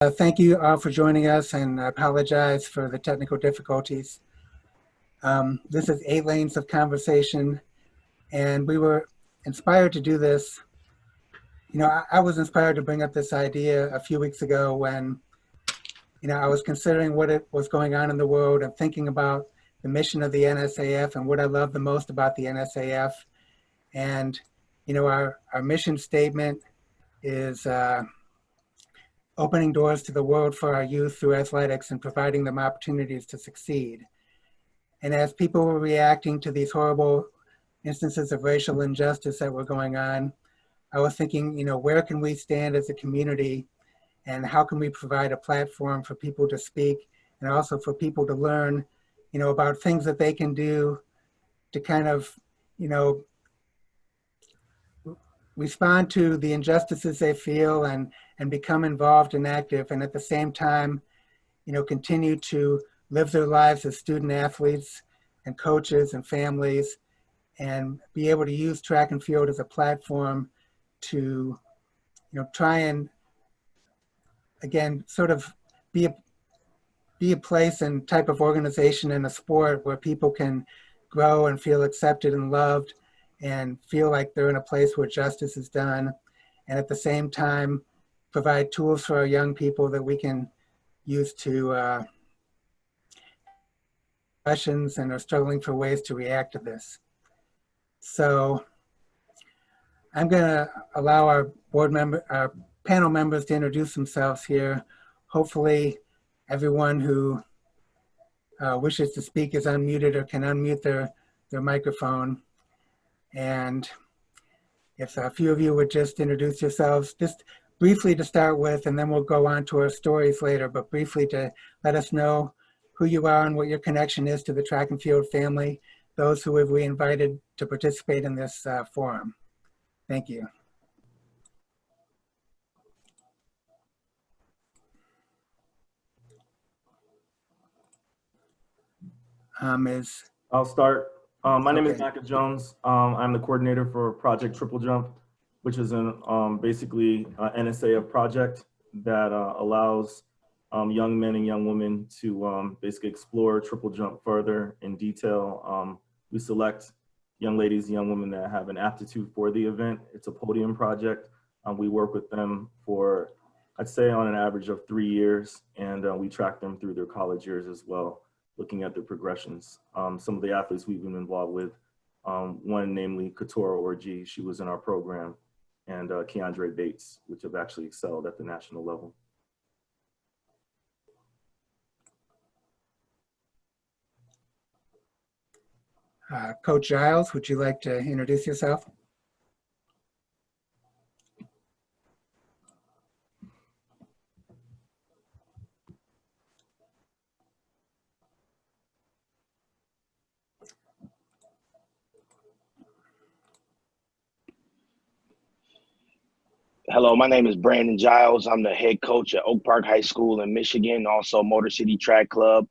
Thank you all for joining us, and I apologize for the technical difficulties. This is 8 Lanes of Conversation, and we were inspired to do this. You know, I was inspired to bring up this idea a few weeks ago when, I was considering what it was going on in the world and thinking about the mission of the NSAF and what I love the most about the NSAF. And, our mission statement is opening doors to the world for our youth through athletics and providing them opportunities to succeed. And as people were reacting to these horrible instances of racial injustice that were going on, I was thinking, where can we stand as a community, and how can we provide a platform for people to speak and also for people to learn, about things that they can do to kind of, respond to the injustices they feel and become involved and active, and at the same time, continue to live their lives as student athletes and coaches and families, and be able to use track and field as a platform to, try and, again, sort of be a place and type of organization in a sport where people can grow and feel accepted and loved and feel like they're in a place where justice is done, and at the same time provide tools for our young people that we can use to questions and are struggling for ways to react to this. So I'm going to allow our panel members to introduce themselves here. Hopefully everyone who wishes to speak is unmuted or can unmute their microphone. And if a few of you would just introduce yourselves, just briefly to start with, and then we'll go on to our stories later, but briefly to let us know who you are and what your connection is to the track and field family, those who have we invited to participate in this forum. Thank you. I'll start. My name is Macka Jones. I'm the coordinator for Project Triple Jump, which is basically an NSAF project that allows young men and young women to basically explore triple jump further in detail. We select young ladies and young women that have an aptitude for the event. It's a podium project. We work with them for, I'd say, on an average of 3 years, and we track them through their college years as well, looking at their progressions. Some of the athletes we've been involved with, one namely Katora Orji, she was in our program, and Keandre Bates, which have actually excelled at the national level. Coach Giles, would you like to introduce yourself? Hello, my name is Brandon Giles. I'm the head coach at Oak Park High School in Michigan, also Motor City Track Club.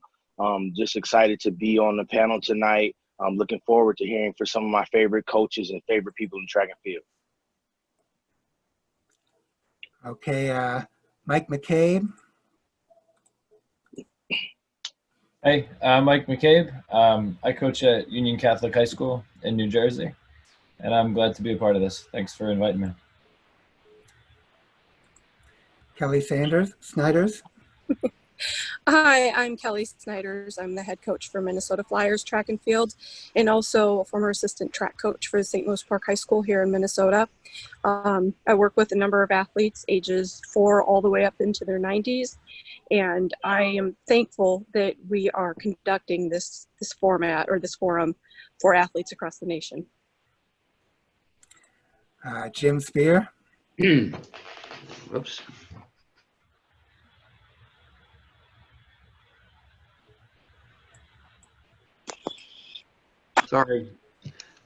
Just excited to be on the panel tonight. I'm looking forward to hearing from some of my favorite coaches and favorite people in track and field. Okay, Mike McCabe. Hey, I'm Mike McCabe. I coach at Union Catholic High School in New Jersey, and I'm glad to be a part of this. Thanks for inviting me. Kelly Snyders. Hi, I'm Kelly Snyders. I'm the head coach for Minnesota Flyers track and field, and also a former assistant track coach for St. Louis Park High School here in Minnesota. I work with a number of athletes ages 4 all the way up into their 90s, and I am thankful that we are conducting this format or this forum for athletes across the nation. Jim Spear. Whoops. Sorry.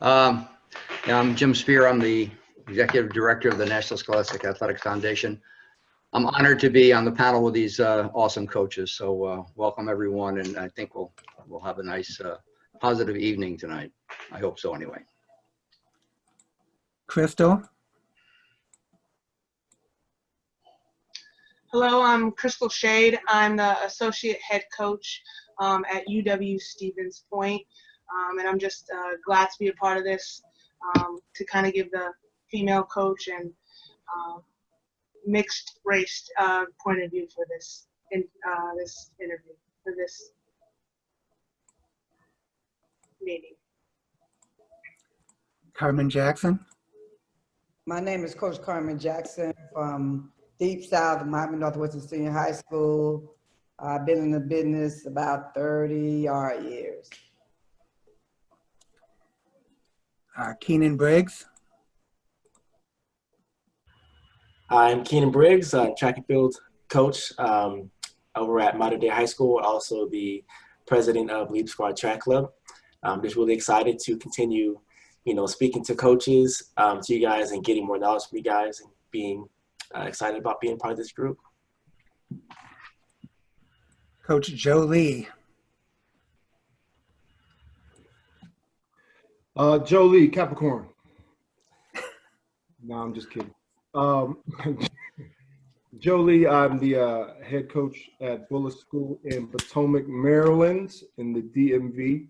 Yeah, I'm Jim Spear. I'm the Executive Director of the National Scholastic Athletics Foundation. I'm honored to be on the panel with these awesome coaches. So welcome everyone, and I think we'll have a nice positive evening tonight. I hope so anyway. Crystal. Hello, I'm Crystal Shade. I'm the associate head coach at UW Stevens Point, and I'm just glad to be a part of this to kind of give the female coach and mixed race point of view for this interview, for this meeting. Carmen Jackson. My name is Coach Carmen Jackson from Deep South of Miami Northwestern Senior High School. I've been in the business about 30-odd years. Keenan Briggs. I'm Keenan Briggs, track and field coach over at Modern Day High School, also the president of Leap Squad Track Club. Just really excited to continue, speaking to coaches, to you guys, and getting more knowledge from you guys, and being excited about being part of this group. Coach Joe Lee. Joe Lee, Capricorn. No, I'm just kidding. Joe Lee, I'm the head coach at Bullis School in Potomac, Maryland, in the DMV.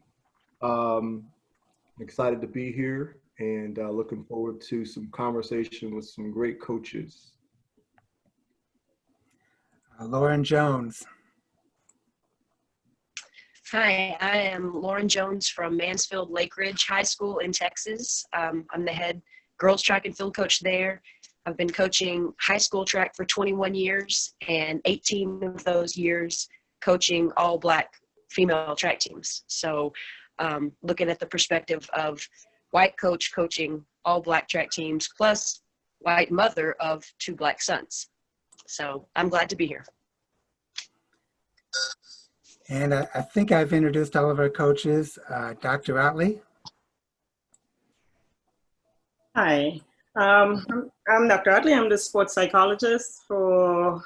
Excited to be here and looking forward to some conversation with some great coaches. Lauren Jones. Hi, I am Lauren Jones from Mansfield Lake Ridge High School in Texas. I'm the head girls track and field coach there. I've been coaching high school track for 21 years and 18 of those years coaching all Black female track teams. So looking at the perspective of white coach coaching all Black track teams plus white mother of 2 Black sons. So I'm glad to be here. And I think I've introduced all of our coaches. Dr. Ottley. Hi, I'm Dr. Ottley. I'm the sports psychologist for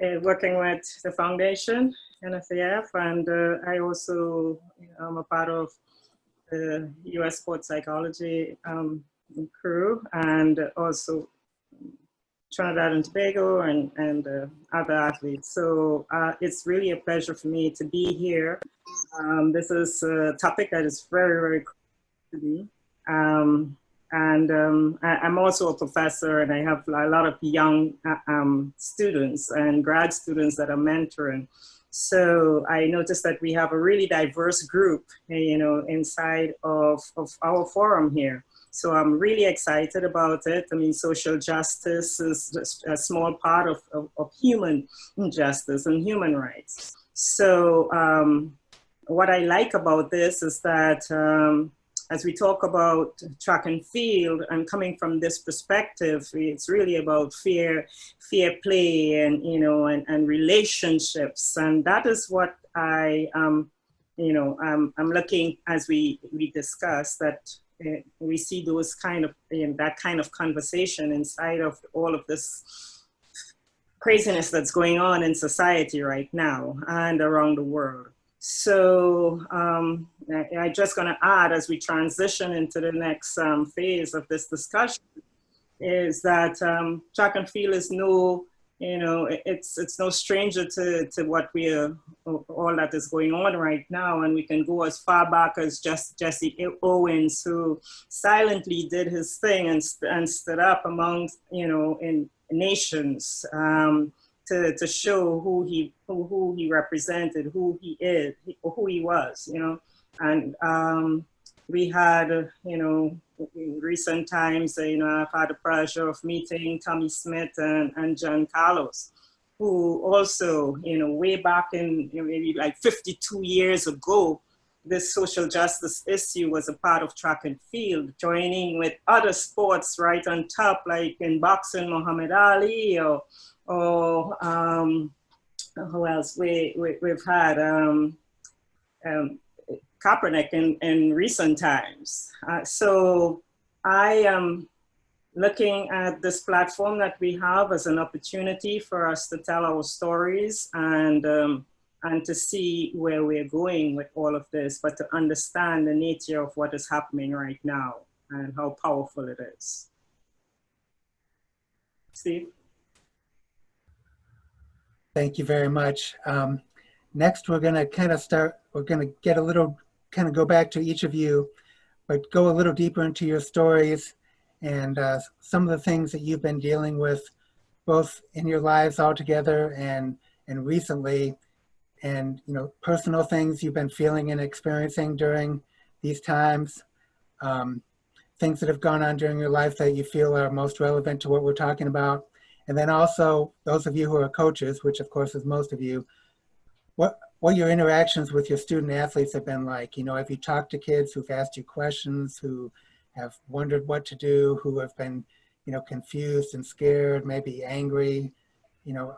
working with the foundation, NSAF, and I also am a part of the U.S. Sports Psychology crew, and also Trinidad and Tobago and other athletes. So it's really a pleasure for me to be here. This is a topic that is very, very close to me. I'm also a professor, and I have a lot of young students and grad students that I'm mentoring. So I noticed that we have a really diverse group, inside of our forum here. So I'm really excited about it. I mean, social justice is just a small part of human justice and human rights. So what I like about this is that as we talk about track and field, and coming from this perspective, it's really about fair play and and relationships, and that is what I'm looking, as we discuss, that we see those kind of that kind of conversation inside of all of this craziness that's going on in society right now and around the world. So I'm just going to add, as we transition into the next phase of this discussion, is that track and field is no, it's no stranger to what all that is going on right now. And we can go as far back as Jesse Owens, who silently did his thing and stood up among, in nations to show who he represented, who he is, who he was, And we had, in recent times, I've had the pleasure of meeting Tommy Smith and John Carlos, who also, way back in maybe like 52 years ago, this social justice issue was a part of track and field, joining with other sports right on top, like in boxing, Muhammad Ali, or who else? We've had Kaepernick in recent times. So I am looking at this platform that we have as an opportunity for us to tell our stories and to see where we're going with all of this, but to understand the nature of what is happening right now and how powerful it is. Steve? Thank you very much. Next, we're going to we're going to get a little, go back to each of you, but go a little deeper into your stories and some of the things that you've been dealing with, both in your lives altogether and recently, and personal things you've been feeling and experiencing during these times, things that have gone on during your life that you feel are most relevant to what we're talking about. And then also, those of you who are coaches, which of course is most of you, what your interactions with your student athletes have been like. Have you talked to kids who've asked you questions, who have wondered what to do, who have been, confused and scared, maybe angry,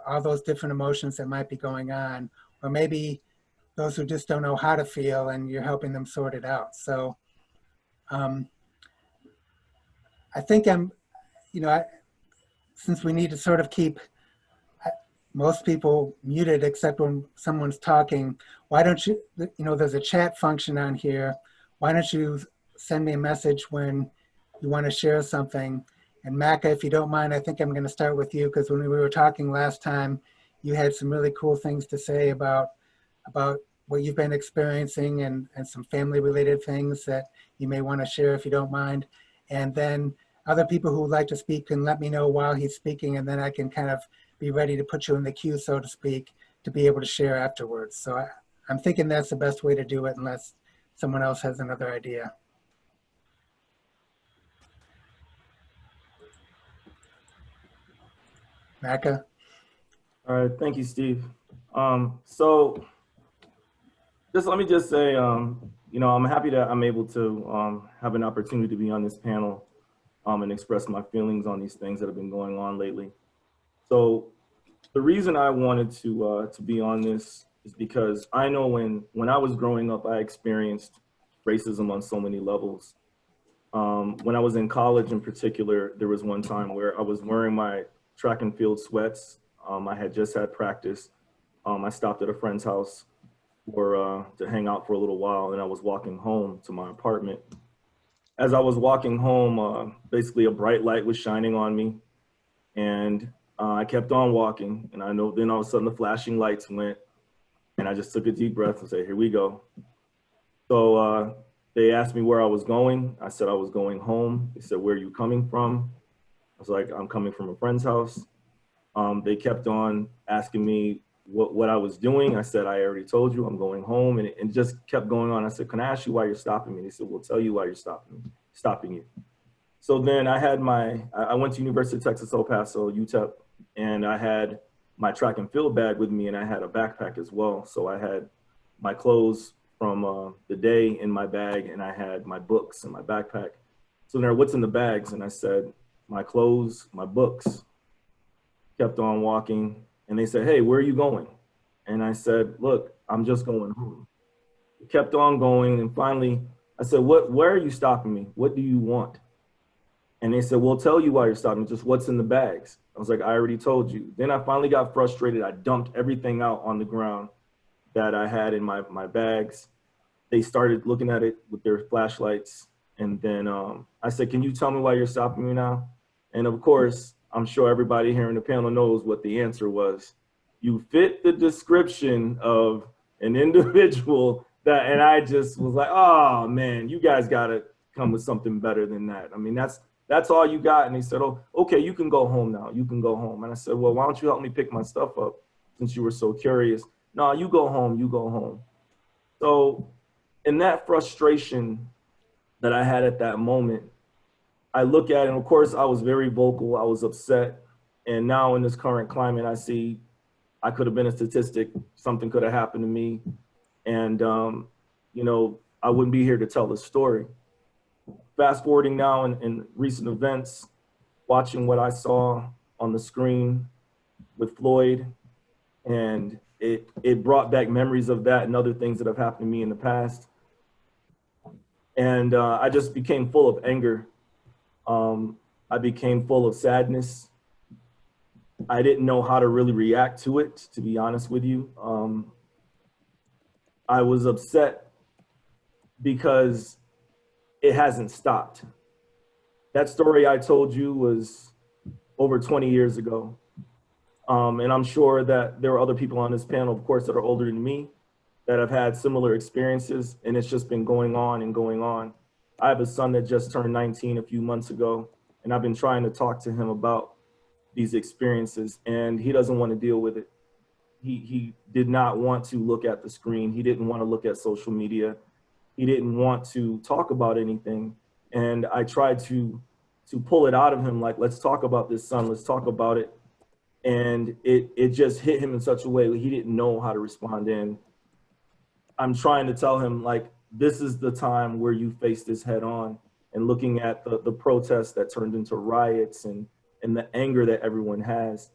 all those different emotions that might be going on, or maybe those who just don't know how to feel and you're helping them sort it out. So I think since we need to sort of keep most people muted except when someone's talking, why don't you, there's a chat function on here. Why don't you send me a message when you want to share something? And Macka, if you don't mind, I think I'm going to start with you, because when we were talking last time, you had some really cool things to say about what you've been experiencing and some family related things that you may want to share if you don't mind. And then other people who would like to speak can let me know while he's speaking, and then I can kind of be ready to put you in the queue, so to speak, to be able to share afterwards. So I'm thinking that's the best way to do it, unless someone else has another idea. Macka? All right, thank you, Steve. So let me just say, I'm happy that I'm able to have an opportunity to be on this panel and express my feelings on these things that have been going on lately. So the reason I wanted to be on this is because I know when I was growing up, I experienced racism on so many levels. When I was in college in particular, there was one time where I was wearing my track and field sweats. I had just had practice. I stopped at a friend's house to hang out for a little while, and I was walking home to my apartment. As I was walking home, basically a bright light was shining on me, and I kept on walking, and I know then all of a sudden the flashing lights went, and I just took a deep breath and said, here we go. So they asked me where I was going. I said I was going home. They said, where are you coming from? I was like, I'm coming from a friend's house. They kept on asking me what I was doing. I said, I already told you, I'm going home. And it just kept going on. I said, can I ask you why you're stopping me? They said, we'll tell you why you're stopping you. So then I went to University of Texas, El Paso, UTEP, and I had my track and field bag with me, and I had a backpack as well. So I had my clothes from the day in my bag, and I had my books in my backpack. So they're, what's in the bags? And I said, my clothes, my books. Kept on walking, and they said, hey, where are you going? And I said, look, I'm just going home. We kept on going, and finally I said, where are you stopping me? What do you want? And they said, we'll tell you why you're stopping, just what's in the bags. I was like, I already told you. Then I finally got frustrated. I dumped everything out on the ground that I had in my bags. They started looking at it with their flashlights. And then I said, can you tell me why you're stopping me now? And of course, I'm sure everybody here in the panel knows what the answer was. You fit the description of an individual that, and I just was like, oh man, you guys gotta come with something better than that. I mean, that's all you got. And they said, oh, okay, you can go home now. You can go home. And I said, well, why don't you help me pick my stuff up since you were so curious? No, you go home, you go home. So in that frustration that I had at that moment, I look at it, and of course I was very vocal, I was upset. And now in this current climate, I see I could have been a statistic, something could have happened to me. And, I wouldn't be here to tell the story. Fast forwarding now in recent events, watching what I saw on the screen with Floyd, and it brought back memories of that and other things that have happened to me in the past. And I just became full of anger. I became full of sadness. I didn't know how to really react to it, to be honest with you. I was upset because it hasn't stopped. That story I told you was over 20 years ago. And I'm sure that there are other people on this panel, of course, that are older than me that have had similar experiences, and it's just been going on and going on. I have a son that just turned 19 a few months ago, and I've been trying to talk to him about these experiences, and he doesn't want to deal with it. He did not want to look at the screen. He didn't want to look at social media. He didn't want to talk about anything. And I tried to pull it out of him, like, let's talk about this, son, let's talk about it. And it just hit him in such a way that he didn't know how to respond in. I'm trying to tell him, like, this is the time where you face this head on, and looking at the protests that turned into riots and the anger that everyone has.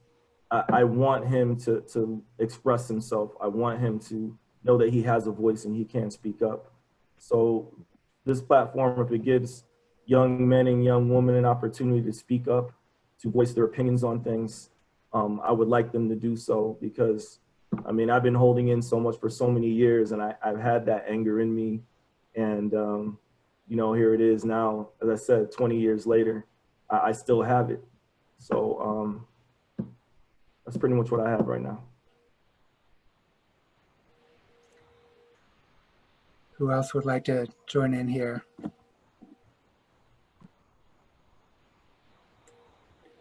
I want him to express himself. I want him to know that he has a voice and he can speak up. So this platform, if it gives young men and young women an opportunity to speak up, to voice their opinions on things, I would like them to do so, because I mean, I've been holding in so much for so many years, and I've had that anger in me. And, you know, here it is now, as I said, 20 years later, I still have it. So that's pretty much what I have right now. Who else would like to join in here?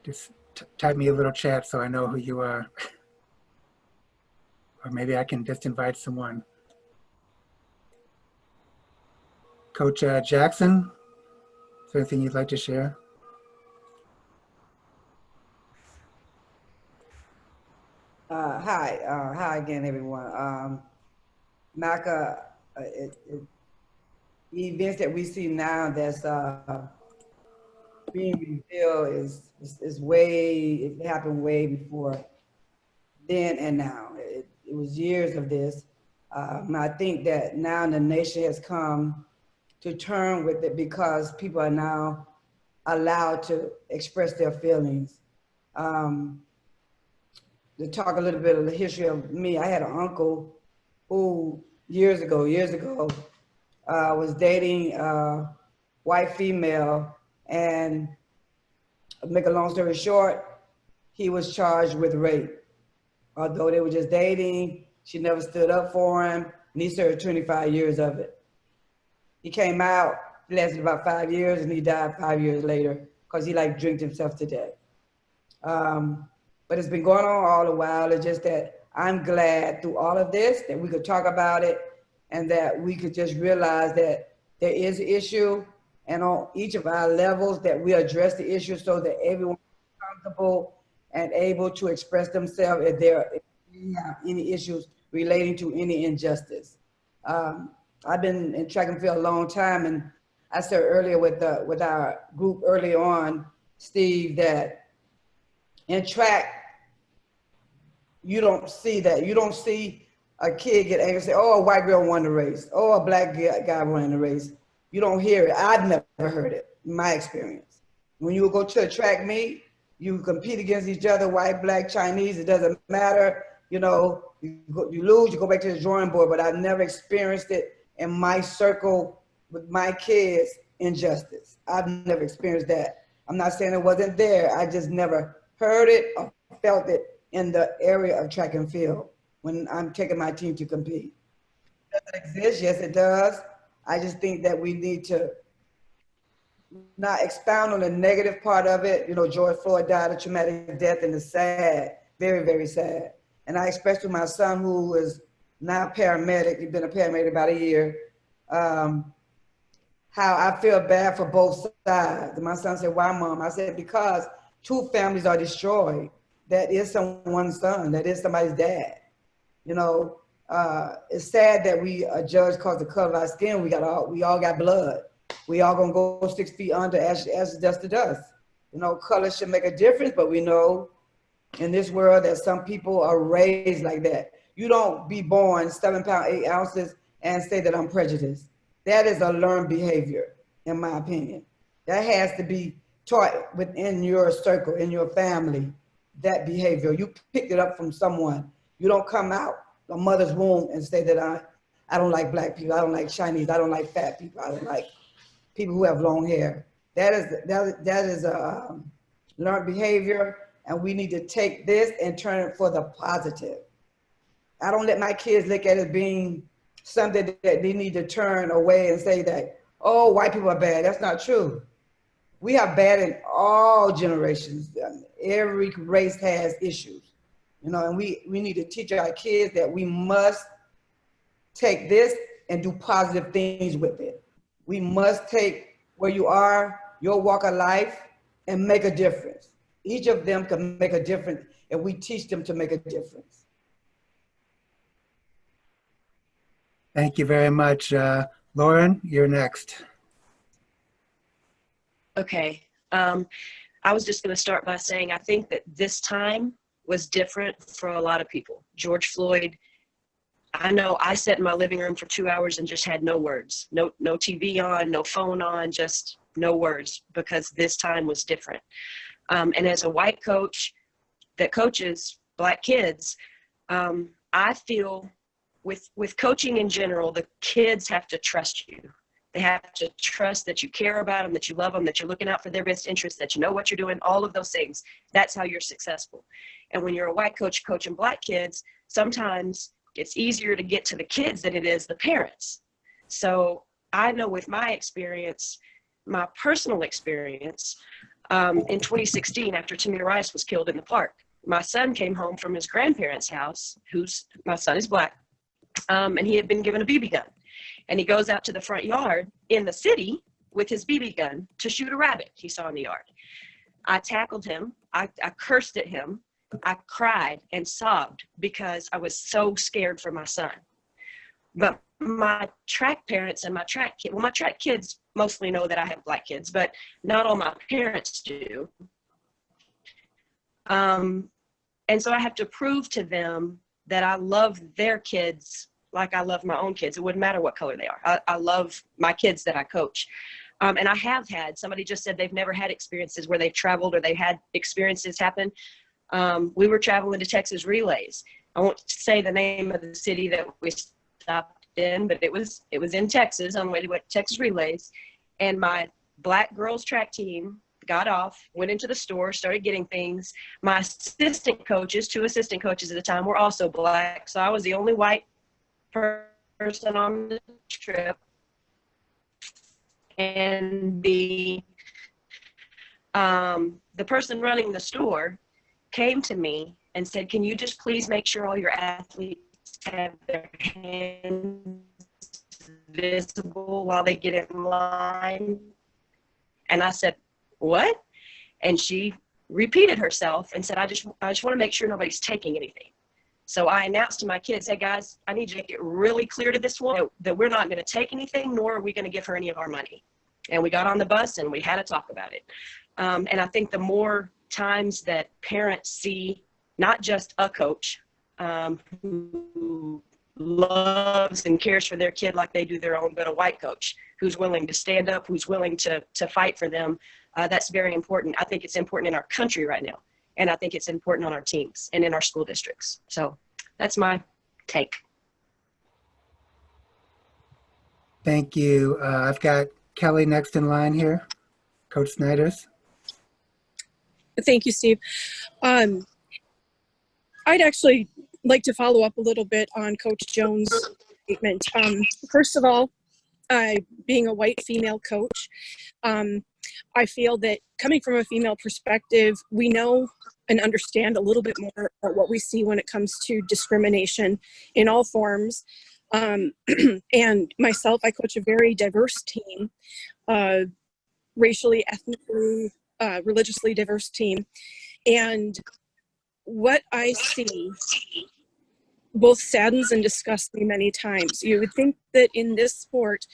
Just type me a little chat so I know who you are. Or maybe I can just invite someone. Coach Jackson, is there anything you'd like to share? Hi again, everyone. Macka, the events that we see now that's being revealed is way, it happened way before then and now. It was years of this. I think that now the nation has come to term with it because people are now allowed to express their feelings. To talk a little bit of the history of me, I had an uncle who years ago, was dating a white female, and make a long story short, he was charged with rape. Although they were just dating, she never stood up for him, and he served 25 years of it. He came out, it lasted about 5 years, and he died 5 years later because he drank himself to death. But it's been going on all the while. It's just that I'm glad through all of this that we could talk about it, and that we could just realize that there is an issue, and on each of our levels that we address the issue so that everyone is comfortable and able to express themselves if there are any issues relating to any injustice. I've been in track and field a long time, and I said earlier with our group early on, Steve, that in track, you don't see that. You don't see a kid get angry and say, oh, a white girl won the race. Oh, a black guy won the race. You don't hear it. I've never heard it, in my experience. When you go to a track meet, you compete against each other, white, black, Chinese, it doesn't matter. You know, you lose, you go back to the drawing board, but I've never experienced it in my circle with my kids, injustice. I've never experienced that. I'm not saying it wasn't there. I just never heard it or felt it in the area of track and field when I'm taking my team to compete. Does it exist? Yes, it does. I just think that we need to not expound on the negative part of it. You know, George Floyd died a traumatic death, and it's sad, very, very sad. And I expressed to my son, who is now a paramedic, he's been a paramedic about a year, how I feel bad for both sides. And my son said, why, Mom? I said, because two families are destroyed. That is someone's son, that is somebody's dad. You know, it's sad that we are judged because of the color of our skin. We all got blood. We all gonna go 6 feet under, as dust to dust. You know, color should make a difference, but we know in this world that some people are raised like that. You don't be born 7 pounds 8 ounces and say that I'm prejudiced. That is a learned behavior, in my opinion. That has to be taught within your circle, in your family, that behavior. You picked it up from someone. You don't come out a mother's womb and say that I don't like black people, I don't like Chinese, I don't like fat people, I don't like people who have long hair. That is a learned behavior, And we need to take this and turn it for the positive. I don't let my kids look at it being something that they need to turn away and say that, oh, white people are bad. That's not true. We have bad in all generations. Every race has issues, you know, and we need to teach our kids that we must take this and do positive things with it. We must take where you are, your walk of life, and make a difference. Each of them can make a difference if we teach them to make a difference. Thank you very much. Lauren, you're next. Okay. I was just going to start by saying I think that this time was different for a lot of people. George Floyd, I know I sat in my living room for 2 hours and just had no words, no TV on, no phone on, just no words, because this time was different. And as a white coach that coaches Black kids, I feel with coaching in general, the kids have to trust you. They have to trust that you care about them, that you love them, that you're looking out for their best interests, that you know what you're doing, all of those things. That's how you're successful. And when you're a white coach coaching Black kids, sometimes it's easier to get to the kids than it is the parents. So I know with my experience, my personal experience, in 2016, after Tamir Rice was killed in the park, my son came home from his grandparents' house, my son is Black, and he had been given a BB gun. And he goes out to the front yard in the city with his BB gun to shoot a rabbit he saw in the yard. I tackled him. I cursed at him. I cried and sobbed because I was so scared for my son. But my track parents and my track kids mostly know that I have Black kids, but not all my parents do. And so I have to prove to them that I love their kids like I love my own kids. It wouldn't matter what color they are. I love my kids that I coach. And I have had, somebody just said they've never had experiences where they've traveled or they had experiences happen. We were traveling to Texas Relays. I won't say the name of the city that we stopped in, but it was in Texas on the way to Texas Relays. And my Black girls track team got off, went into the store, started getting things. My assistant coaches, 2 assistant coaches at the time, were also Black. So I was the only white person on the trip. And the person running the store came to me and said, can you just please make sure all your athletes have their hands visible while they get in line? And I said, what? And she repeated herself and said, I just want to make sure nobody's taking anything. So I announced to my kids, hey guys, I need you to make it really clear to this woman that we're not going to take anything, nor are we going to give her any of our money. And we got on the bus and we had a talk about it. And I think the more times that parents see not just a coach who loves and cares for their kid like they do their own, but a white coach who's willing to stand up, who's willing to fight for them, that's very important. I think it's important in our country right now. And I think it's important on our teams and in our school districts. So that's my take. Thank you. I've got Kelly next in line here. Coach Snyder's. Thank you, Steve. I'd actually like to follow up a little bit on Coach Jones' statement. First of all, being a white female coach, I feel that coming from a female perspective, we know and understand a little bit more about what we see when it comes to discrimination in all forms. And myself, I coach a very diverse team, racially, ethnically, religiously diverse team. And what I see both saddens and disgusts me many times. You would think that in this sport,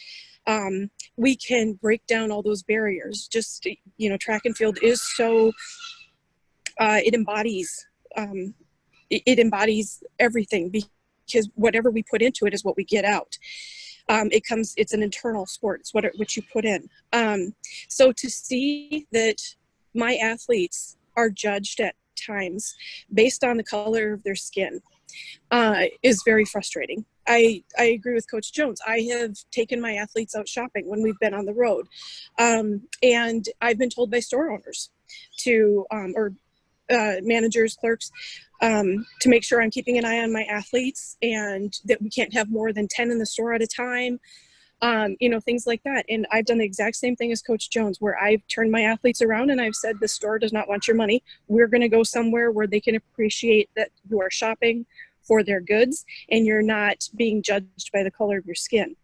we can break down all those barriers. Just, you know, track and field is so, it embodies everything, because whatever we put into it is what we get out. It's an internal sport. It's what you put in. So to see that my athletes are judged at times based on the color of their skin is very frustrating. I agree with Coach Jones. I have taken my athletes out shopping when we've been on the road. And I've been told by store owners to, or managers, clerks, to make sure I'm keeping an eye on my athletes and that we can't have more than 10 in the store at a time. You know, things like that. And I've done the exact same thing as Coach Jones, where I've turned my athletes around and I've said, the store does not want your money. We're going to go somewhere where they can appreciate that you are shopping for their goods and you're not being judged by the color of your skin.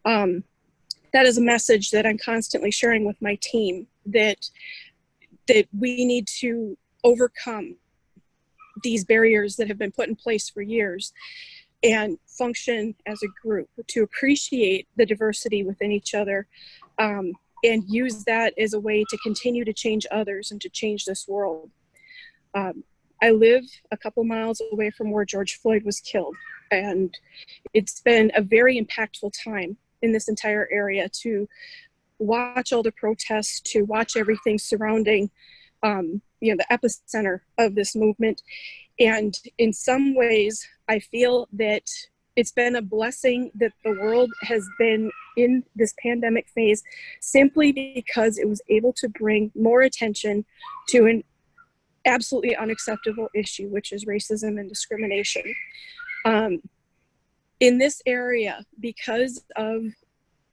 That is a message that I'm constantly sharing with my team, that we need to overcome these barriers that have been put in place for years and function as a group to appreciate the diversity within each other, and use that as a way to continue to change others and to change this world. I live a couple miles away from where George Floyd was killed, and it's been a very impactful time in this entire area to watch all the protests, to watch everything surrounding you know, the epicenter of this movement. And in some ways, I feel that it's been a blessing that the world has been in this pandemic phase, simply because it was able to bring more attention to an absolutely unacceptable issue, which is racism and discrimination. In this area, because of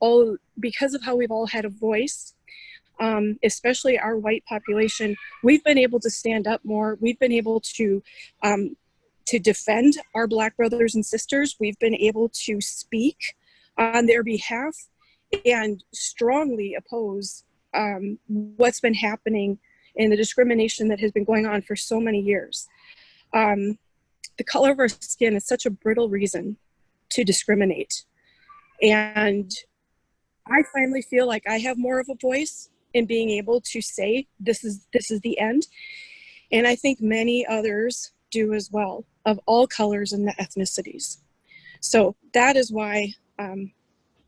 how we've all had a voice, especially our white population, we've been able to stand up more. We've been able to defend our Black brothers and sisters. We've been able to speak on their behalf and strongly oppose what's been happening and the discrimination that has been going on for so many years. The color of our skin is such a brittle reason to discriminate. And I finally feel like I have more of a voice in being able to say, this is the end. And I think many others do as well, of all colors and ethnicities. So that is why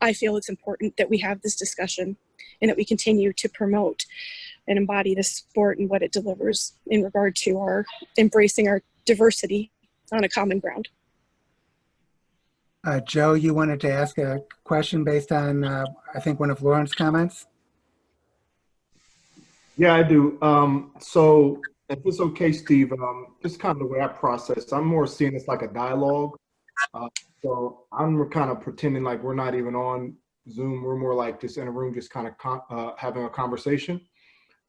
I feel it's important that we have this discussion and that we continue to promote and embody this sport and what it delivers in regard to our embracing our diversity on a common ground. Joe, you wanted to ask a question based on, I think, one of Lauren's comments? Yeah, I do. So if it's okay, Steve, just kind of the way I process, I'm more seeing this like a dialogue. So I'm kind of pretending like we're not even on Zoom. We're more like just in a room, just kind of having a conversation.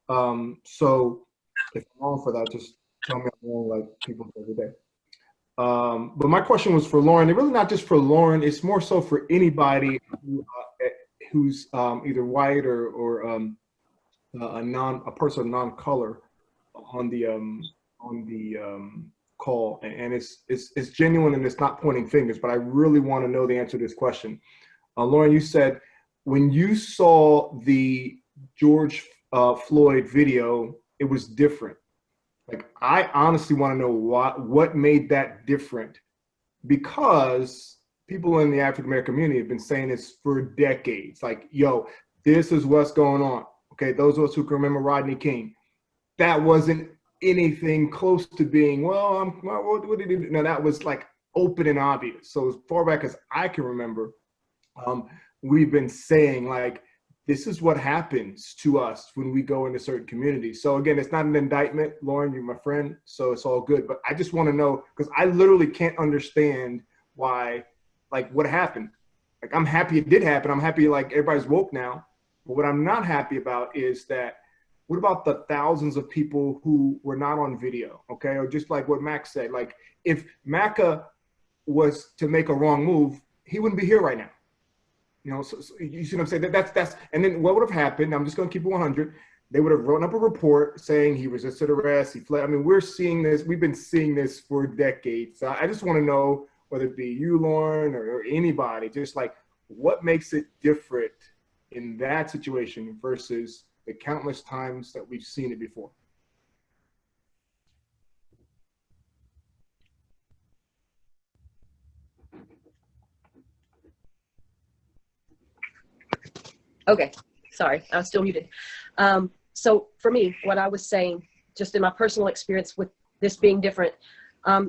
So if I'm wrong for that, just tell me I'm wrong, like people do every day. But my question was for Lauren. It's really not just for Lauren. It's more so for anybody who's either white or a person of non-color on the call. And it's genuine and it's not pointing fingers. But I really want to know the answer to this question. Lauren, you said when you saw the George Floyd video, it was different. Like, I honestly want to know what made that different, because people in the African American community have been saying this for decades. Like, yo, this is what's going on. Okay, those of us who can remember Rodney King, that wasn't anything close to being, well, what did he do? No, that was like open and obvious. So as far back as I can remember, we've been saying, like, this is what happens to us when we go into certain communities. So again, it's not an indictment, Lauren, you're my friend, so it's all good. But I just want to know, because I literally can't understand why, like, what happened. Like, I'm happy it did happen. I'm happy, like, everybody's woke now. But what I'm not happy about is that, what about the thousands of people who were not on video, okay? Or just like what Max said, like, if Macka was to make a wrong move, he wouldn't be here right now. You know, so you see what I'm saying? That's, and then what would have happened? I'm just going to keep it 100. They would have written up a report saying he resisted arrest, he fled. I mean, we're seeing this. We've been seeing this for decades. So I just want to know, whether it be you, Lauren, or anybody, just like, what makes it different in that situation versus the countless times that we've seen it before? Okay, sorry, I was still muted. So for me, what I was saying, just in my personal experience with this being different,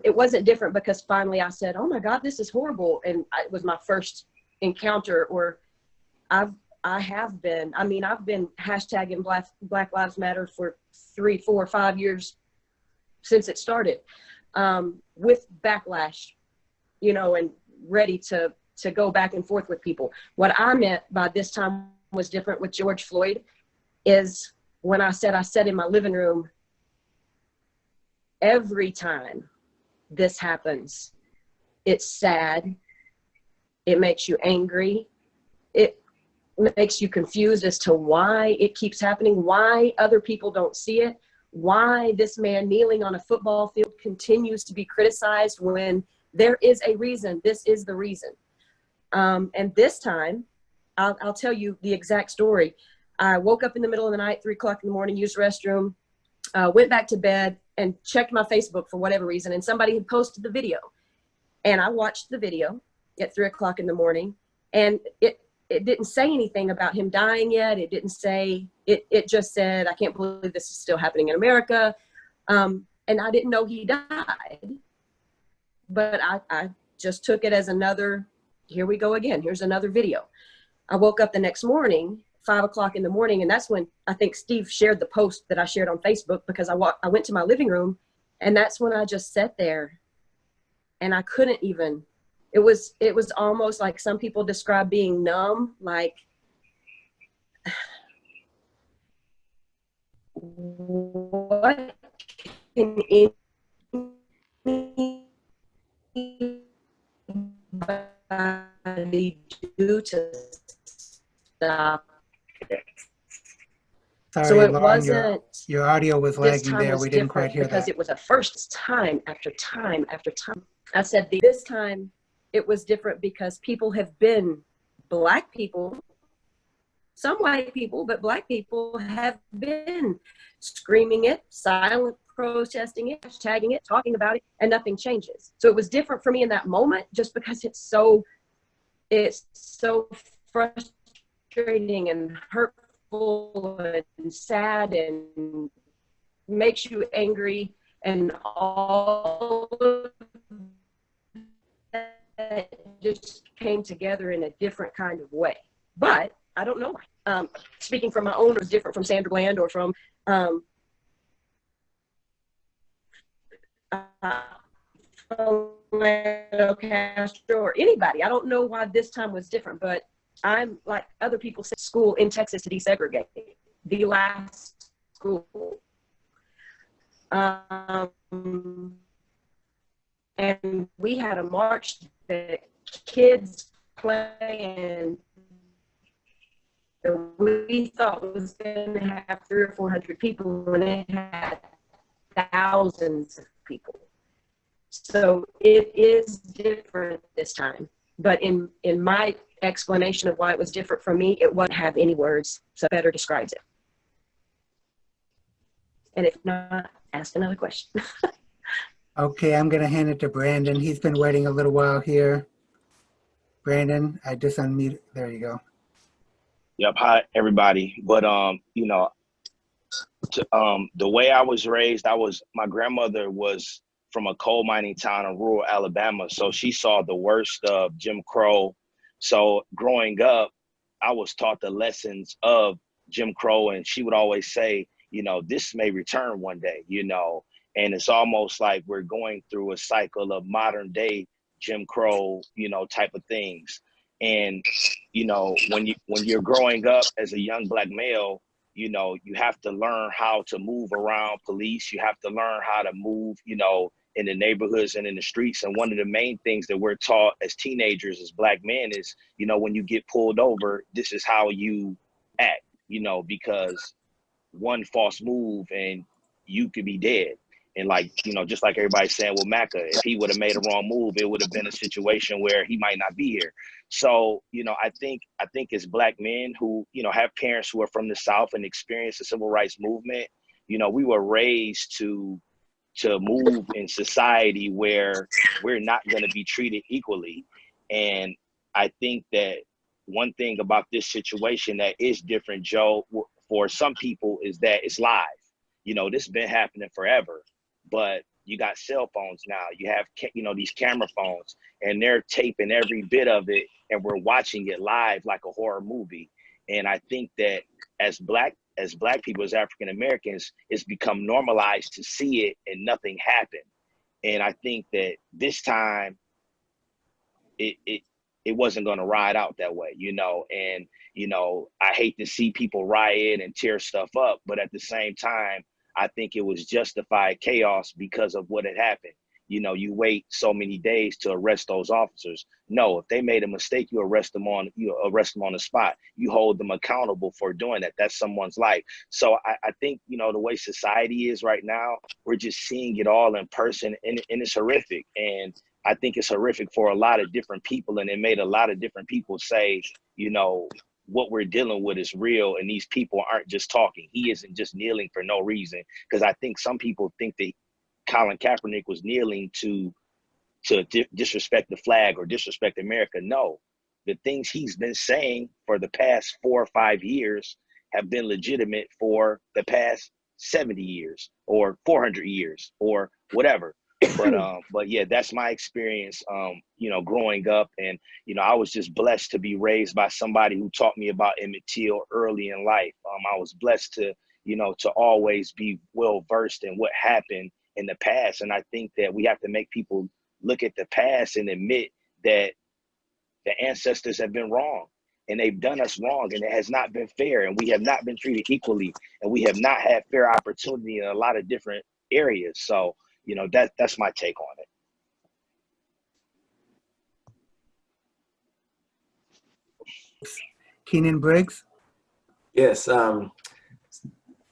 it wasn't different because finally I said, oh my God, this is horrible. And it was my first encounter, or I've been hashtagging Black Lives Matter for 3, 4, 5 years since it started, with backlash, you know, and ready to go back and forth with people. What I meant by this time was different with George Floyd is when I sat in my living room. Every time this happens, it's sad. It makes you angry. It makes you confused as to why it keeps happening, why other people don't see it, why this man kneeling on a football field continues to be criticized when there is a reason. This is the reason. And this time, I'll tell you the exact story. I woke up in the middle of the night, 3 o'clock in the morning, used the restroom, went back to bed and checked my Facebook for whatever reason. And somebody had posted the video. And I watched the video at 3 o'clock in the morning. And it didn't say anything about him dying yet. It didn't say, it just said, I can't believe this is still happening in America. And I didn't know he died. But I just took it as another, here we go again. Here's another video. I woke up the next morning, 5 o'clock in the morning, and that's when I think Steve shared the post that I shared on Facebook, because I went to my living room, and that's when I just sat there and I couldn't even, it was almost like some people describe being numb, like what can anybody do to stop it? Sorry, So it Lauren, wasn't, your audio was this lagging time there. was We didn't quite different hear because that. it was a first time after time after time. I said this time it was different because people have been, Black people, some white people, but Black people have been screaming it, silent protesting it, hashtagging it, talking about it, and nothing changes. So it was different for me in that moment just because it's so frustrating and hurtful and sad and makes you angry, and all of that just came together in a different kind of way. But I don't know why. Speaking from my own, was different from Sandra Bland or from Castro or anybody. I don't know why this time was different, but I'm like other people say, school in Texas to desegregate, the last school. And we had a march that kids playing that we thought was going to have 300 or 400 people, and it had thousands of people. So it is different this time. But in my explanation of why it was different for me, it wouldn't have any words, so better describes it. And if not, ask another question. Okay, I'm going to hand it to Brandon. He's been waiting a little while here. Brandon, I just unmuted. There you go. Yep. Hi, everybody. But, you know, the way I was raised, my grandmother was from a coal mining town in rural Alabama. So she saw the worst of Jim Crow. So growing up, I was taught the lessons of Jim Crow, and she would always say, you know, this may return one day, you know, and it's almost like we're going through a cycle of modern day Jim Crow, you know, type of things. And, you know, when you're growing up as a young Black male, you know, you have to learn how to move around police. You have to learn how to move, you know, in the neighborhoods and in the streets. And one of the main things that we're taught as teenagers, as Black men, is, you know, when you get pulled over, this is how you act, you know, because one false move and you could be dead. And like, you know, just like everybody's saying with Macka, if he would have made a wrong move, it would have been a situation where he might not be here. So, you know, I think as Black men who, you know, have parents who are from the South and experience the civil rights movement, you know, we were raised to move in society where we're not going to be treated equally. And I think that one thing about this situation that is different, Joe, for some people, is that it's live. You know, this has been happening forever, but you got cell phones now. You have, you know, these camera phones, and they're taping every bit of it, and we're watching it live like a horror movie. And I think that as Black as Black people, as African Americans, it's become normalized to see it and nothing happened. And I think that this time it wasn't going to ride out that way, you know. And, you know, I hate to see people riot and tear stuff up, but at the same time, I think it was justified chaos because of what had happened. You know, you wait so many days to arrest those officers. No, if they made a mistake, you arrest them on the spot. You hold them accountable for doing that. That's someone's life. So I think, you know, the way society is right now, we're just seeing it all in person, and it's horrific. And I think it's horrific for a lot of different people, and it made a lot of different people say, you know, what we're dealing with is real, and these people aren't just talking. He isn't just kneeling for no reason, because I think some people think that Colin Kaepernick was kneeling to disrespect the flag or disrespect America. No, the things he's been saying for the past 4 or 5 years have been legitimate for the past 70 years or 400 years or whatever. But yeah, that's my experience, you know, growing up. And, you know, I was just blessed to be raised by somebody who taught me about Emmett Till early in life. I was blessed to, you know, to always be well versed in what happened in the past. And I think that we have to make people look at the past and admit that the ancestors have been wrong, and they've done us wrong, and it has not been fair, and we have not been treated equally, and we have not had fair opportunity in a lot of different areas. So, you know, that's my take on it. Keenan Briggs? Yes.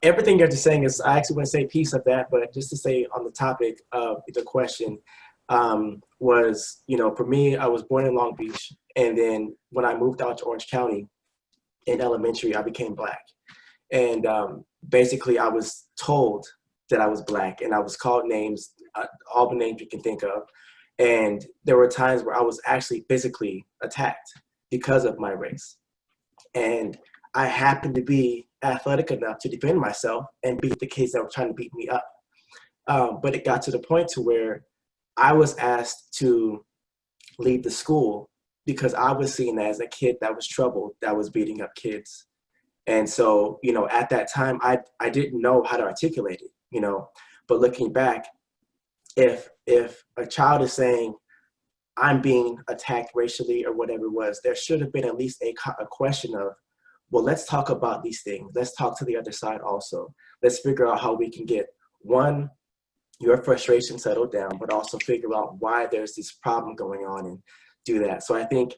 Everything you're just saying is, I actually want to say a piece of that, but just to say on the topic of the question was, you know, for me, I was born in Long Beach. And then when I moved out to Orange County in elementary, I became Black. And basically I was told that I was Black, and I was called names, all the names you can think of. And there were times where I was actually physically attacked because of my race. And I happened to be athletic enough to defend myself and beat the kids that were trying to beat me up. But it got to the point to where I was asked to leave the school because I was seen as a kid that was troubled, that was beating up kids. And so, you know, at that time, I didn't know how to articulate it, you know. But looking back, if a child is saying, I'm being attacked racially or whatever it was, there should have been at least a question of, well, let's talk about these things. Let's talk to the other side also. Let's figure out how we can get, one, your frustration settled down, but also figure out why there's this problem going on and do that. So I think,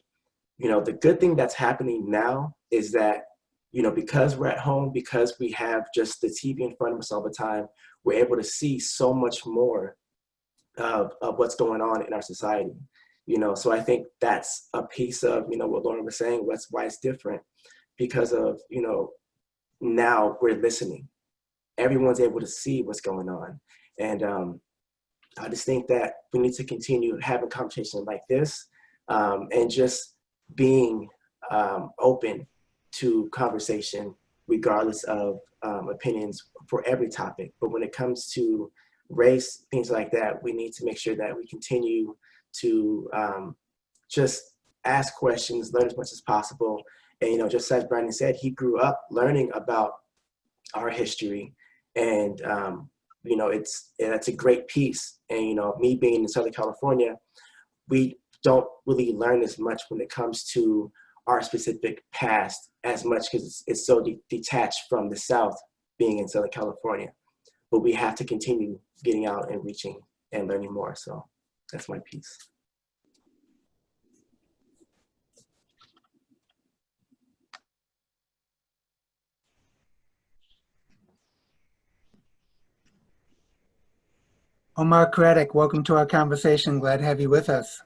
you know, the good thing that's happening now is that, you know, because we're at home, because we have just the TV in front of us all the time, we're able to see so much more of what's going on in our society. You know, so I think that's a piece of, you know, what Lauren was saying, why it's different, because of, you know, now we're listening. Everyone's able to see what's going on. And I just think that we need to continue having conversations like this and just being open to conversation, regardless of opinions for every topic. But when it comes to race, things like that, we need to make sure that we continue to just ask questions, learn as much as possible. And, you know, just as Brandon said, he grew up learning about our history. And, you know, it's a great piece. And, you know, me being in Southern California, we don't really learn as much when it comes to our specific past as much because it's so detached from the South being in Southern California. But we have to continue getting out and reaching and learning more. So that's my piece. Omar Craddock, welcome to our conversation. Glad to have you with us.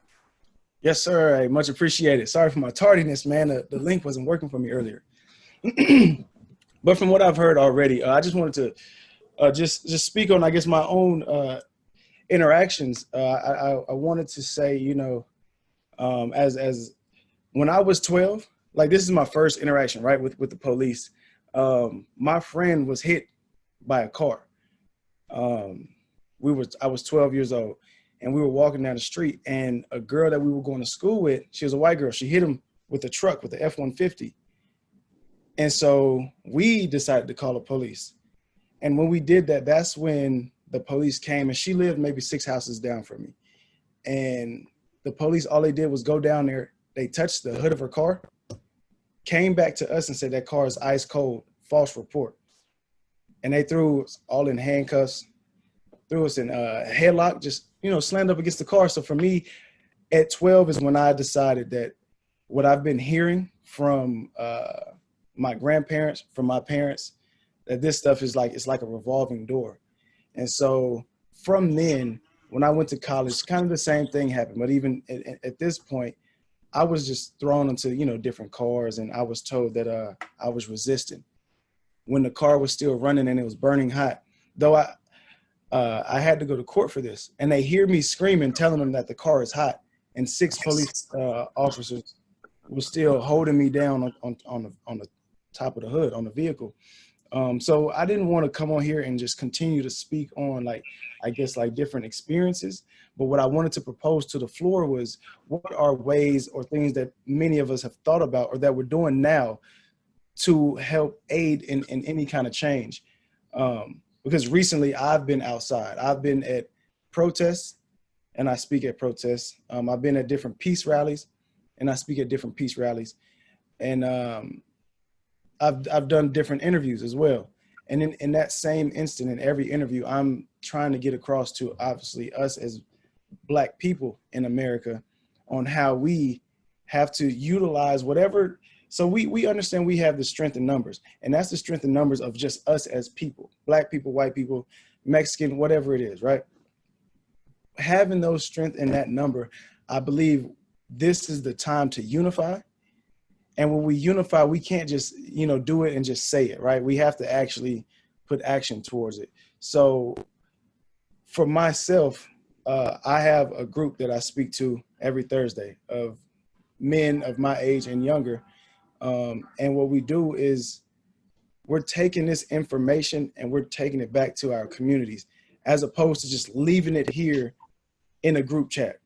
Yes, sir. I much appreciated. Sorry for my tardiness, man. The link wasn't working for me earlier. But from what I've heard already, I just wanted to just speak on, I guess, my own interactions. I wanted to say, you know, as when I was 12, like this is my first interaction, right, with the police. My friend was hit by a car. I was 12 years old, and we were walking down the street, and a girl that we were going to school with, she was a white girl. She hit him with a truck, with the F-150. And so we decided to call the police. And when we did that, that's when the police came, and she lived maybe 6 houses down from me. And the police, all they did was go down there. They touched the hood of her car, came back to us and said that car is ice cold, false report. And they threw us all in handcuffs, threw us in a headlock, just, slammed up against the car. So for me, at 12 is when I decided that what I've been hearing from my grandparents, from my parents, that this stuff is like, it's like a revolving door. And so from then, when I went to college, kind of the same thing happened. But even at this point, I was just thrown into, different cars, and I was told that I was resisting when the car was still running and it was burning hot. Though I had to go to court for this, and they hear me screaming, telling them that the car is hot, and 6 police officers were still holding me down on the top of the hood on the vehicle. So I didn't want to come on here and just continue to speak on different experiences. But what I wanted to propose to the floor was, what are ways or things that many of us have thought about or that we're doing now to help aid in any kind of change? Because recently I've been outside. I've been at protests, and I speak at protests. I've been at different peace rallies, and I speak at different peace rallies. And I've done different interviews as well. And in that same instant, in every interview, I'm trying to get across to, obviously, us as Black people in America on how we have to utilize whatever. So we understand we have the strength in numbers, and that's the strength in numbers of just us as people, Black people, white people, Mexican, whatever it is, right? Having those strength in that number, I believe this is the time to unify. And when we unify, we can't just, do it and just say it, right? We have to actually put action towards it. So for myself, I have a group that I speak to every Thursday of men of my age and younger. And what we do is we're taking this information and we're taking it back to our communities, as opposed to just leaving it here in a group chat.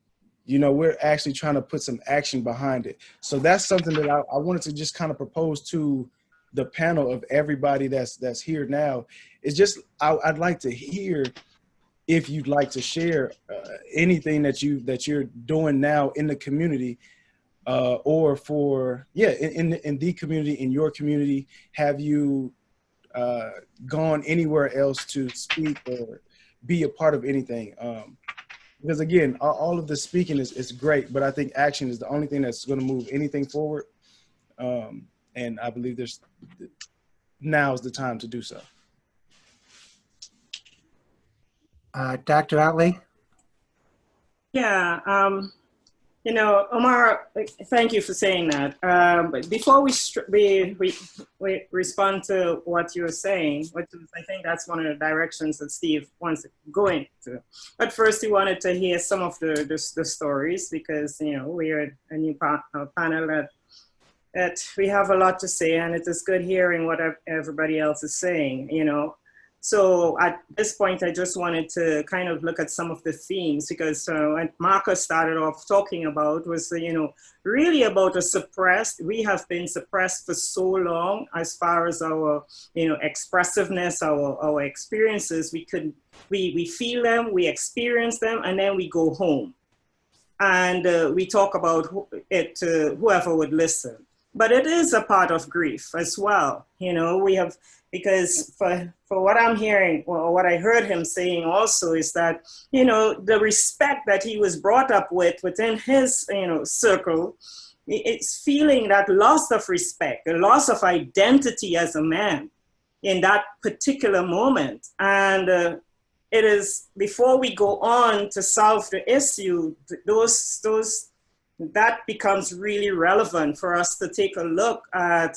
We're actually trying to put some action behind it. So that's something that I wanted to just kind of propose to the panel of everybody that's here now. It's just, I'd like to hear if you'd like to share anything that you're doing now in the community, or in the community, in your community. Have you gone anywhere else to speak or be a part of anything? Because again, all of the speaking is great, but I think action is the only thing that's going to move anything forward. And I believe now is the time to do so. Dr. Ottley? Yeah, Omar, thank you for saying that. But before we respond to what you're saying, which is, I think that's one of the directions that Steve wants to go into. But first, he wanted to hear some of the stories, because, we are a new panel that we have a lot to say, and it is good hearing what everybody else is saying, So at this point, I just wanted to kind of look at some of the themes, because what Macka started off talking about was, really about we have been suppressed for so long as far as our, expressiveness, our experiences. We feel them, we experience them, and then we go home. And we talk about it to whoever would listen. But it is a part of grief as well. We have, because for what I'm hearing, or what I heard him saying also, is that, the respect that he was brought up with within his, circle, it's feeling that loss of respect, the loss of identity as a man in that particular moment. And it is, before we go on to solve the issue, that becomes really relevant for us to take a look at,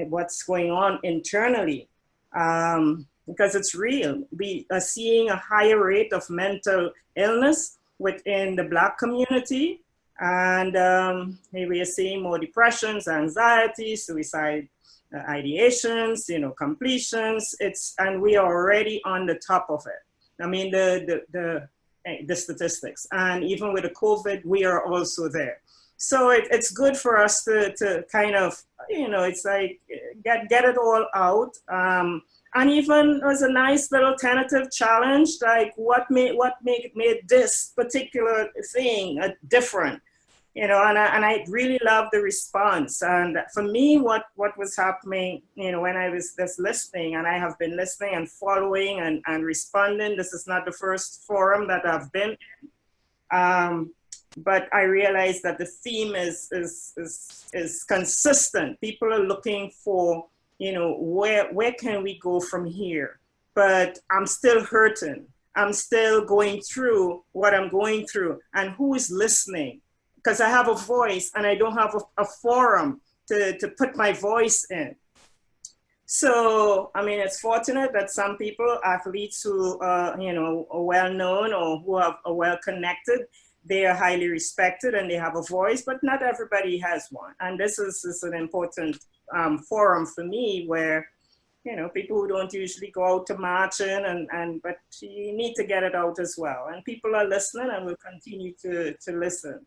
what's going on internally, because it's real. We are seeing a higher rate of mental illness within the Black community, and we are seeing more depressions, anxiety, suicide ideations, completions. And we are already on the top of it. I mean, the statistics, and even with the COVID, we are also there. So it's good for us to kind of, you know, it's like get it all out. And even it was a nice little tentative challenge, like what made this particular thing different, you know, and I really love the response. And for me, what was happening, you know, when I was just listening, and I have been listening and following and responding. This is not the first forum that I've been in. But I realized that the theme is consistent. People are looking for, you know, where can we go from here? But I'm still hurting. I'm still going through what I'm going through. And who is listening? Because I have a voice and I don't have a forum to put my voice in. So, I mean, it's fortunate that some people, athletes who, you know, are well-known or who are well-connected, they are highly respected and they have a voice, but not everybody has one. And this is an important forum for me where, you know, people who don't usually go out to marching but you need to get it out as well. And people are listening and will continue to listen.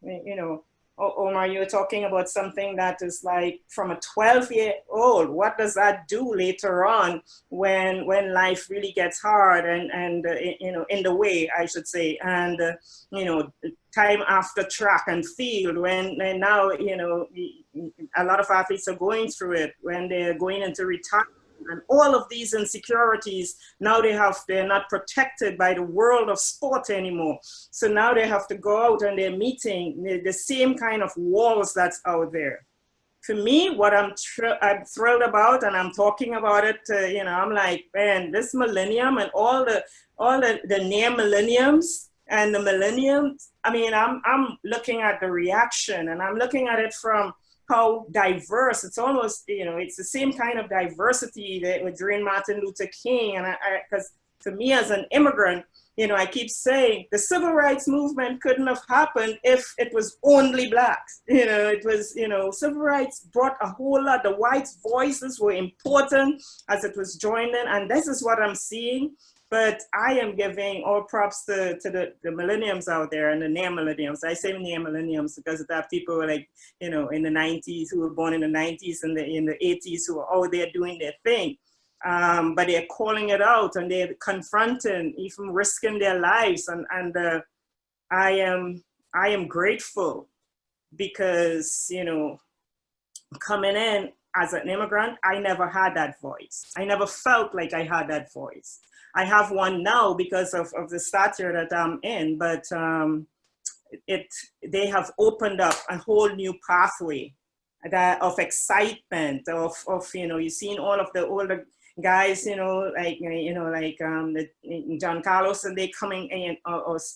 You know, Omar, you're talking about something that is like from a 12-year-old. What does that do later on when life really gets hard and you know, in the way, I should say, and you know, time after track and field when now, you know, a lot of athletes are going through it when they're going into retirement. And all of these insecurities, now they're not protected by the world of sport anymore. So now they have to go out and they're meeting the same kind of walls that's out there. For me, what I'm thrilled about, and I'm talking about it, you know, I'm like, man, this millennium and all the near millenniums and the millenniums, I mean, I'm looking at the reaction and I'm looking at it from how diverse. It's almost, you know, it's the same kind of diversity that with during Martin Luther King. And because for me as an immigrant, you know, I keep saying the civil rights movement couldn't have happened if it was only blacks. You know, it was, you know, civil rights brought a whole lot. The whites' voices were important as it was joined in. And this is what I'm seeing. But I am giving all props to the millenniums out there and the near millenniums. I say near millenniums because there are people like, you know, in the 90s who were born in the 90s and in the 80s who are out there doing their thing. But they're calling it out and they're confronting, even risking their lives. And I am grateful because, you know, coming in as an immigrant, I never had that voice. I never felt like I had that voice. I have one now because of the stature that I'm in, but they have opened up a whole new pathway of excitement, of you know, you've seen all of the older guys, you know, like John Carlos and they coming in,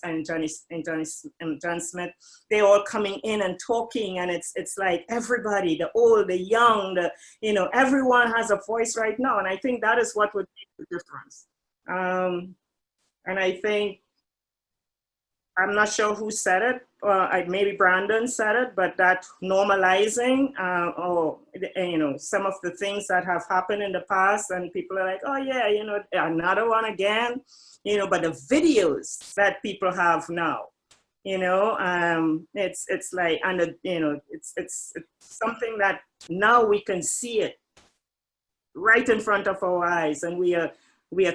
and John Smith, they all coming in and talking, and it's like everybody, the old, the young, you know, everyone has a voice right now, and I think that is what would make the difference. And I think, I'm not sure who said it, maybe Brandon said it, but that normalizing, or, you know, some of the things that have happened in the past and people are like, oh yeah, you know, another one again, you know, but the videos that people have now, you know, it's like, and you know, it's something that now we can see it right in front of our eyes, and we are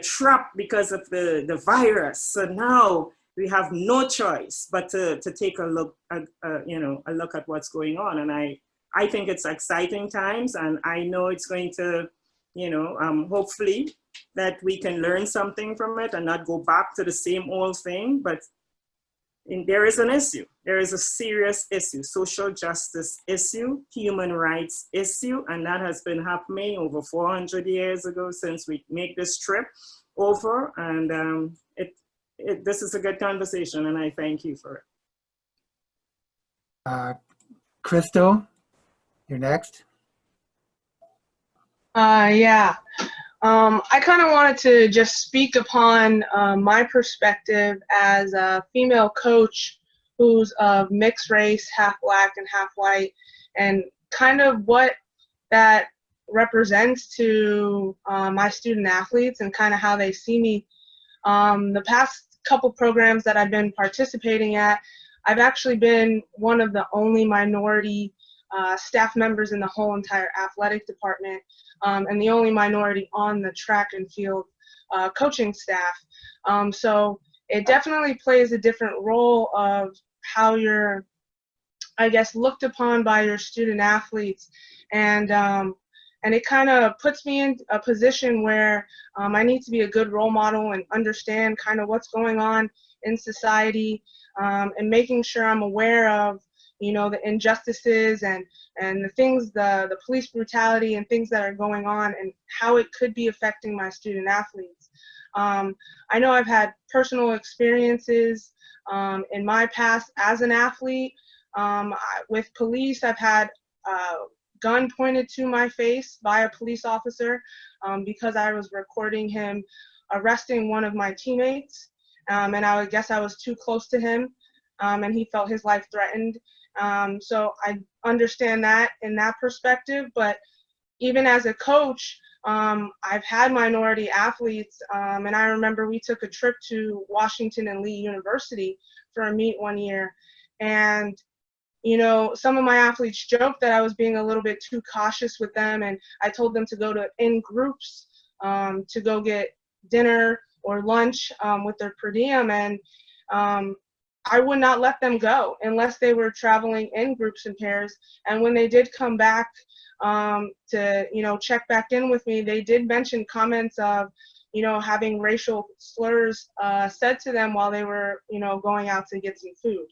trapped because of the virus. So now we have no choice but to take a look at, you know, a look at what's going on. And I think it's exciting times, and I know it's going to, you know, hopefully that we can learn something from it and not go back to the same old thing. But there is an issue. There is a serious issue, social justice issue, human rights issue, and that has been happening over 400 years ago since we make this trip over. And this is a good conversation, and I thank you for it. Crystal, you're next. Yeah. I kind of wanted to just speak upon my perspective as a female coach who's of mixed race, half black and half white, and kind of what that represents to my student athletes and kind of how they see me. The past couple programs that I've been participating at, I've actually been one of the only minority staff members in the whole entire athletic department, and the only minority on the track and field coaching staff. So it definitely plays a different role of how you're, I guess, looked upon by your student athletes. And it kind of puts me in a position where I need to be a good role model and understand kind of what's going on in society, and making sure I'm aware of, you know, the injustices and the things, the police brutality and things that are going on and how it could be affecting my student athletes. I know I've had personal experiences in my past as an athlete. With police, I've had gun pointed to my face by a police officer because I was recording him arresting one of my teammates, and I guess I was too close to him, and he felt his life threatened. So I understand that in that perspective, but even as a coach, I've had minority athletes, and I remember we took a trip to Washington and Lee University for a meet one year, and you know, some of my athletes joked that I was being a little bit too cautious with them, and I told them to go in groups to go get dinner or lunch with their per diem, and I would not let them go unless they were traveling in groups and pairs. And when they did come back to, you know, check back in with me, they did mention comments of, you know, having racial slurs said to them while they were, you know, going out to get some food.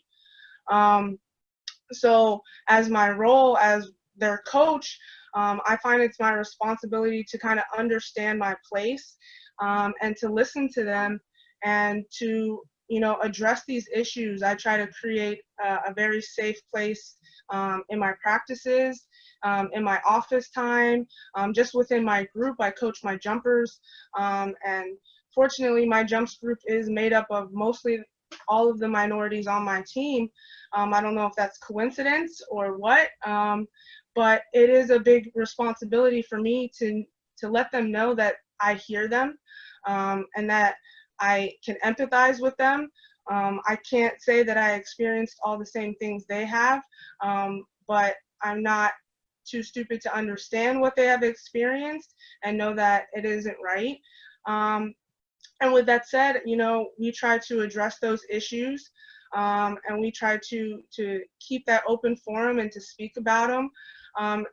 So as my role as their coach, I find it's my responsibility to kind of understand my place and to listen to them and to, you know, address these issues. I try to create a very safe place in my practices, in my office time, just within my group. I coach my jumpers, and fortunately my jumps group is made up of mostly all of the minorities on my team. I don't know if that's coincidence or what, but it is a big responsibility for me to let them know that I hear them, and that I can empathize with them. I can't say that I experienced all the same things they have, but I'm not too stupid to understand what they have experienced and know that it isn't right. And with that said, you know, we try to address those issues, and we try to keep that open forum and to speak about them.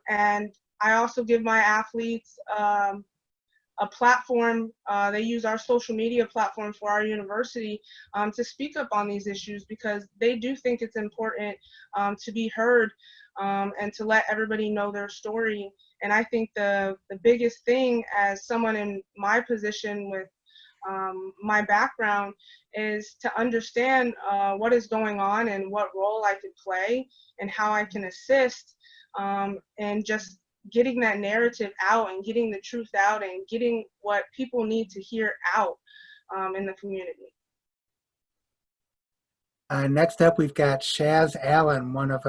And I also give my athletes a platform. They use our social media platform for our university to speak up on these issues because they do think it's important to be heard and to let everybody know their story. And I think the biggest thing as someone in my position with my background is to understand what is going on and what role I could play and how I can assist, and just getting that narrative out and getting the truth out and getting what people need to hear out in the community. Next up, we've got Shazz Allen, one of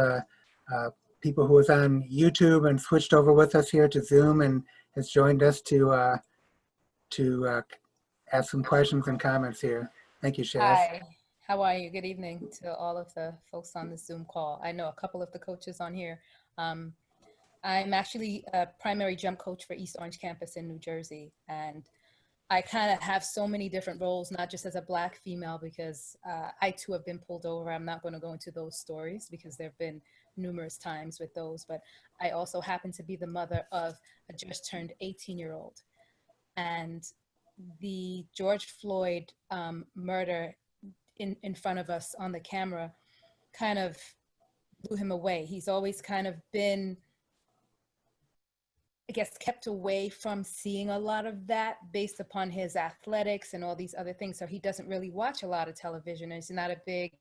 people who was on YouTube and switched over with us here to Zoom and has joined us to ask some questions and comments here. Thank you, Shazz. Hi, how are you? Good evening to all of the folks on the Zoom call. I know a couple of the coaches on here. I'm actually a primary jump coach for East Orange campus in New Jersey. And I kind of have so many different roles, not just as a Black female, because I too have been pulled over. I'm not going to go into those stories because there have been numerous times with those, but I also happen to be the mother of a just turned 18-year-old. And the George Floyd murder in front of us on the camera kind of blew him away. He's always kind of been, I guess, kept away from seeing a lot of that based upon his athletics and all these other things. So he doesn't really watch a lot of television. He's not a big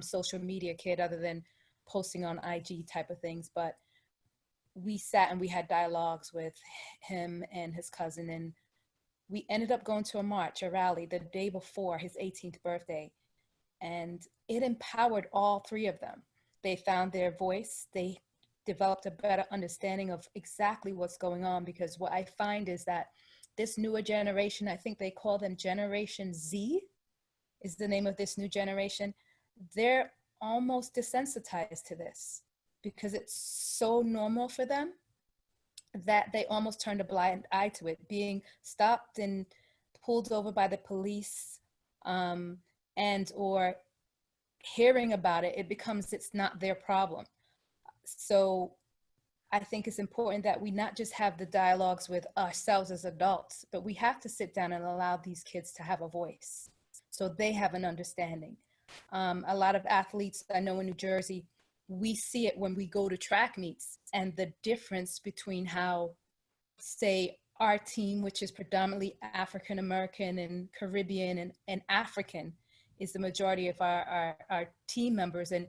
social media kid other than posting on IG type of things. But we sat and we had dialogues with him and his cousin, and we ended up going to a march, a rally, the day before his 18th birthday. And it empowered all three of them. They found their voice. They developed a better understanding of exactly what's going on, because what I find is that this newer generation, I think they call them Generation Z, is the name of this new generation. They're almost desensitized to this because it's so normal for them that they almost turned a blind eye to it. Being stopped and pulled over by the police and or hearing about it, it becomes it's not their problem. So I think it's important that we not just have the dialogues with ourselves as adults, but we have to sit down and allow these kids to have a voice so they have an understanding. A lot of athletes I know in New Jersey, we see it when we go to track meets and the difference between how, say, our team, which is predominantly African American and Caribbean and African, is the majority of our team members. And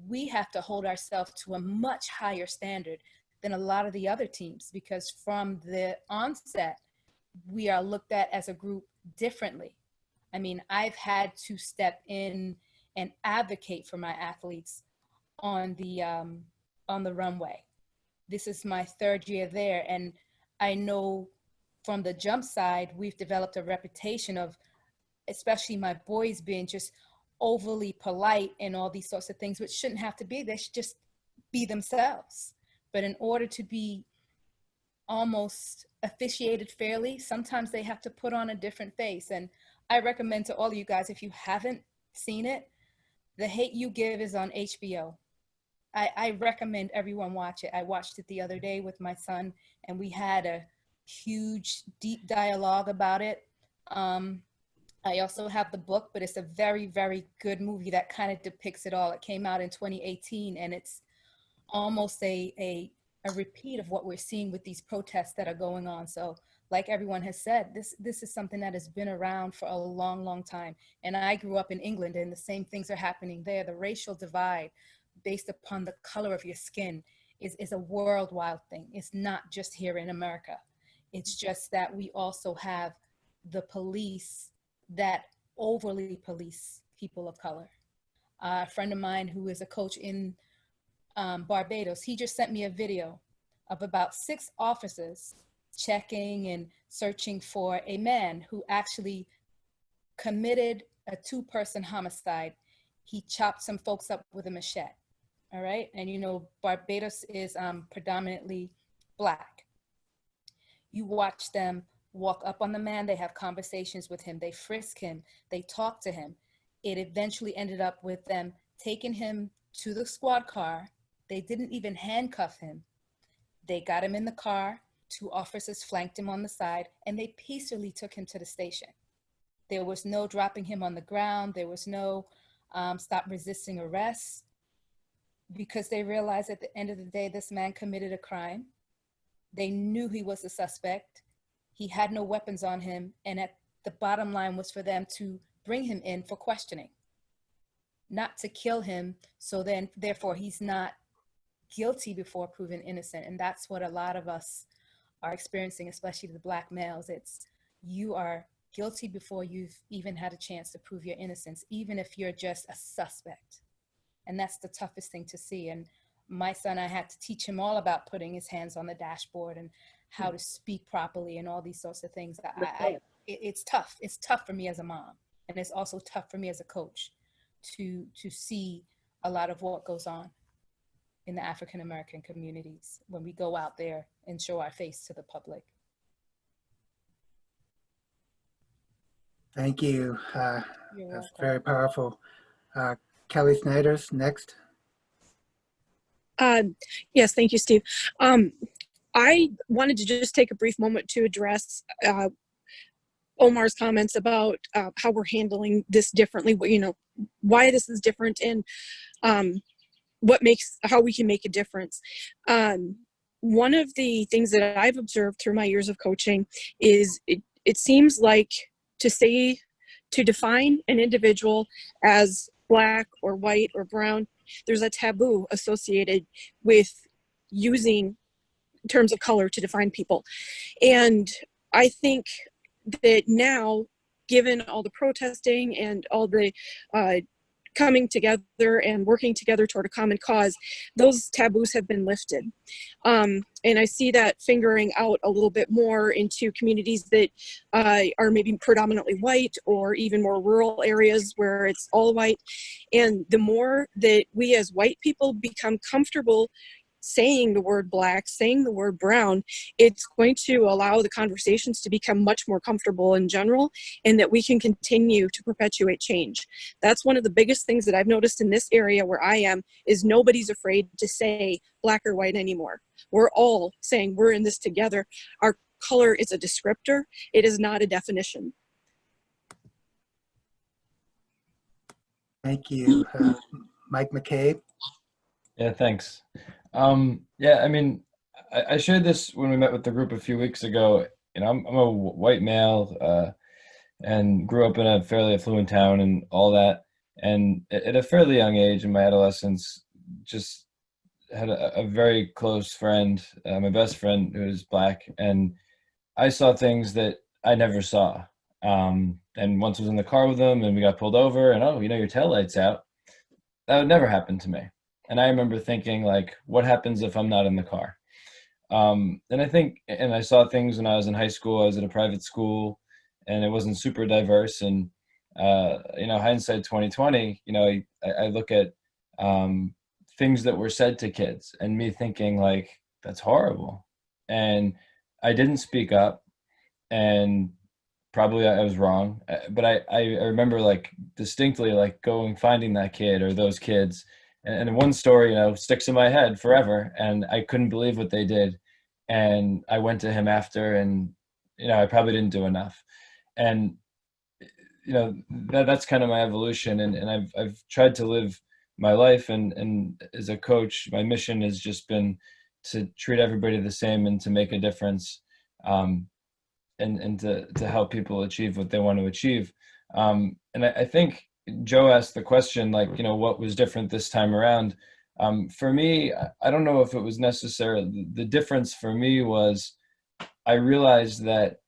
we have to hold ourselves to a much higher standard than a lot of the other teams, because from the onset, we are looked at as a group differently. I mean, I've had to step in and advocate for my athletes on the runway. This is my third year there, and I know from the jump side, we've developed a reputation of, especially my boys, being just overly polite and all these sorts of things, which shouldn't have to be. They should just be themselves. But in order to be almost officiated fairly, sometimes they have to put on a different face. And I recommend to all of you guys, if you haven't seen it, The Hate U Give is on HBO. I recommend everyone watch it. I watched it the other day with my son, and we had a huge, deep dialogue about it. I also have the book, but it's a very, very good movie that kind of depicts it all. It came out in 2018, and it's almost a repeat of what we're seeing with these protests that are going on. So like everyone has said, this is something that has been around for a long, long time. And I grew up in England, and the same things are happening there. The racial divide based upon the color of your skin is a worldwide thing. It's not just here in America. It's just that we also have the police that overly police people of color. A friend of mine who is a coach in Barbados, he just sent me a video of about 6 officers checking and searching for a man who actually committed a 2-person homicide. He chopped some folks up with a machete. All right. And you know, Barbados is predominantly Black. You watch them walk up on the man, they have conversations with him, they frisk him, they talk to him. It eventually ended up with them taking him to the squad car. They didn't even handcuff him. They got him in the car, 2 officers flanked him on the side, and they peacefully took him to the station. There was no dropping him on the ground. There was no stop resisting arrest, because they realized at the end of the day, this man committed a crime. They knew he was a suspect. He had no weapons on him. And at the bottom line was for them to bring him in for questioning, not to kill him. So then, therefore, he's not guilty before proven innocent. And that's what a lot of us are experiencing, especially the Black males. It's, you are guilty before you've even had a chance to prove your innocence, even if you're just a suspect. And that's the toughest thing to see. And my son, I had to teach him all about putting his hands on the dashboard and how to speak properly and all these sorts of things. It's tough. It's tough for me as a mom. And it's also tough for me as a coach to see a lot of what goes on in the African-American communities when we go out there and show our face to the public. Thank you. You're That's welcome. very powerful. Kelly Snyder's next. Yes, thank you, Steve. I wanted to just take a brief moment to address Omar's comments about how we're handling this differently, you know, why this is different, and how we can make a difference. One of the things that I've observed through my years of coaching is it seems like to define an individual as Black or white or brown, there's a taboo associated with using terms of color to define people. And I think that now, given all the protesting and all the coming together and working together toward a common cause, those taboos have been lifted. And I see that fingering out a little bit more into communities that are maybe predominantly white, or even more rural areas where it's all white. And the more that we as white people become comfortable saying the word Black, saying the word brown, it's going to allow the conversations to become much more comfortable in general, and that we can continue to perpetuate change. That's one of the biggest things that I've noticed in this area where I am, is nobody's afraid to say Black or white anymore. We're all saying we're in this together. Our color is a descriptor. It is not a definition. Thank you. Mike McCabe. Yeah, thanks. Yeah, I mean, I shared this when we met with the group a few weeks ago. You know, I'm a white male and grew up in a fairly affluent town and all that. And at a fairly young age in my adolescence, just had a very close friend, my best friend, who was Black. And I saw things that I never saw. And once I was in the car with him and we got pulled over and, oh, you know, your taillight's out. That would never happen to me. And I remember thinking, like, what happens if I'm not in the car? And I think, and I saw things when I was in high school. I was at a private school and it wasn't super diverse. And, you know, hindsight 2020, you know, I look at things that were said to kids and me thinking, like, that's horrible. And I didn't speak up, and probably I was wrong. But I remember, like, distinctly, like, finding that kid or those kids. And one story, you know, sticks in my head forever. And I couldn't believe what they did. And I went to him after, and, you know, I probably didn't do enough. And, you know, that's kind of my evolution. And I've tried to live my life. And as a coach, my mission has just been to treat everybody the same and to make a difference, and to help people achieve what they want to achieve. And I think Joe asked the question, like, you know, what was different this time around? For me, I don't know if it was necessarily, the difference for me was I realized that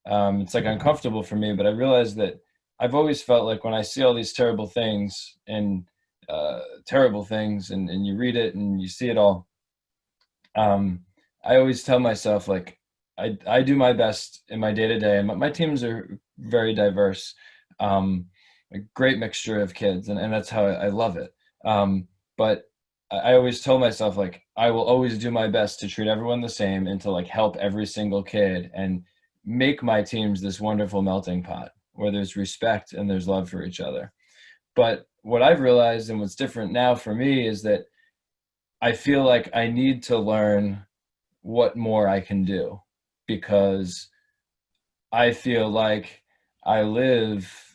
it's like uncomfortable for me, but I realized that I've always felt like when I see all these terrible things and you read it and you see it all, I always tell myself, like, I do my best in my day-to-day, and my teams are very diverse. A great mixture of kids, and that's how I love it. But I always told myself, like, I will always do my best to treat everyone the same and to, like, help every single kid and make my teams this wonderful melting pot where there's respect and there's love for each other. But what I've realized and what's different now for me is that I feel like I need to learn what more I can do, because I feel like I live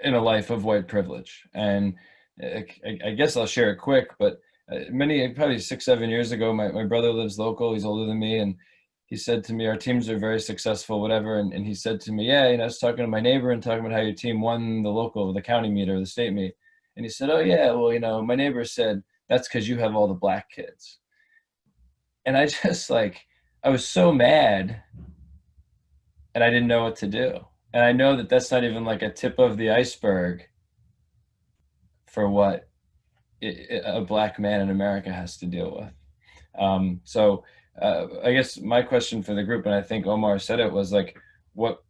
in a life of white privilege. And I guess I'll share it quick, but probably 6-7 years ago, my brother lives local, he's older than me, and he said to me, our teams are very successful, whatever. And he said to me, yeah, you know, I was talking to my neighbor and talking about how your team won the county meet or the state meet. And he said, oh yeah, well, you know, my neighbor said, that's because you have all the Black kids. And I just, like, I was so mad and I didn't know what to do. And I know that that's not even like a tip of the iceberg for what a Black man in America has to deal with. So I guess my question for the group, and I think Omar said it, was like, what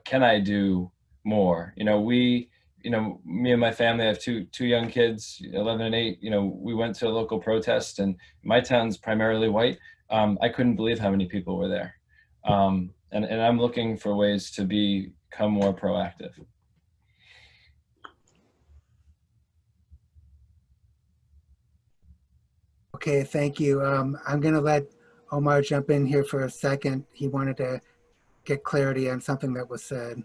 can I do more? You know, me and my family, I have two young kids, 11 and 8. You know, we went to a local protest, and my town's primarily white. I couldn't believe how many people were there. And I'm looking for ways to become more proactive. Okay, thank you. I'm going to let Omar jump in here for a second. He wanted to get clarity on something that was said.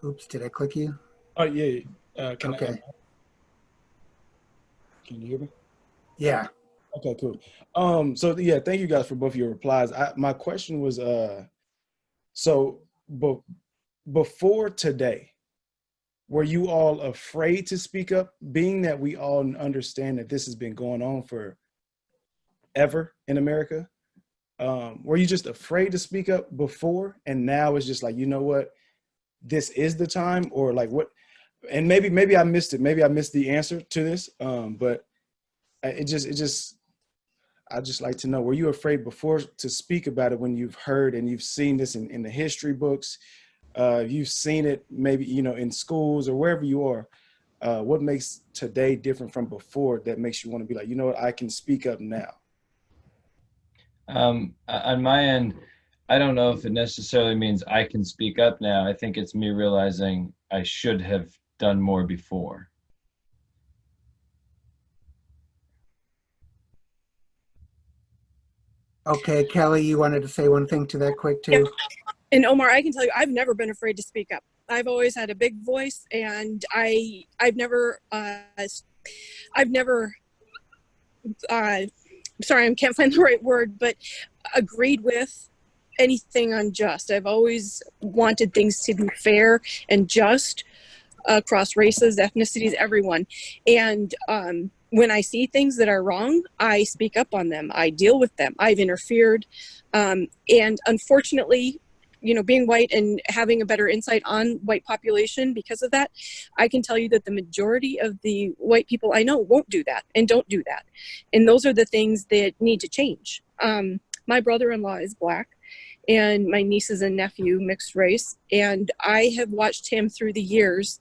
Oops, did I click you? Oh, yeah. Can you hear me? Yeah. Okay, cool. So yeah, thank you guys for both of your replies. My question was, before today, were you all afraid to speak up, being that we all understand that this has been going on for ever in America? Were you just afraid to speak up before, and now it's just like, you know what, this is the time, or like what? And maybe I missed it. Maybe I missed the answer to this. But I'd just like to know, were you afraid before to speak about it when you've heard and you've seen this in the history books? You've seen it maybe, you know, in schools or wherever you are. What makes today different from before that makes you want to be like, you know what, I can speak up now? On my end, I don't know if it necessarily means I can speak up now. I think it's me realizing I should have done more before. Okay, Kelly, you wanted to say one thing to that quick too? Yeah. And Omar, I can tell you, I've never been afraid to speak up. I've always had a big voice, and I've never, sorry, I can't find the right word, but agreed with anything unjust. I've always wanted things to be fair and just across races, ethnicities, everyone. And when I see things that are wrong, I speak up on them. I deal with them. I've interfered. And unfortunately, you know, being white and having a better insight on white population because of that, I can tell you that the majority of the white people I know won't do that and don't do that. And those are the things that need to change. My brother-in-law is Black, and my nieces and nephew mixed race, and I have watched him through the years.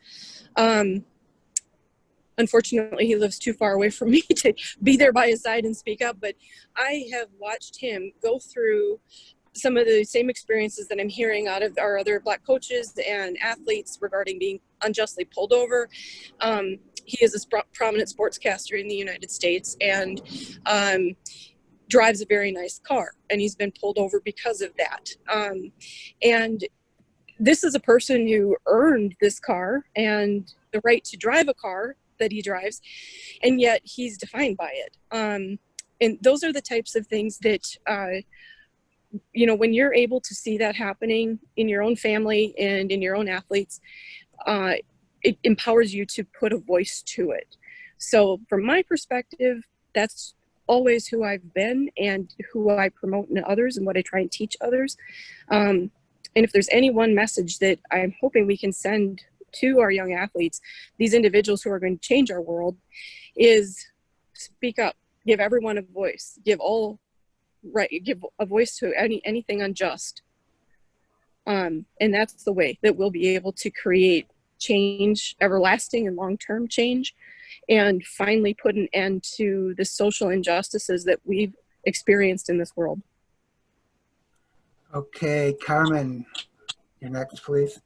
Unfortunately, he lives too far away from me to be there by his side and speak up, but I have watched him go through some of the same experiences that I'm hearing out of our other Black coaches and athletes regarding being unjustly pulled over. He is a prominent sportscaster in the United States, and drives a very nice car, and he's been pulled over because of that. And this is a person who earned this car and the right to drive a car that he drives, and yet he's defined by it. And those are the types of things that, you know, when you're able to see that happening in your own family and in your own athletes, it empowers you to put a voice to it. So from my perspective, that's always who I've been and who I promote in others and what I try and teach others. And if there's any one message that I'm hoping we can send to our young athletes, these individuals who are going to change our world, is speak up, give everyone a voice, give a voice to anything unjust. And that's the way that we'll be able to create change, everlasting and long-term change, and finally put an end to the social injustices that we've experienced in this world. Okay, Carmen, you're next, please.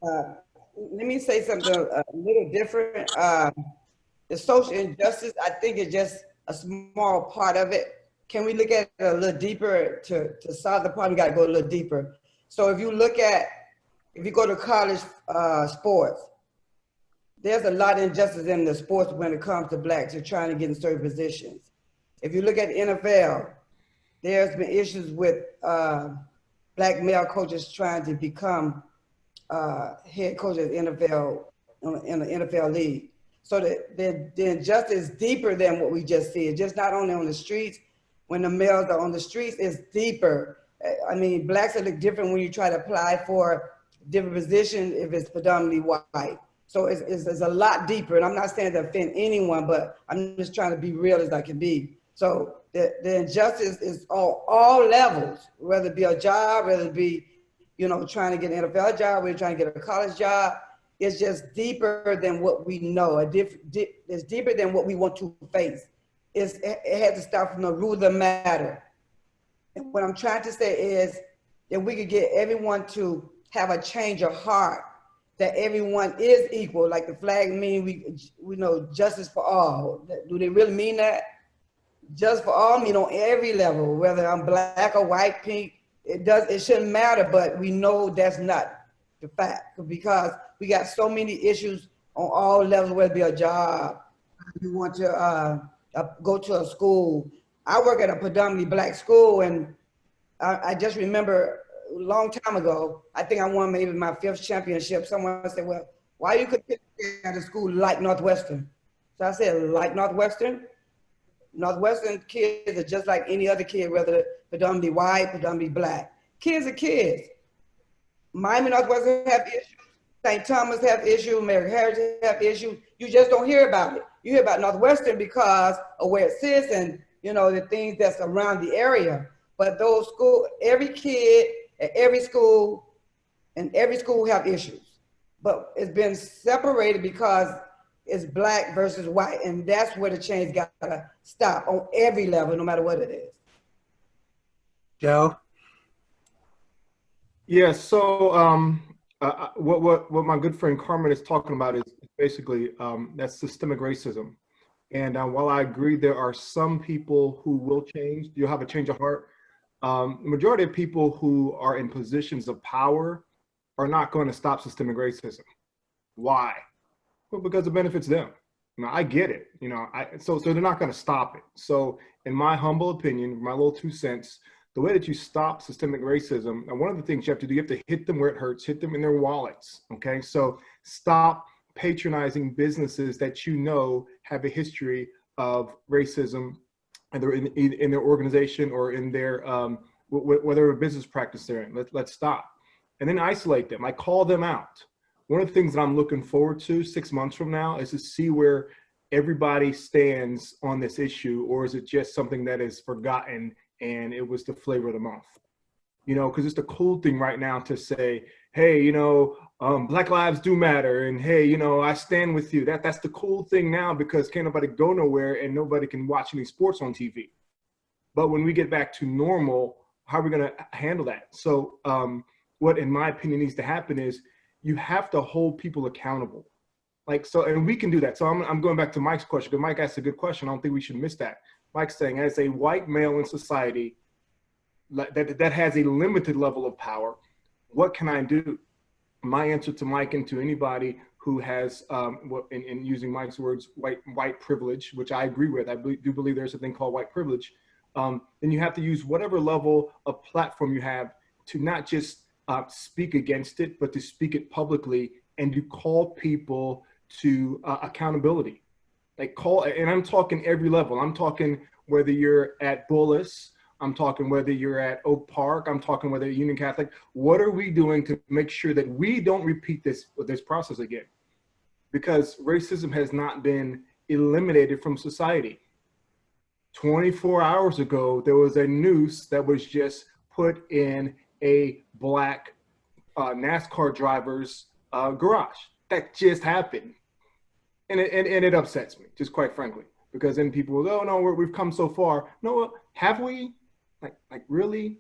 Let me say something a little different. The social injustice, I think, is just a small part of it. Can we look at it a little deeper? To solve the problem, we got to go a little deeper. So if you go to college sports, there's a lot of injustice in the sports when it comes to Blacks who are trying to get in certain positions. If you look at the NFL, there's been issues with Black male coaches trying to become head coaches in the NFL league. So the injustice is deeper than what we just see. It's just not only on the streets. When the males are on the streets, it's deeper. I mean, Blacks are look different when you try to apply for different positions if it's predominantly white. So it's a lot deeper, and I'm not saying to offend anyone, but I'm just trying to be real as I can be. So the injustice is all levels, whether it be a job, whether it be, you know, trying to get an NFL job, whether trying to get a college job. It's just deeper than what we know. It's deeper than what we want to face. It had to start from the root of the matter. And what I'm trying to say is that we could get everyone to have a change of heart, that everyone is equal. Like the flag mean we know justice for all. Do they really mean that? Justice for all mean on every level, whether I'm Black or white, pink, it shouldn't matter, but we know that's not the fact, because we got so many issues on all levels, whether it be a job, you want to go to a school. I work at a predominantly Black school, and I just remember a long time ago, I think I won maybe my 5th championship. Someone said, well, why you could pick at a school like Northwestern? So I said, like Northwestern? Northwestern kids are just like any other kid, whether predominantly white, predominantly Black. Kids are kids. Miami Northwestern have issues, St. Thomas have issue, American Heritage have issue. You just don't hear about it. You hear about Northwestern because of where it sits and, you know, the things that's around the area. But those schools, every kid at every school have issues. But it's been separated because it's black versus white, and that's where the change gotta stop on every level, no matter what it is. Joe? Yeah, so what my good friend Carmen is talking about is basically that's systemic racism. And while I agree there are some people who will change, you'll have a change of heart, the majority of people who are in positions of power are not going to stop systemic racism. Why? Well, because it benefits them. You know, I get it. You know, so they're not going to stop it. So, in my humble opinion, my little 2 cents, the way that you stop systemic racism, and one of the things you have to do, you have to hit them where it hurts, hit them in their wallets. Okay, so stop patronizing businesses that you know have a history of racism, either in their organization or in their whatever business practice they're in. Let's stop, and then isolate them. I call them out. One of the things that I'm looking forward to 6 months from now is to see where everybody stands on this issue, or is it just something that is forgotten and it was the flavor of the month? You know, because it's the cool thing right now to say, hey, you know, Black lives do matter, and hey, you know, I stand with you. That's the cool thing now, because can't nobody go nowhere and nobody can watch any sports on TV. But when we get back to normal, how are we going to handle that? So what, in my opinion, needs to happen is you have to hold people accountable. Like, so, and we can do that. So I'm going back to Mike's question, because Mike asked a good question. I don't think we should miss that. Mike's saying, as a white male in society that has a limited level of power, what can I do? My answer to Mike and to anybody who has, in using Mike's words, white privilege, which I agree with, I do believe there's a thing called white privilege, then you have to use whatever level of platform you have to not just speak against it, but to speak it publicly and to call people to accountability. Like and I'm talking every level. I'm talking whether you're at Bullis, I'm talking whether you're at Oak Park, I'm talking whether you're Union Catholic. What are we doing to make sure that we don't repeat this process again? Because racism has not been eliminated from society. 24 hours ago, there was a noose that was just put in a black NASCAR driver's garage. That just happened. And it upsets me, just quite frankly, because then people will go, oh no, we've come so far. No, have we? Like really?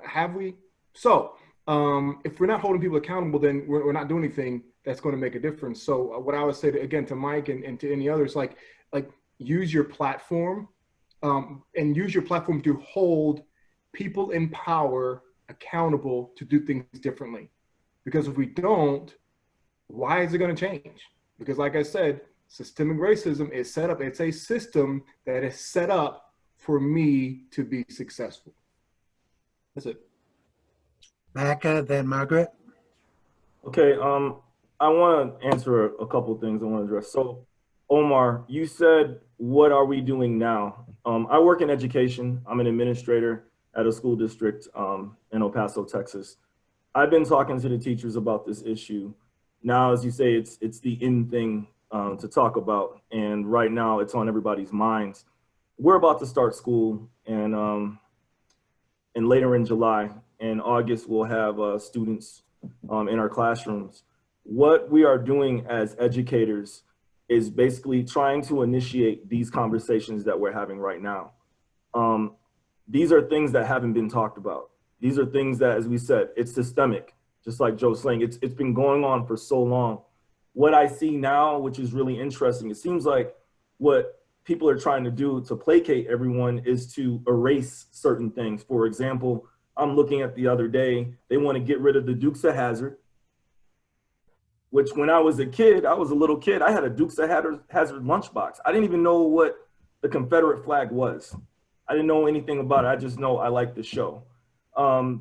Have we? So if we're not holding people accountable, then we're not doing anything that's going to make a difference. So what I would say to Mike and to any others, like use your platform and use your platform to hold people in power accountable to do things differently. Because if we don't, why is it going to change? Because like I said, systemic racism is set up. It's a system that is set up for me to be successful. That's it. Macka, then Margaret. Okay, I want to answer a couple of things I want to address. So, Omar, you said, what are we doing now? I work in education. I'm an administrator at a school district in El Paso, Texas. I've been talking to the teachers about this issue. Now, as you say, it's the in thing to talk about, and right now it's on everybody's minds. We're about to start school, and later in July and August we'll have students in our classrooms. What we are doing as educators is basically trying to initiate these conversations that we're having right now. These are things that haven't been talked about. These are things that, as we said, it's systemic, just like Joe's saying, it's been going on for so long. What I see now, which is really interesting, it seems like what people are trying to do to placate everyone is to erase certain things. For example, I'm looking at the other day, they want to get rid of the Dukes of Hazzard, which when I was a kid, I was a little kid, I had a Dukes of Hazzard lunchbox. I didn't even know what the Confederate flag was. I didn't know anything about it. I just know I liked the show.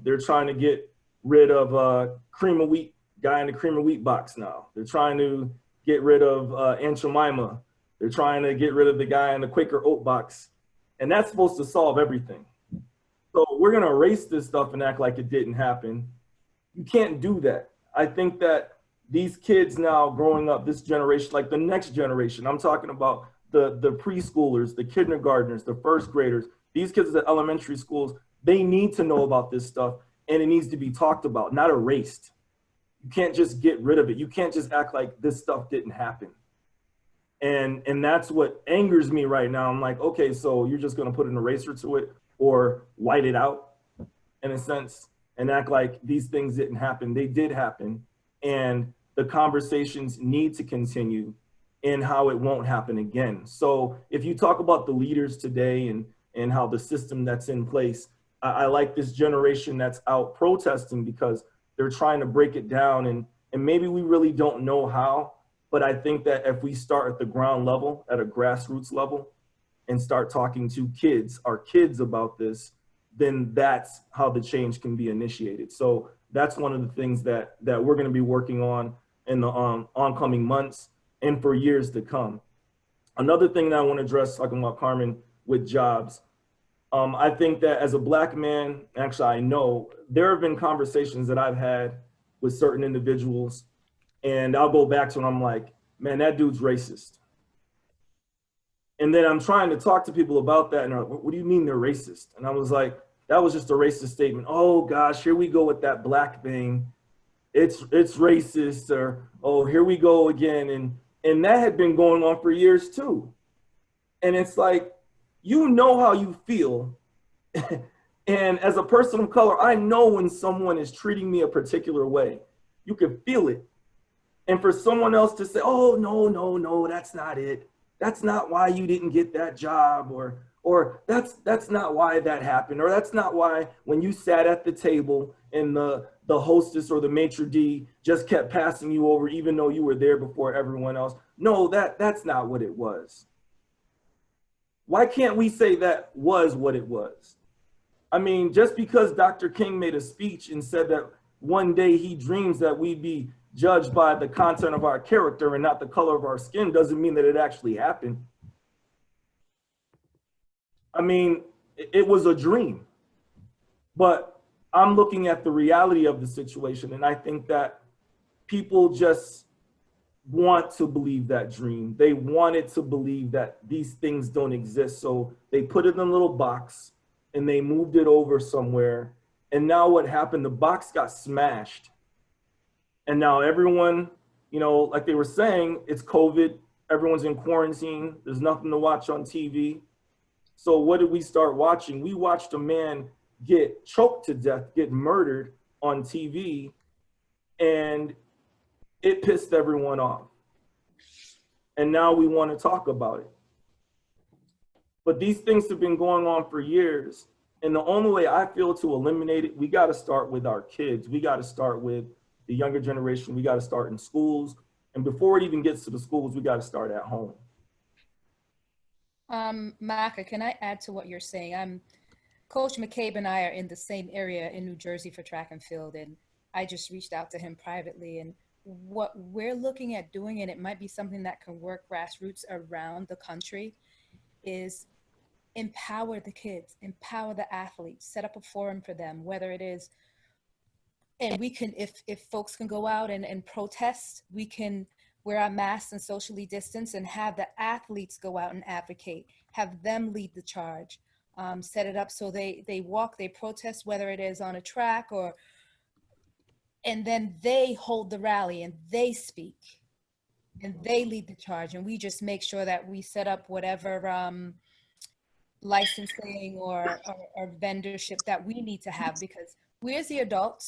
They're trying to get rid of Cream of Wheat, guy in the Cream of Wheat box now. They're trying to get rid of Aunt Jemima. They're trying to get rid of the guy in the Quaker Oat box. And that's supposed to solve everything. So we're gonna erase this stuff and act like it didn't happen. You can't do that. I think that these kids now growing up, this generation, like the next generation, I'm talking about the preschoolers, the kindergartners, the first graders, these kids at elementary schools, they need to know about this stuff, and it needs to be talked about, not erased. You can't just get rid of it. You can't just act like this stuff didn't happen. And that's what angers me right now. I'm like, okay, so you're just gonna put an eraser to it or white it out in a sense and act like these things didn't happen. They did happen, and the conversations need to continue in how it won't happen again. So if you talk about the leaders today and how the system that's in place, I like this generation that's out protesting because they're trying to break it down, and maybe we really don't know how, but I think that if we start at the ground level, at a grassroots level, and start talking to kids, our kids about this, then that's how the change can be initiated. So that's one of the things that we're gonna be working on in the oncoming months and for years to come. Another thing that I wanna address, talking about Carmen, with jobs, I think that as a Black man, actually I know, there have been conversations that I've had with certain individuals, and I'll go back to when I'm like, man, that dude's racist. And then I'm trying to talk to people about that, and they're like, what do you mean they're racist? And I was like, that was just a racist statement. Oh gosh, here we go with that Black thing. It's racist, or oh, here we go again. And that had been going on for years too. And it's like, you know how you feel. And as a person of color, I know when someone is treating me a particular way. You can feel it. And for someone else to say, oh, no, that's not it. That's not why you didn't get that job, or that's not why that happened, or that's not why when you sat at the table and the hostess or the maitre d' just kept passing you over even though you were there before everyone else. No, that's not what it was. Why can't we say that was what it was? I mean, just because Dr. King made a speech and said that one day he dreams that we'd be judged by the content of our character and not the color of our skin doesn't mean that it actually happened. I mean, it was a dream, but I'm looking at the reality of the situation, and I think that people just want to believe that dream. They wanted to believe that these things don't exist, so they put it in a little box and they moved it over somewhere. And now what happened? The box got smashed. And now everyone, you know, like they were saying, it's COVID, everyone's in quarantine, there's nothing to watch on TV. So what did we start watching? We watched a man get choked to death, get murdered on TV, and it pissed everyone off. And now we want to talk about it. But these things have been going on for years. And the only way I feel to eliminate it, we got to start with our kids. We got to start with the younger generation. We got to start in schools. And before it even gets to the schools, we got to start at home. Macka, can I add to what you're saying? Coach McCabe and I are in the same area in New Jersey for track and field. And I just reached out to him privately. And what we're looking at doing, and it might be something that can work grassroots around the country, is empower the kids, empower the athletes, set up a forum for them, whether it is, and we can, if folks can go out and protest, we can wear our masks and socially distance and have the athletes go out and advocate, have them lead the charge, set it up so they walk, they protest, whether it is on a track or, and then they hold the rally and they speak and they lead the charge. And we just make sure that we set up whatever licensing or vendorship that we need to have, because we as the adults,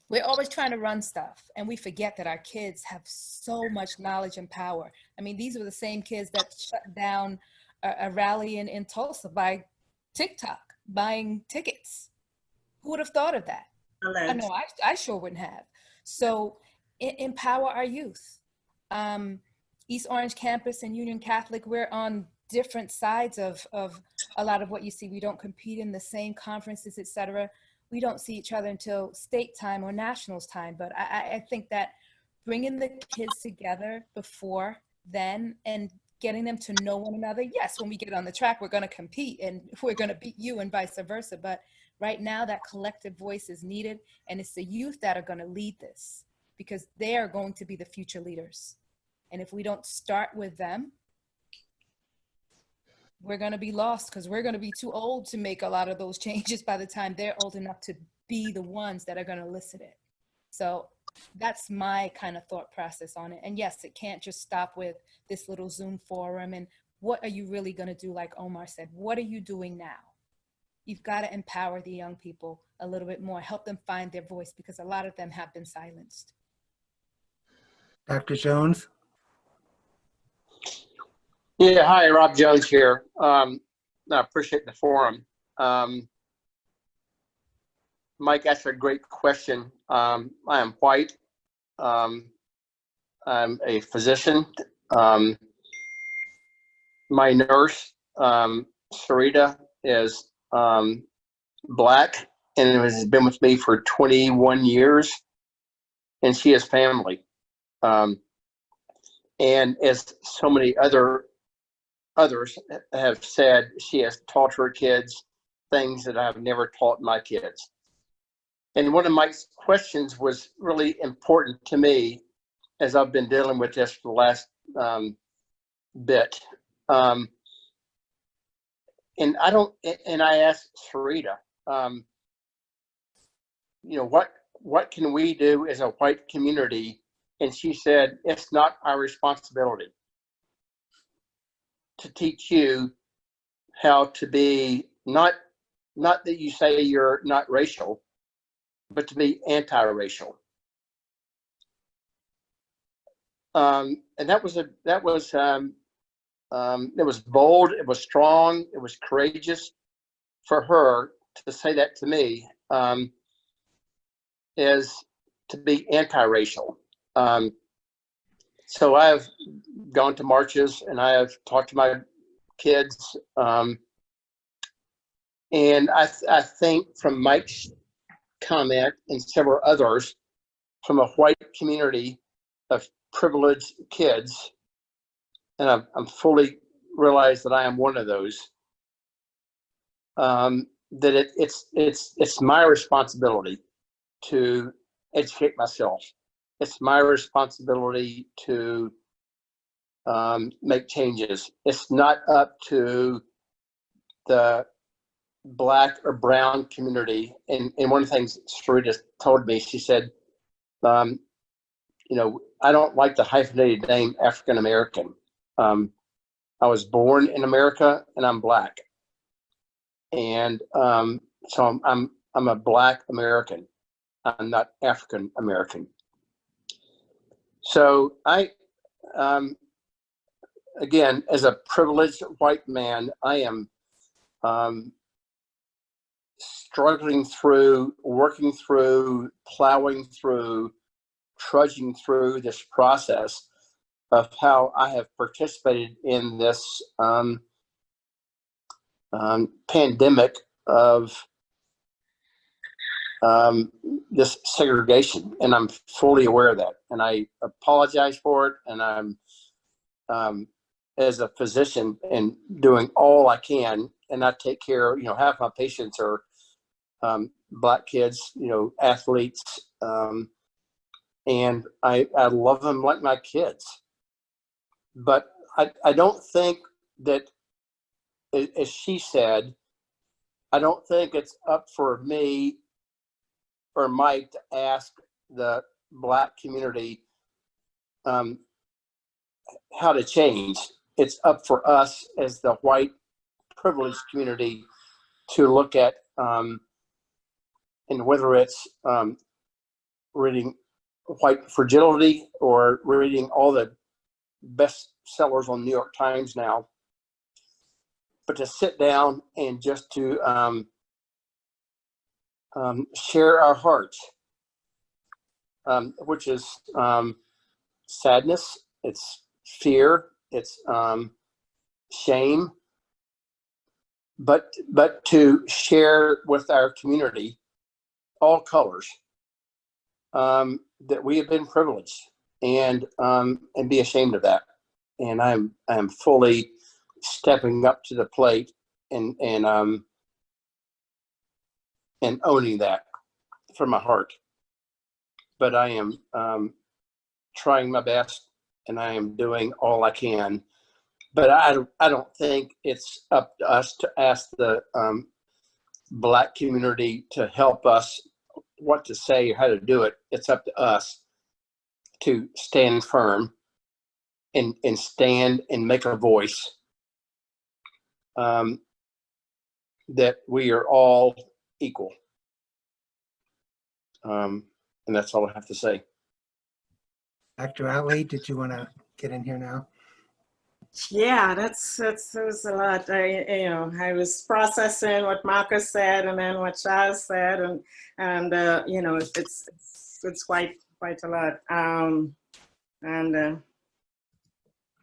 we're always trying to run stuff and we forget that our kids have so much knowledge and power. I mean, these were the same kids that shut down a rally in Tulsa by TikTok, buying tickets. Who would have thought of that? I know I sure wouldn't have. So empower our youth. East Orange campus and Union Catholic, we're on different sides of a lot of what you see. We don't compete in the same conferences, et cetera. We don't see each other until state time or nationals time. But I think that bringing the kids together before then and getting them to know one another. Yes, when we get on the track, we're going to compete and we're going to beat you and vice versa. But right now that collective voice is needed, and it's the youth that are going to lead this. because they are going to be the future leaders. And if we don't start with them, we're going to be lost, because we're going to be too old to make a lot of those changes by the time they're old enough to be the ones that are going to elicit it. So that's my kind of thought process on it. And yes, it can't just stop with this little Zoom forum. And what are you really going to do? Like Omar said, what are you doing now? You've got to empower the young people a little bit more, help them find their voice, because a lot of them have been silenced. Dr. Jones? Yeah, hi, Rob Jones here. I appreciate the forum. Mike asked a great question. I am white. I'm a physician. My nurse, Sarita, is Black and has been with me for 21 years, and she has family. And as so many others have said, she has taught her kids things that I've never taught my kids. And one of Mike's questions was really important to me as I've been dealing with this for the last bit. And I asked Sarita, what can we do as a white community? And she said, it's not our responsibility to teach you how to be not that you say you're not racial, but to be anti-racial. And it was bold, it was strong, it was courageous for her to say that to me, is to be anti-racial. So I have gone to marches and I have talked to my kids. And I think from Mike's comment and several others from a white community of privileged kids, and I'm fully realize that I am one of those, that it's my responsibility to educate myself. It's my responsibility to make changes. It's not up to the Black or brown community. And one of the things Sarita told me, she said, I don't like the hyphenated name African American. I was born in America and I'm Black. And so I'm a Black American. I'm not African American. So I, again, as a privileged white man, I am struggling through, working through, plowing through, trudging through this process of how I have participated in this pandemic of this segregation, and I'm fully aware of that, and I apologize for it. And I'm as a physician and doing all I can, and I take care. Half my patients are Black kids, athletes, and I love them like my kids. But I don't think that, as she said, I don't think it's up for me or Mike to ask the Black community how to change. It's up for us as the white privileged community to look at, and whether it's reading White Fragility or reading all the best sellers on New York Times now, but to sit down and just to share our hearts, which is sadness, it's fear, it's shame, but to share with our community, all colors, that we have been privileged, and be ashamed of that. And I'm fully stepping up to the plate and owning that from my heart. but I am trying my best, and I am doing all I can. But I don't think it's up to us to ask the Black community to help us what to say or how to do it. It's up to us to stand firm and stand and make a voice that we are all equal. And that's all I have to say. Dr. Ottley, did you want to get in here now? Yeah, that's a lot. I was processing what Macka said and then what Shazz said, and it's quite a lot.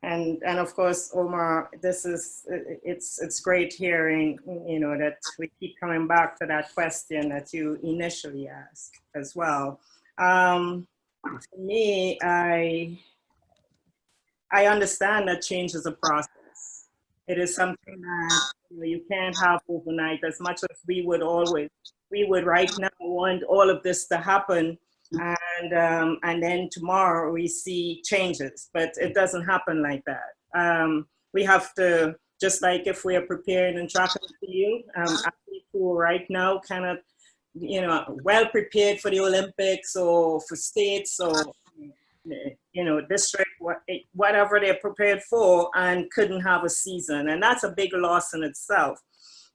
And of course, Omar, it's great hearing, that we keep coming back to that question that you initially asked as well. To me, I understand that change is a process. It is something that you can't have overnight. As much as we would right now want all of this to happen, and then tomorrow we see changes, but it doesn't happen like that. We have to, just like if we are preparing in track and field, athletes who are right now kind of, well prepared for the Olympics or for states or district, whatever they're prepared for, and couldn't have a season. And that's a big loss in itself.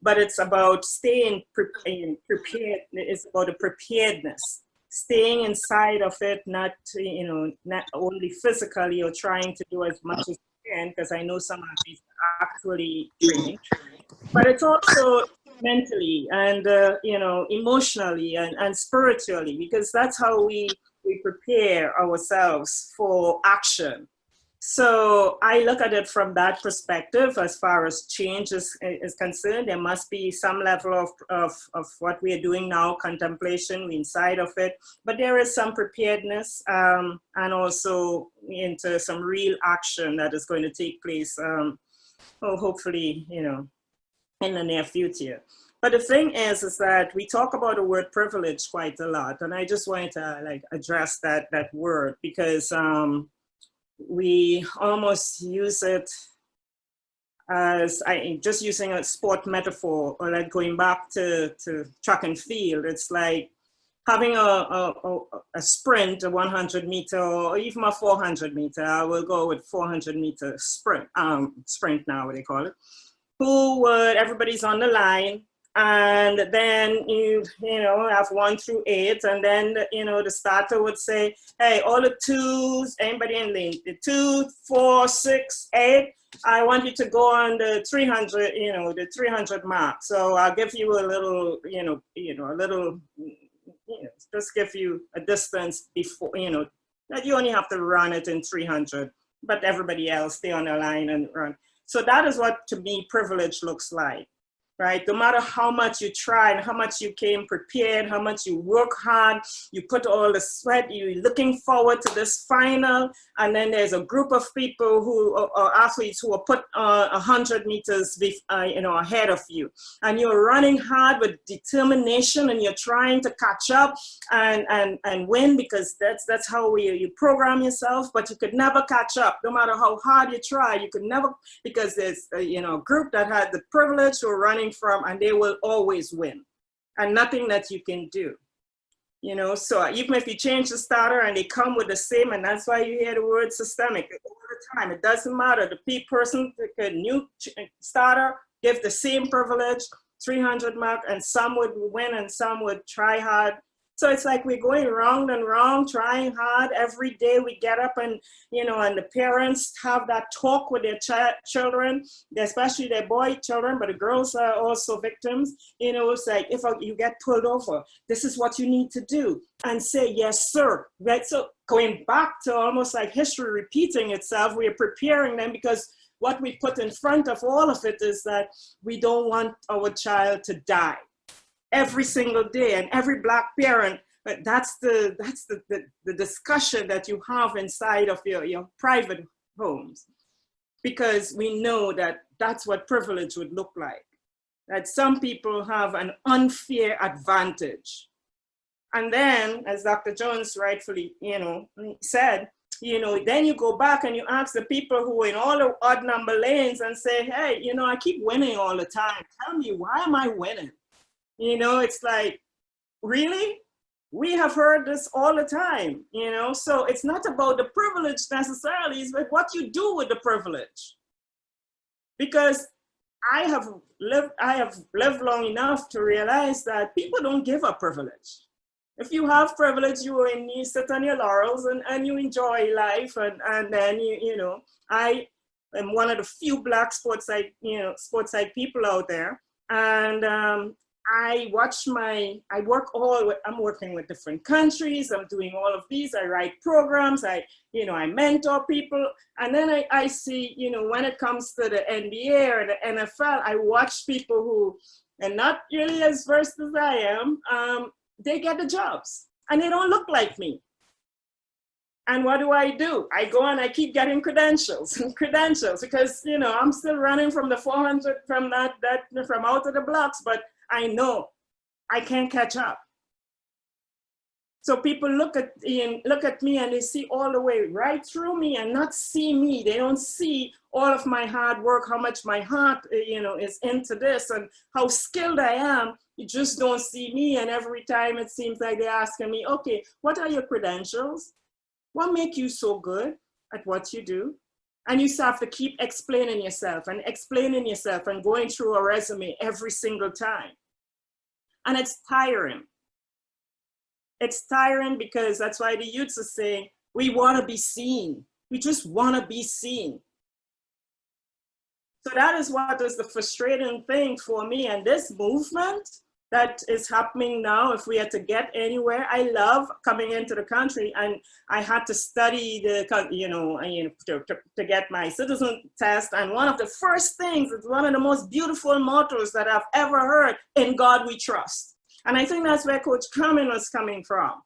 But it's about staying prepared. It's about the preparedness, staying inside of it, not only physically or trying to do as much as you can, because I know some of these are actually training, but it's also mentally and, emotionally and spiritually, because that's how we prepare ourselves for action. So I look at it from that perspective. As far as change is concerned, there must be some level of what we are doing now, contemplation inside of it, but there is some preparedness and also into some real action that is going to take place, hopefully, in the near future. But the thing is that we talk about the word privilege quite a lot, and I just wanted to address that word, because we almost use it as, just using a sport metaphor, or going back to track and field. It's like having a sprint, a 100 meter, or even a 400 meter. I will go with 400 meter sprint now, what they call it. Everybody's on the line, and then you have 1 through 8, and then the starter would say, hey, all the 2s, anybody in lane, the 2, 4, 6, 8, I want you to go on the 300, the 300 mark. So I'll give you a little, just give you a distance before, that you only have to run it in 300, but everybody else stay on the line and run. So that is what, to me, privilege looks like, right? No matter how much you try and how much you came prepared, how much you work hard, you put all the sweat, you're looking forward to this final, and then there's a group of people who are athletes who are put 100 meters ahead of you, and you're running hard with determination, and you're trying to catch up and win, because that's how you program yourself. But you could never catch up. No matter how hard you try, you could never, because there's a group that had the privilege who are running from, and they will always win, and nothing that you can do. So even if you change the starter and they come with the same, and that's why you hear the word systemic all the time. It doesn't matter. The person, the new starter, give the same privilege, 300 mark, and some would win and some would try hard. So it's like we're going round and round, trying hard. Every day we get up and, and the parents have that talk with their children, especially their boy children, but the girls are also victims. It's like, if you get pulled over, this is what you need to do, and say, yes, sir. Right? So going back to almost like history repeating itself, we are preparing them, because what we put in front of all of it is that we don't want our child to die every single day. And every Black parent, but that's the discussion that you have inside of your private homes, because we know that that's what privilege would look like, that some people have an unfair advantage, And then, as Dr. Jones rightfully, said, then you go back and you ask the people who are in all the odd number lanes and say, hey, I keep winning all the time. Tell me, why am I winning? It's like, really? We have heard this all the time, so it's not about the privilege necessarily, it's but what you do with the privilege. Because I have lived long enough to realize that people don't give up privilege. If you have privilege, you sit on your laurels and you enjoy life, and then I am one of the few Black sports psych people out there, and I'm working with different countries. I'm doing all of these. I write programs. I mentor people. And then I see, when it comes to the NBA or the NFL, I watch people who are not really as versed as I am. They get the jobs and they don't look like me. And what do? I go and I keep getting credentials because, I'm still running from the 400 from out of the blocks, but I know I can't catch up. So people look at me and they see all the way right through me and not see me. They don't see all of my hard work, how much my heart, is into this and how skilled I am. You just don't see me. And every time it seems like they're asking me, okay, what are your credentials? What make you so good at what you do? And you have to keep explaining yourself and going through a resume every single time. And it's tiring. It's tiring because that's why the youths are saying, we want to be seen. We just want to be seen. So that is what is the frustrating thing for me. And this movement that is happening now, if we had to get anywhere, I love coming into the country, and I had to study to get my citizen test. And one of the first things, it's one of the most beautiful mottos that I've ever heard: in God we trust. And I think that's where Coach Carmen was coming from,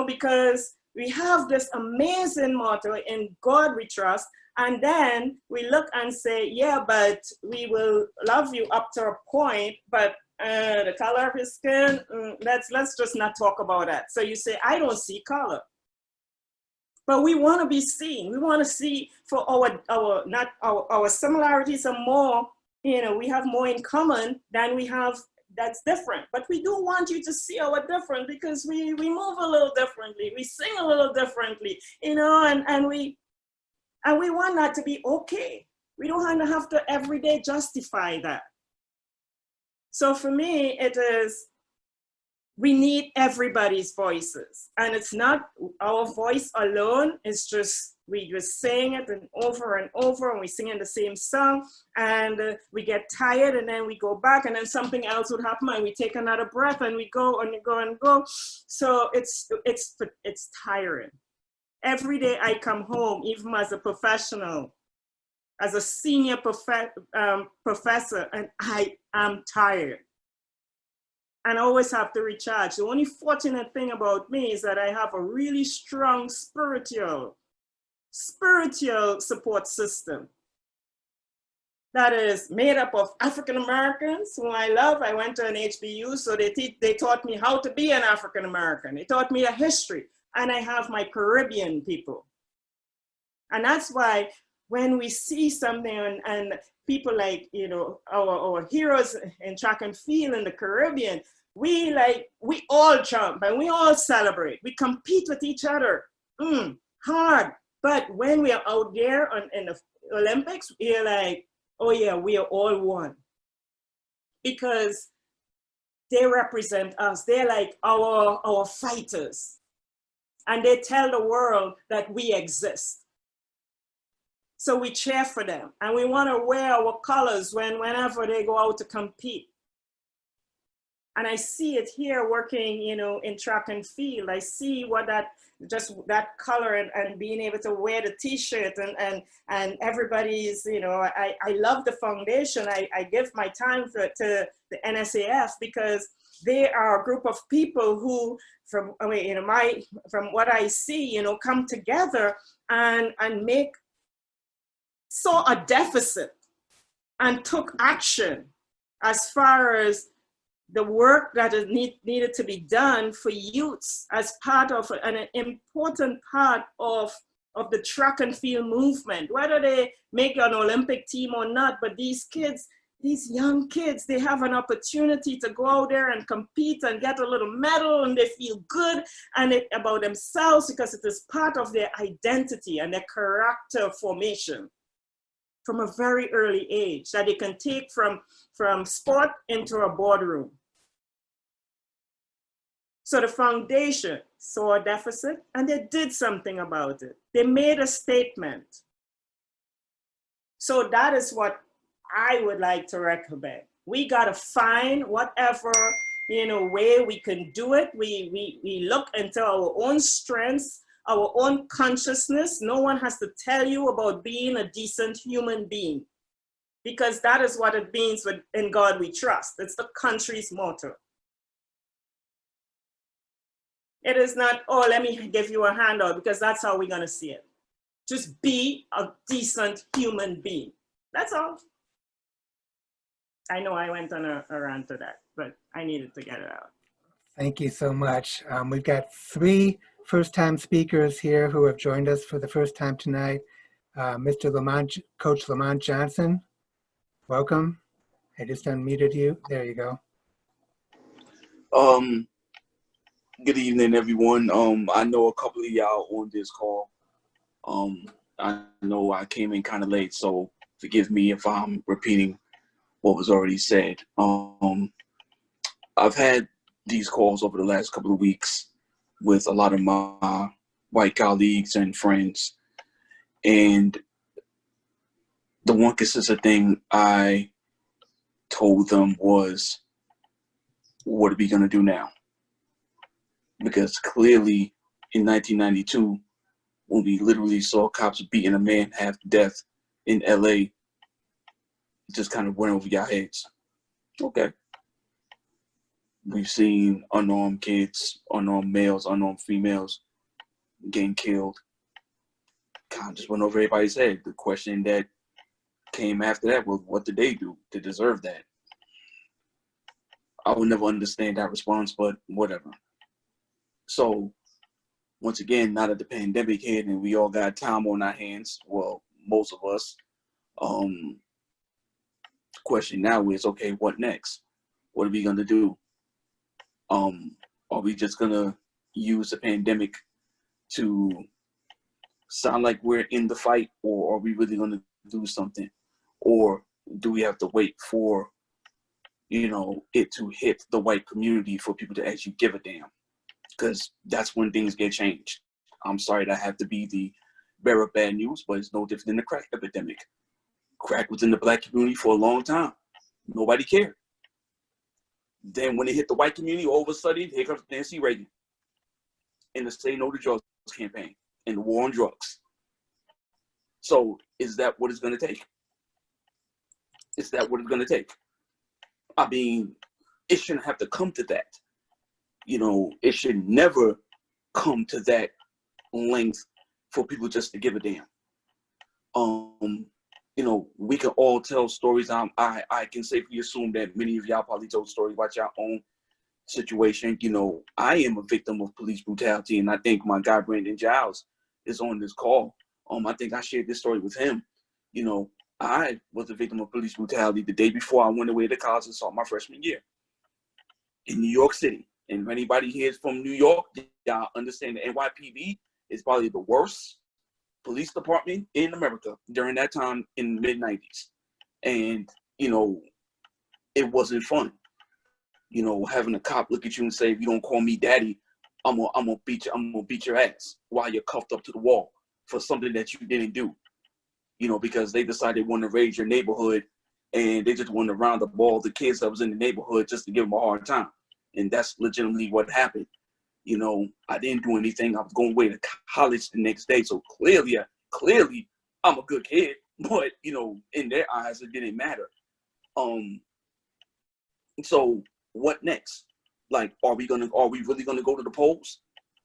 because we have this amazing motto, in God we trust. And then we look and say, yeah, but we will love you up to a point, but the color of his skin, let's just not talk about that. So you say, I don't see color. But we want to be seen. We want to see for our similarities are more, we have more in common than we have that's different. But we do want you to see our different, because we move a little differently, we sing a little differently, and we want that to be okay. We don't have to every day justify that. So for me, it is, we need everybody's voices. And it's not our voice alone, it's just, we just sing it and over, and we sing in the same song, and we get tired, and then we go back, and then something else would happen, and we take another breath, and we go and go and go. So it's tiring. Every day I come home, even as a professional, as a senior professor, and I am tired. And I always have to recharge. The only fortunate thing about me is that I have a really strong spiritual support system that is made up of African Americans who I love. I went to an HBU, so they taught me how to be an African American. They taught me a history, and I have my Caribbean people. And that's why when we see something and people like, our heroes in track and field in the Caribbean, we all jump and we all celebrate. We compete with each other hard. But when we are out there in the Olympics, we're like, oh yeah, we are all one. Because they represent us. They're like our fighters. And they tell the world that we exist. So we cheer for them, and we want to wear our colors whenever they go out to compete. And I see it here working, in track and field. I see what that color and being able to wear the t-shirt and everybody's, I love the foundation. I give my time to the NSAF because they are a group of people who, from what I see, come together and saw a deficit and took action as far as the work that is needed to be done for youths as part of an important part of the track and field movement, whether they make an Olympic team or not. But these kids, these young kids, they have an opportunity to go out there and compete and get a little medal, and they feel good about themselves because it is part of their identity and their character formation from a very early age that they can take from sport into a boardroom. So the foundation saw a deficit and they did something about it. They made a statement. So that is what I would like to recommend. We gotta find whatever, way we can do it. We look into our own strengths, our own consciousness. No one has to tell you about being a decent human being, because that is what it means in God we trust. It's the country's motto. It is not, oh, let me give you a handout, because that's how we're gonna see it. Just be a decent human being. That's all. I know I went on a rant to that, but I needed to get it out. Thank you so much. We've got 3 first-time speakers here who have joined us for the first time tonight. Mr. Lamont, Coach Lamont Johnson, welcome. I just unmuted you. There you go. Good evening, everyone. I know a couple of y'all on this call. I know I came in kind of late, so forgive me if I'm repeating what was already said. I've had these calls over the last couple of weeks with a lot of my white colleagues and friends, and the one consistent thing I told them was, what are we gonna do now? Because clearly in 1992, when we literally saw cops beating a man half to death in LA, it just kind of went over your heads. Okay. We've seen unarmed kids, unarmed males, unarmed females getting killed. Kind of just went over everybody's head. The question that came after that was, what did they do to deserve that? I will never understand that response, but whatever. So once again, now that the pandemic hit and we all got time on our hands, well, most of us, the question now is, okay, what next? What are we gonna do? Are we just gonna use the pandemic to sound like we're in the fight, or are we really gonna do something? Or do we have to wait for, it to hit the white community for people to actually give a damn? Because that's when things get changed. I'm sorry to have to be the bearer of bad news, but it's no different than the crack epidemic. Crack was in the black community for a long time. Nobody cared. Then when it hit the white community, all of a sudden, here comes Nancy Reagan and the Say No to Drugs campaign and the war on drugs. So is that what it's going to take? Is that what it's going to take? I mean, it shouldn't have to come to that. It should never come to that length for people just to give a damn. We can all tell stories. I can safely assume that many of y'all probably told stories about your own situation. I am a victim of police brutality, and I think my guy Brandon Giles is on this call. I think I shared this story with him. I was a victim of police brutality the day before I went away to college and started my freshman year in New York City. And if anybody here is from New York, y'all understand the NYPD is probably the worst police department in America during that time in the mid-90s. And, it wasn't fun. Having a cop look at you and say, if you don't call me daddy, I'm gonna beat your ass while you're cuffed up to the wall for something that you didn't do. Because they decided they want to raid your neighborhood and they just want to round up all the kids that was in the neighborhood just to give them a hard time. And that's legitimately what happened. I didn't do anything. I was going away to college the next day. So clearly I'm a good kid, but in their eyes, it didn't matter. So what next? Like, are we really gonna go to the polls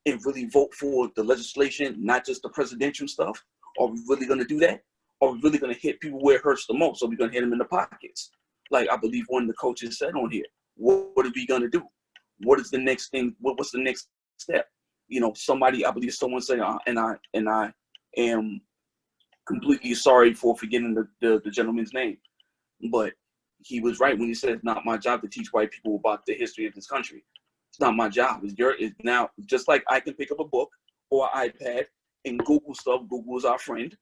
and really vote for the legislation, not just the presidential stuff? Are we really gonna do that? Are we really gonna hit people where it hurts the most? Are we gonna hit them in the pockets? Like I believe one of the coaches said on here, what are we gonna do? What is the next thing? What's the next step? You know, somebody, I believe someone said, and I am completely sorry for forgetting the gentleman's name, but he was right when he said it's not my job to teach white people about the history of this country. It's not my job. It's now, just like I can pick up a book or an iPad and Google stuff. Google is our friend.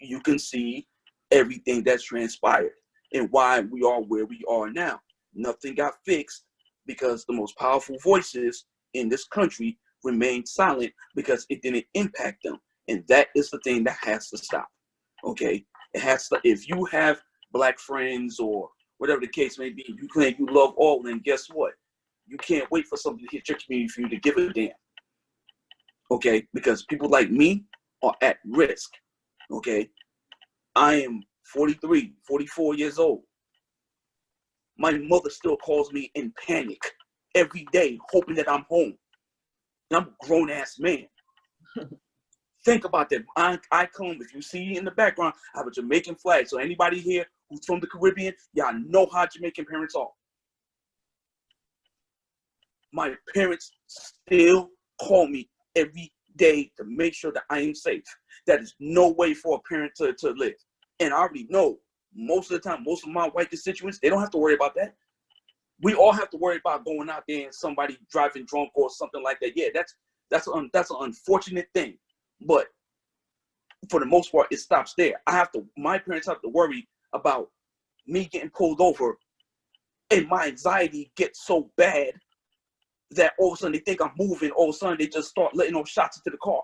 You can see everything that's transpired and why we are where we are now. Nothing got fixed because the most powerful voices in this country remained silent because it didn't impact them. And that is the thing that has to stop. Okay? It has to. If you have Black friends or whatever the case may be, you claim you love all, then guess what? You can't wait for something to hit your community for you to give a damn. Okay? Because people like me are at risk. Okay? I am 43, 44 years old. My mother still calls me in panic every day, hoping that I'm home. And I'm a grown-ass man. Think about that. I come, if you see in the background, I have a Jamaican flag. So anybody here who's from the Caribbean, y'all know how Jamaican parents are. My parents still call me every day to make sure that I am safe. That is no way for a parent to live. And I already know most of the time, most of my white constituents, they don't have to worry about that. We all have to worry about going out there and somebody driving drunk or something like that. Yeah, that's an unfortunate thing. But for the most part, it stops there. My parents have to worry about me getting pulled over and my anxiety gets so bad that all of a sudden they think I'm moving. All of a sudden they just start letting off shots into the car.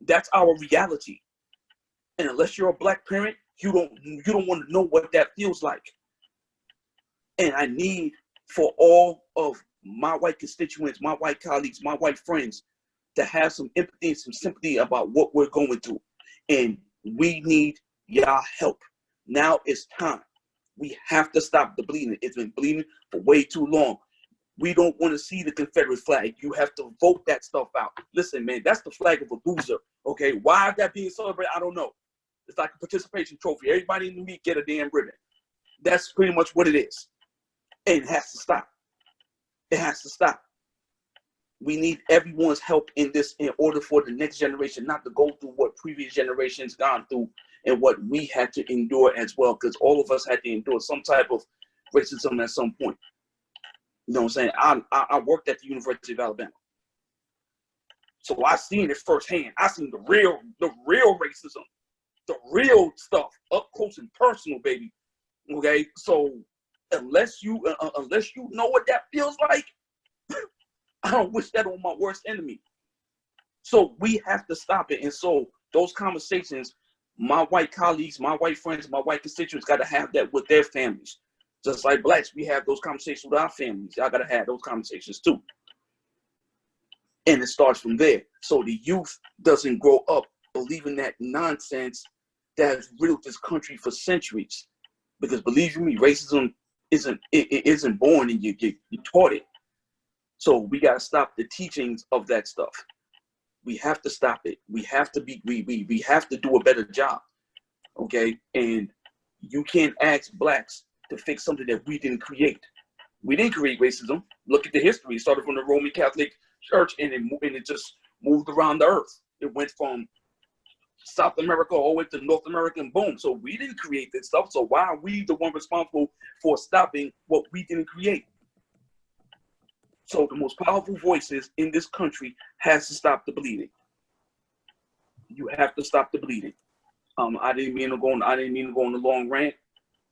That's our reality. And unless you're a Black parent, you don't want to know what that feels like. And I need for all of my white constituents, my white colleagues, my white friends to have some empathy and some sympathy about what we're going through. And we need y'all help. Now it's time. We have to stop the bleeding. It's been bleeding for way too long. We don't want to see the Confederate flag. You have to vote that stuff out. Listen, man, that's the flag of a loser. Okay, why is that being celebrated? I don't know. It's like a participation trophy. Everybody in the meet get a damn ribbon. That's pretty much what it is. And it has to stop. It has to stop. We need everyone's help in this in order for the next generation not to go through what previous generations gone through and what we had to endure as well, because all of us had to endure some type of racism at some point. You know what I'm saying? I worked at the University of Alabama. So I seen it firsthand. I seen the real racism, the real stuff up close and personal, baby. Okay? So unless you know what that feels like, I don't wish that on my worst enemy. So we have to stop it. And so those conversations, my white colleagues, my white friends, my white constituents got to have that with their families. Just like Blacks, we have those conversations with our families. Y'all got to have those conversations too. And it starts from there. So the youth doesn't grow up believing that nonsense that has riddled this country for centuries. Because believe me, racism isn't born and you taught it. So we got to stop the teachings of that stuff. We have to stop it. We have to we have to do a better job. Okay? And you can't ask Blacks to fix something that we didn't create. We didn't create racism. Look at the history. It started from the Roman Catholic Church and it just moved around the earth. It went from South America all the way to North America and boom. So we didn't create this stuff. So why are we the one responsible for stopping what we didn't create? So the most powerful voices in this country has to stop the bleeding. You have to stop the bleeding. I didn't mean to go on a long rant.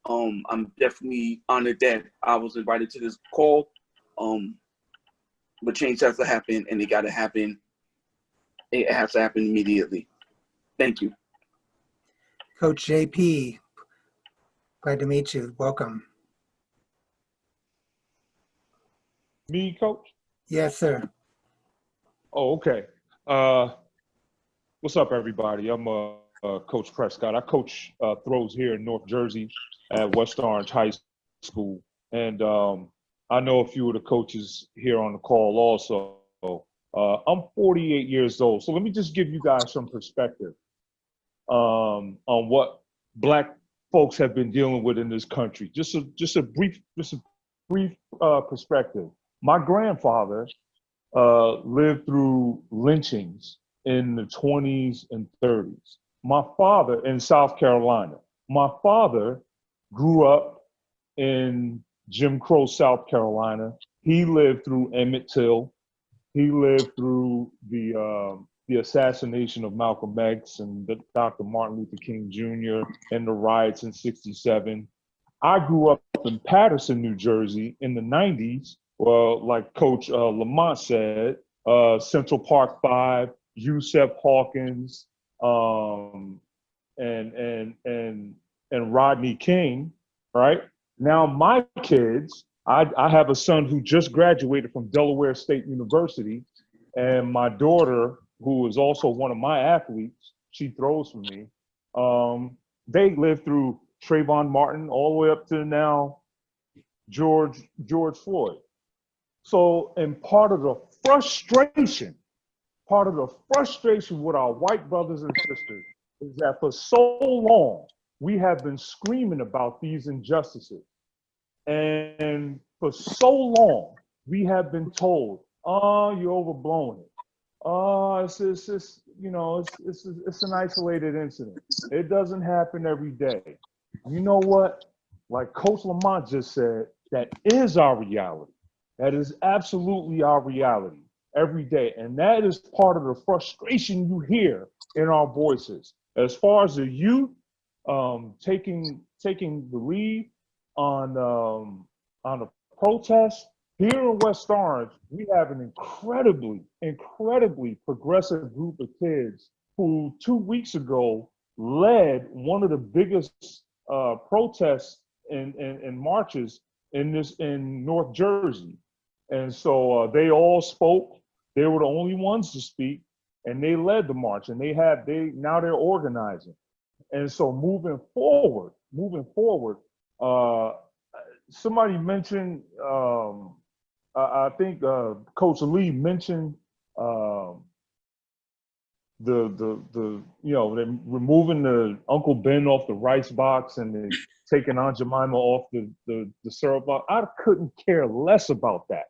I'm definitely honored that I was invited to this call. But change has to happen, and it got to happen. It has to happen immediately. Thank you. Coach JP, glad to meet you. Welcome. Me, Coach? Yes, sir. Oh, okay. What's up, everybody? I'm Coach Prescott. I coach throws here in North Jersey at West Orange High School. And I know a few of the coaches here on the call also. I'm 48 years old. So let me just give you guys some perspective on what Black folks have been dealing with in this country. Just a brief perspective. My grandfather lived through lynchings in the 20s and 30s. My father in South Carolina. My father grew up in Jim Crow, South Carolina. He lived through Emmett Till. He lived through the assassination of Malcolm X and Dr. Martin Luther King Jr. and the riots in '67. I grew up in Paterson, New Jersey in the 90s. Well, like Coach Lamont said, Central Park 5, Yusef Hawkins, and Rodney King, right? Now my kids, I have a son who just graduated from Delaware State University, and my daughter, who is also one of my athletes, she throws for me. They lived through Trayvon Martin all the way up to now George Floyd. So, and part of the frustration with our white brothers and sisters is that for so long, we have been screaming about these injustices. And for so long, we have been told, oh, you're overblowing it. Oh, it's an isolated incident. It doesn't happen every day. You know what? Like Coach Lamont just said, that is our reality. That is absolutely our reality every day. And that is part of the frustration you hear in our voices. As far as the youth taking the lead on a protest, here in West Orange, we have an incredibly progressive group of kids who 2 weeks ago led one of the biggest protests and marches in North Jersey. And so they all spoke. They were the only ones to speak, and they led the march. And now they're organizing. And so moving forward, somebody mentioned, I think Coach Lee mentioned they're removing the Uncle Ben off the rice box and they're taking Aunt Jemima off the syrup box. I couldn't care less about that.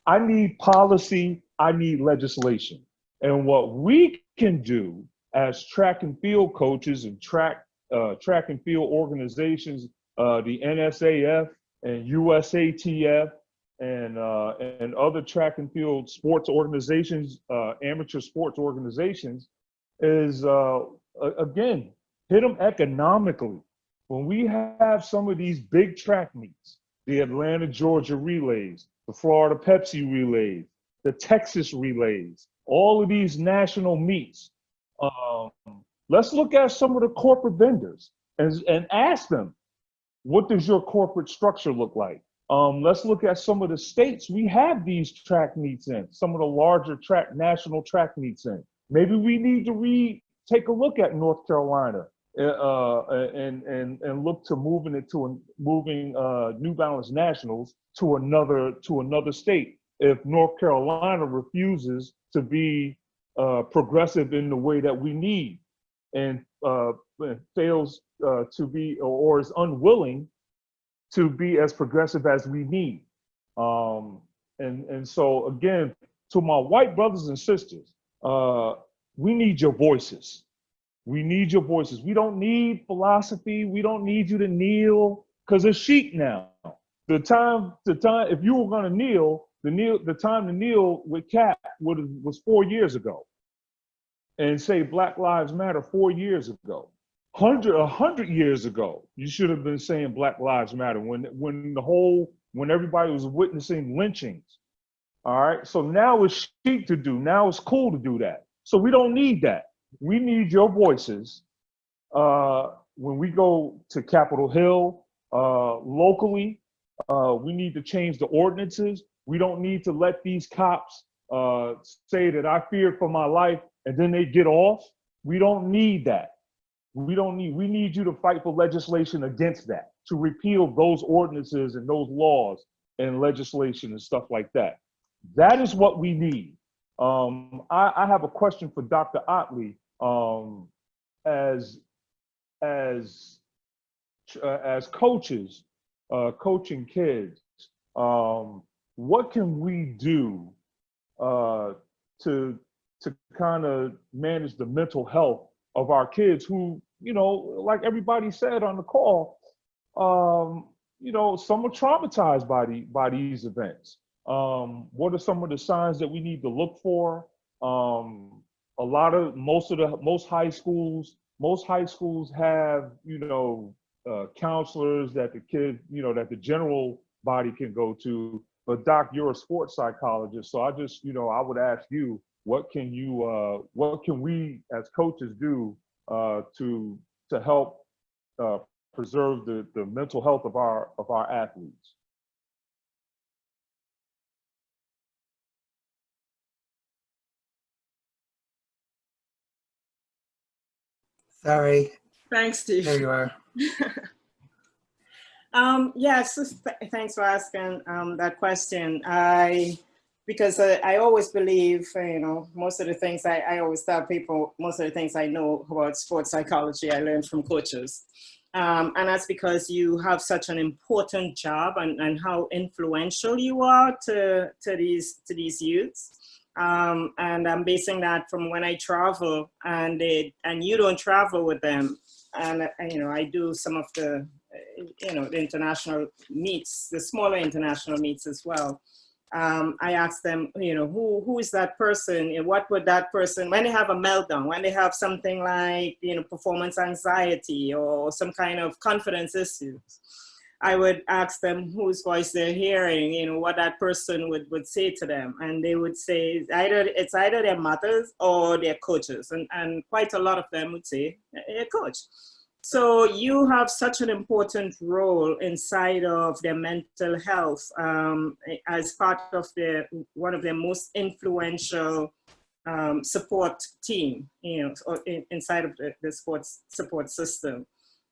I need policy, I need legislation. And what we can do as track and field coaches and track and field organizations, the NSAF and USATF and other track and field sports organizations, amateur sports organizations, is again, hit them economically. When we have some of these big track meets, the Atlanta, Georgia relays, the Florida Pepsi relays, the Texas relays, all of these national meets, let's look at some of the corporate vendors and ask them, what does your corporate structure look like? Let's look at some of the states we have these track meets in, some of the larger national track meets in. Maybe we need to take a look at North Carolina and look to moving New Balance Nationals to another state. If North Carolina refuses to be progressive in the way that we need and fails to be or is unwilling to be as progressive as we need. And so again, to my white brothers and sisters, we need your voices. We need your voices. We don't need philosophy. We don't need you to kneel, because it's chic now. The time, if you were gonna kneel, the time to kneel with Cap was 4 years ago. And say Black Lives Matter 4 years ago. 100 years ago, you should have been saying Black Lives Matter when everybody was witnessing lynchings. All right, so now it's chic to do. Now it's cool to do that. So we don't need that. We need your voices when we go to Capitol Hill locally. We need to change the ordinances. We don't need to let these cops say that I feared for my life and then they get off. We don't need that. We need you to fight for legislation against that, to repeal those ordinances and those laws and legislation and stuff like that. That is what we need. I have a question for Dr. Ottley. As coaches, coaching kids, what can we do to kind of manage the mental health of our kids who, you know, like everybody said on the call, you know, some are traumatized by these events. What are some of the signs that we need to look for? Most high schools have, you know, counselors that the kid, you know, that the general body can go to. But Doc, you're a sports psychologist, so I just, you know, I would ask you, what can we as coaches do to help preserve the mental health of our athletes? Sorry. Thanks, Steve. There you are. Yes, thanks for asking that question. Because I always believe, you know, most of the things I always tell people, most of the things I know about sports psychology, I learned from coaches. And that's because you have such an important job and how influential you are to these youths. And I'm basing that from when I travel and you don't travel with them. And, you know, I do some of the, you know, the international meets, the smaller international meets as well. I ask them, you know, who is that person? What would that person, when they have a meltdown, when they have something like, you know, performance anxiety or some kind of confidence issues, I would ask them whose voice they're hearing, you know, what that person would say to them. And they would say it's either their mothers or their coaches. And quite a lot of them would say a coach. So you have such an important role inside of their mental health as part of one of their most influential support team, you know, inside of the sports support system.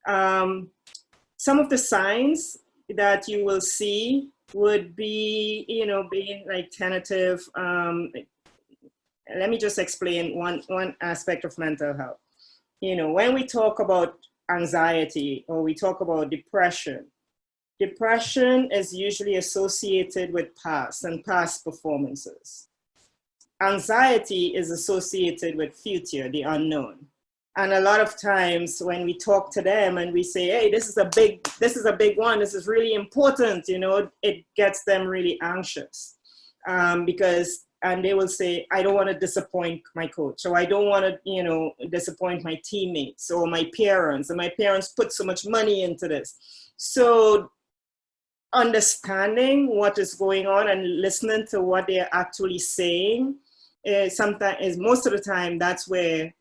Some of the signs that you will see would be, you know, being like tentative. Let me just explain one aspect of mental health. You know, when we talk about anxiety or we talk about depression is usually associated with past performances. Anxiety is associated with future, the unknown. And a lot of times when we talk to them and we say, hey, this is a big one, this is really important, you know, it gets them really anxious and they will say, I don't want to disappoint my coach, or I don't want to, you know, disappoint my teammates or my parents, and my parents put so much money into this. So understanding what is going on and listening to what they're actually saying is most of the time that's where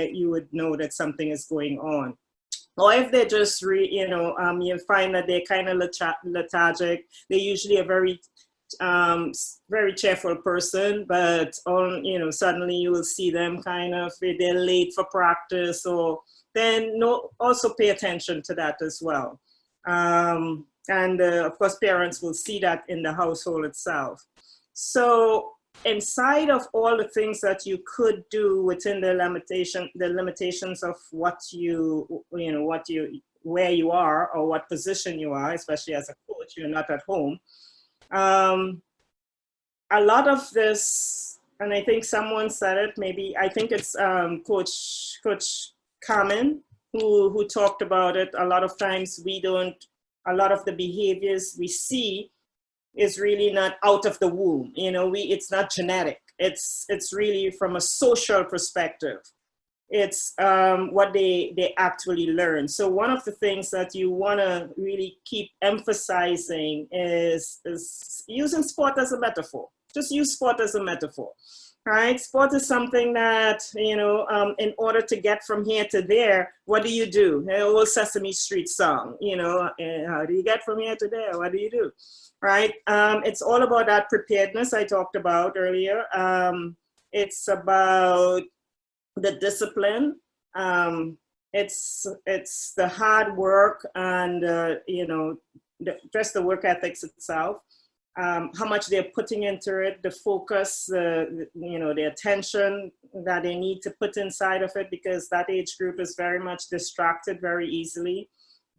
you would know that something is going on. Or if they're just you find that they're kind of lethargic, they're usually a very cheerful person, but suddenly you will see them kind of, they're late for practice, or then also pay attention to that as well. Of course, parents will see that in the household itself. So inside of all the things that you could do within the limitations of where you are or what position you are, especially as a coach, you're not at home. A lot of this, and I think someone said it, maybe, I think it's Coach Carmen who talked about it. A lot of times a lot of the behaviors we see is really not out of the womb. It's not genetic. It's really from a social perspective. It's what they actually learn. So one of the things that you want to really keep emphasizing is using sport as a metaphor. Just use sport as a metaphor, right? Sport is something that, in order to get from here to there, what do you do? The old Sesame Street song, how do you get from here to there? What do you do, right? It's all about that preparedness I talked about earlier. It's about the discipline, it's the hard work, and just the work ethics itself, how much they're putting into it, the focus, the attention that they need to put inside of it, because that age group is very much distracted very easily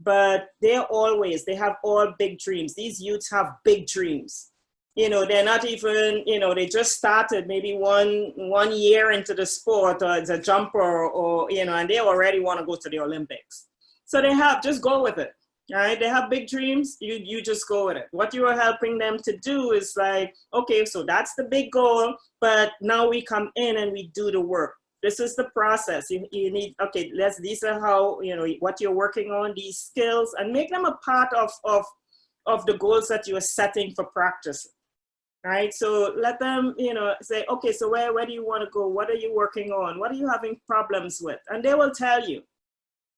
but they have all big dreams. These youths have big dreams. You know, they're not even, you know, they just started maybe one year into the sport, or as a jumper, or, you know, and they already want to go to the Olympics. So just go with it. All right, they have big dreams, you just go with it. What you are helping them to do is like, okay, so that's the big goal, but now we come in and we do the work. This is the process. You need, okay, these are how, you know, what you're working on, these skills, and make them a part of the goals that you are setting for practice. Right, so let them, you know, say, okay, so where do you want to go? What are you working on? What are you having problems with? And they will tell you.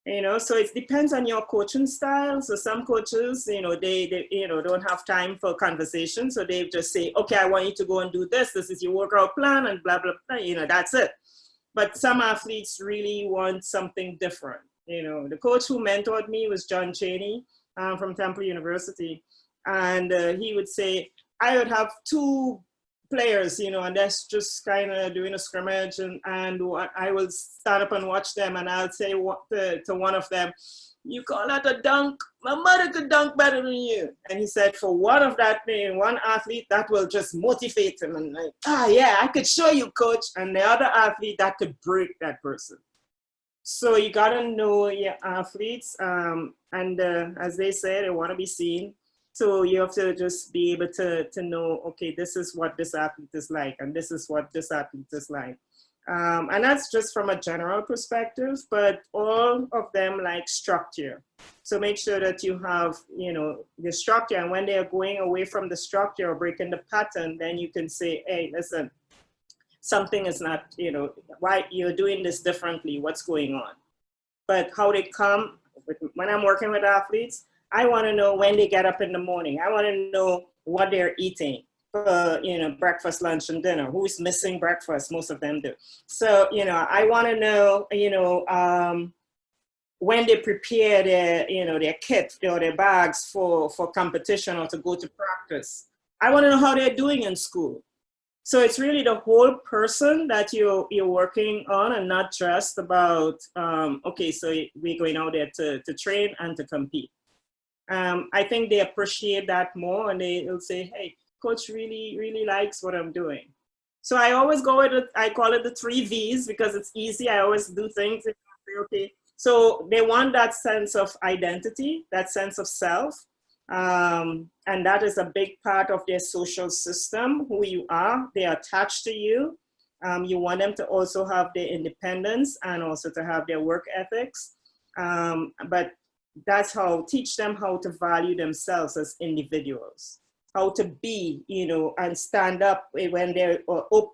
You know, so it depends on your coaching style. So some coaches, you know, they you know, don't have time for conversation. So they just say, okay, I want you to go and do this. This is your workout plan and blah, blah, blah. You know, that's it. But some athletes really want something different. You know, the coach who mentored me was John Cheney from Temple University. And he would say, I would have 2 players, you know, and that's just kind of doing a scrimmage, and I will stand up and watch them, and I'll say to one of them, you call that a dunk? My mother could dunk better than you. And he said, for one athlete, that will just motivate him, and like, yeah, I could show you, coach. And the other athlete, that could break that person. So you gotta know your athletes, and as they say, they want to be seen. So you have to just be able to know, okay, this is what this athlete is like, and this is what this athlete is like. And that's just from a general perspective, but all of them like structure. So make sure that you have, you know, the structure, and when they're going away from the structure or breaking the pattern, then you can say, hey, listen, something is not, you know, why you're doing this differently, what's going on. But how they come, when I'm working with athletes, I want to know when they get up in the morning. I want to know what they're eating for, you know, breakfast, lunch, and dinner. Who's missing breakfast? Most of them do. So, you know, I want to know, you know, when they prepare their, you know, their kit or their bags for competition or to go to practice. I want to know how they're doing in school. So it's really the whole person that you're working on, and not just about, okay, so we're going out there to train and to compete. I think they appreciate that more, and they'll say, hey, coach really likes what I'm doing. So I always go with it, I call it the 3 V's, because it's easy. I always do things and say, okay. So they want that sense of identity, that sense of self. And that is a big part of their social system, who you are. They're attached to you. You want them to also have their independence and also to have their work ethics. But that's how, teach them how to value themselves as individuals, how to be, you know, and stand up when they're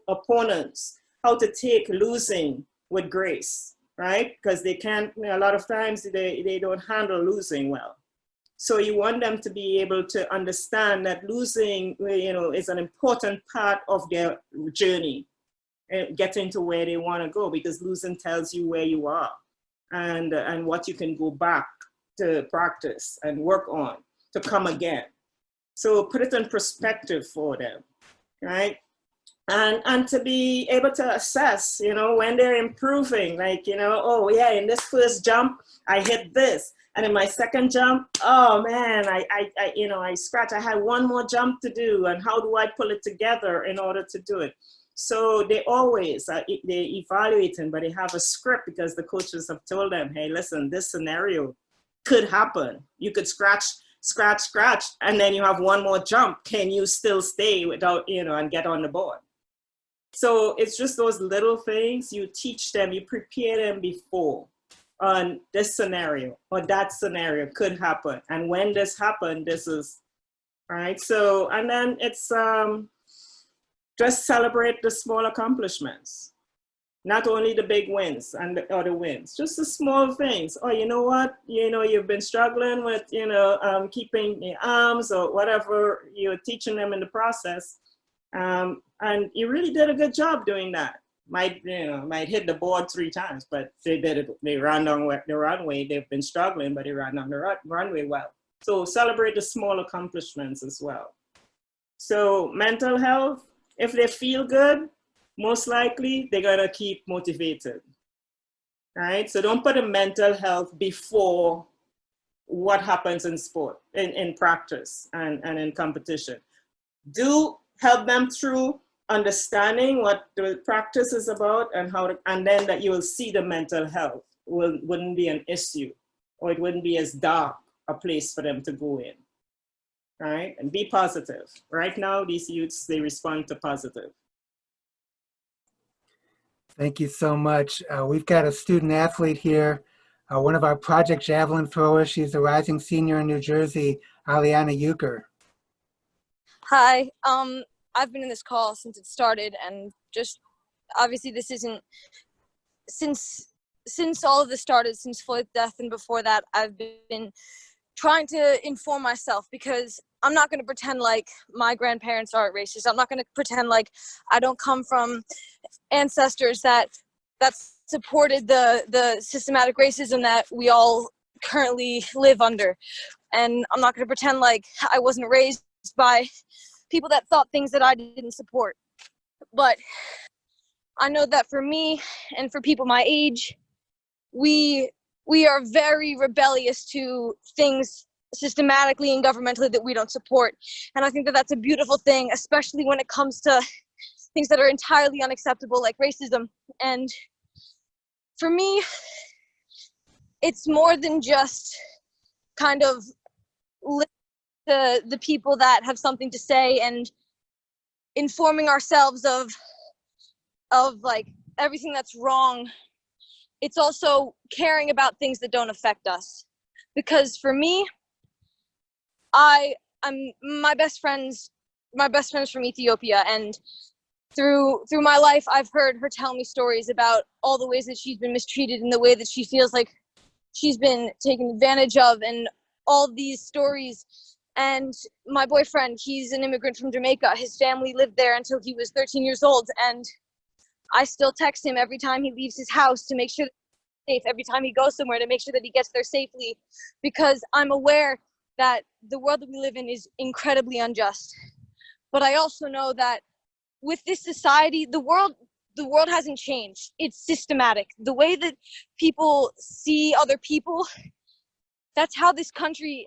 opponents, how to take losing with grace, right? Because they can't, a lot of times they don't handle losing well. So you want them to be able to understand that losing, you know, is an important part of their journey, getting to where they want to go, because losing tells you where you are and what you can go back to practice and work on to come again. So put it in perspective for them, right? And to be able to assess, you know, when they're improving, like, you know, oh yeah, in this first jump, I hit this. And in my second jump, oh man, I you know, I scratched. I had one more jump to do, and how do I pull it together in order to do it? So they always, they're evaluating, but they have a script, because the coaches have told them, hey, listen, this scenario could happen. You could scratch, and then you have one more jump. Can you still stay without, you know, and get on the board? So it's just those little things you teach them, you prepare them before on this scenario or that scenario could happen. And when this happened, this is, all right. So, and then it's just celebrate the small accomplishments, not only the big wins and the other wins, just the small things. Oh, you know what? You know, you've been struggling with, you know, keeping your arms or whatever you're teaching them in the process. And you really did a good job doing that. Might hit the board 3 times, but they did it. They ran down the runway. They've been struggling, but they ran down the runway well. So celebrate the small accomplishments as well. So mental health, if they feel good, most likely they're gonna keep motivated, right? So don't put a mental health before what happens in sport, in practice and in competition. Do help them through understanding what the practice is about and how to, and then that you will see the mental health wouldn't be an issue, or it wouldn't be as dark a place for them to go in, right? And be positive. Right now, these youths, they respond to positive. Thank you so much. We've got a student athlete here, one of our Project Javelin throwers. She's a rising senior in New Jersey, Aliana Euchre. Hi, I've been in this call since it started, and just obviously this isn't, since all of this started, since Floyd's death and before that, I've been trying to inform myself, because I'm not going to pretend like my grandparents aren't racist. I'm not going to pretend like I don't come from ancestors that supported the systematic racism that we all currently live under. And I'm not going to pretend like I wasn't raised by people that thought things that I didn't support. But I know that for me and for people my age, we are very rebellious to things systematically and governmentally that we don't support. And I think that that's a beautiful thing, especially when it comes to things that are entirely unacceptable, like racism. And for me, it's more than just kind of the people that have something to say and informing ourselves of like everything that's wrong. It's also caring about things that don't affect us. Because for me, I'm my best friend's from Ethiopia, and through my life, I've heard her tell me stories about all the ways that she's been mistreated and the way that she feels like she's been taken advantage of, and all these stories. And my boyfriend, he's an immigrant from Jamaica. His family lived there until he was 13 years old, and I still text him every time he leaves his house to make sure that he's safe, every time he goes somewhere to make sure that he gets there safely, because I'm aware that the world that we live in is incredibly unjust. But I also know that with this society, the world hasn't changed. It's systematic. The way that people see other people, that's how this country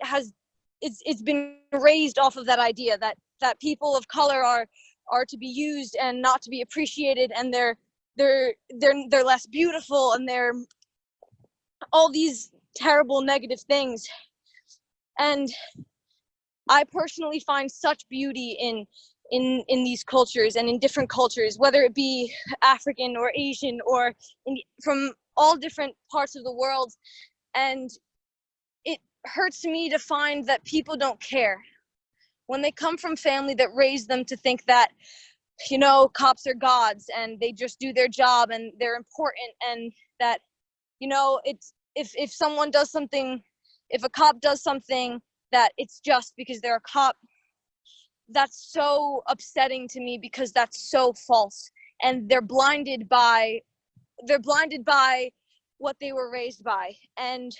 it's been raised off of that idea that people of color are to be used and not to be appreciated, and they're less beautiful, and they're all these terrible negative things. And I personally find such beauty in these cultures and in different cultures, whether it be African or Asian or from all different parts of the world. And it hurts me to find that people don't care when they come from family that raised them to think that, you know, cops are gods and they just do their job and they're important, and that, you know, it's if someone does something, if a cop does something, that it's just because they're a cop. That's so upsetting to me, because that's so false, and they're blinded by what they were raised by. And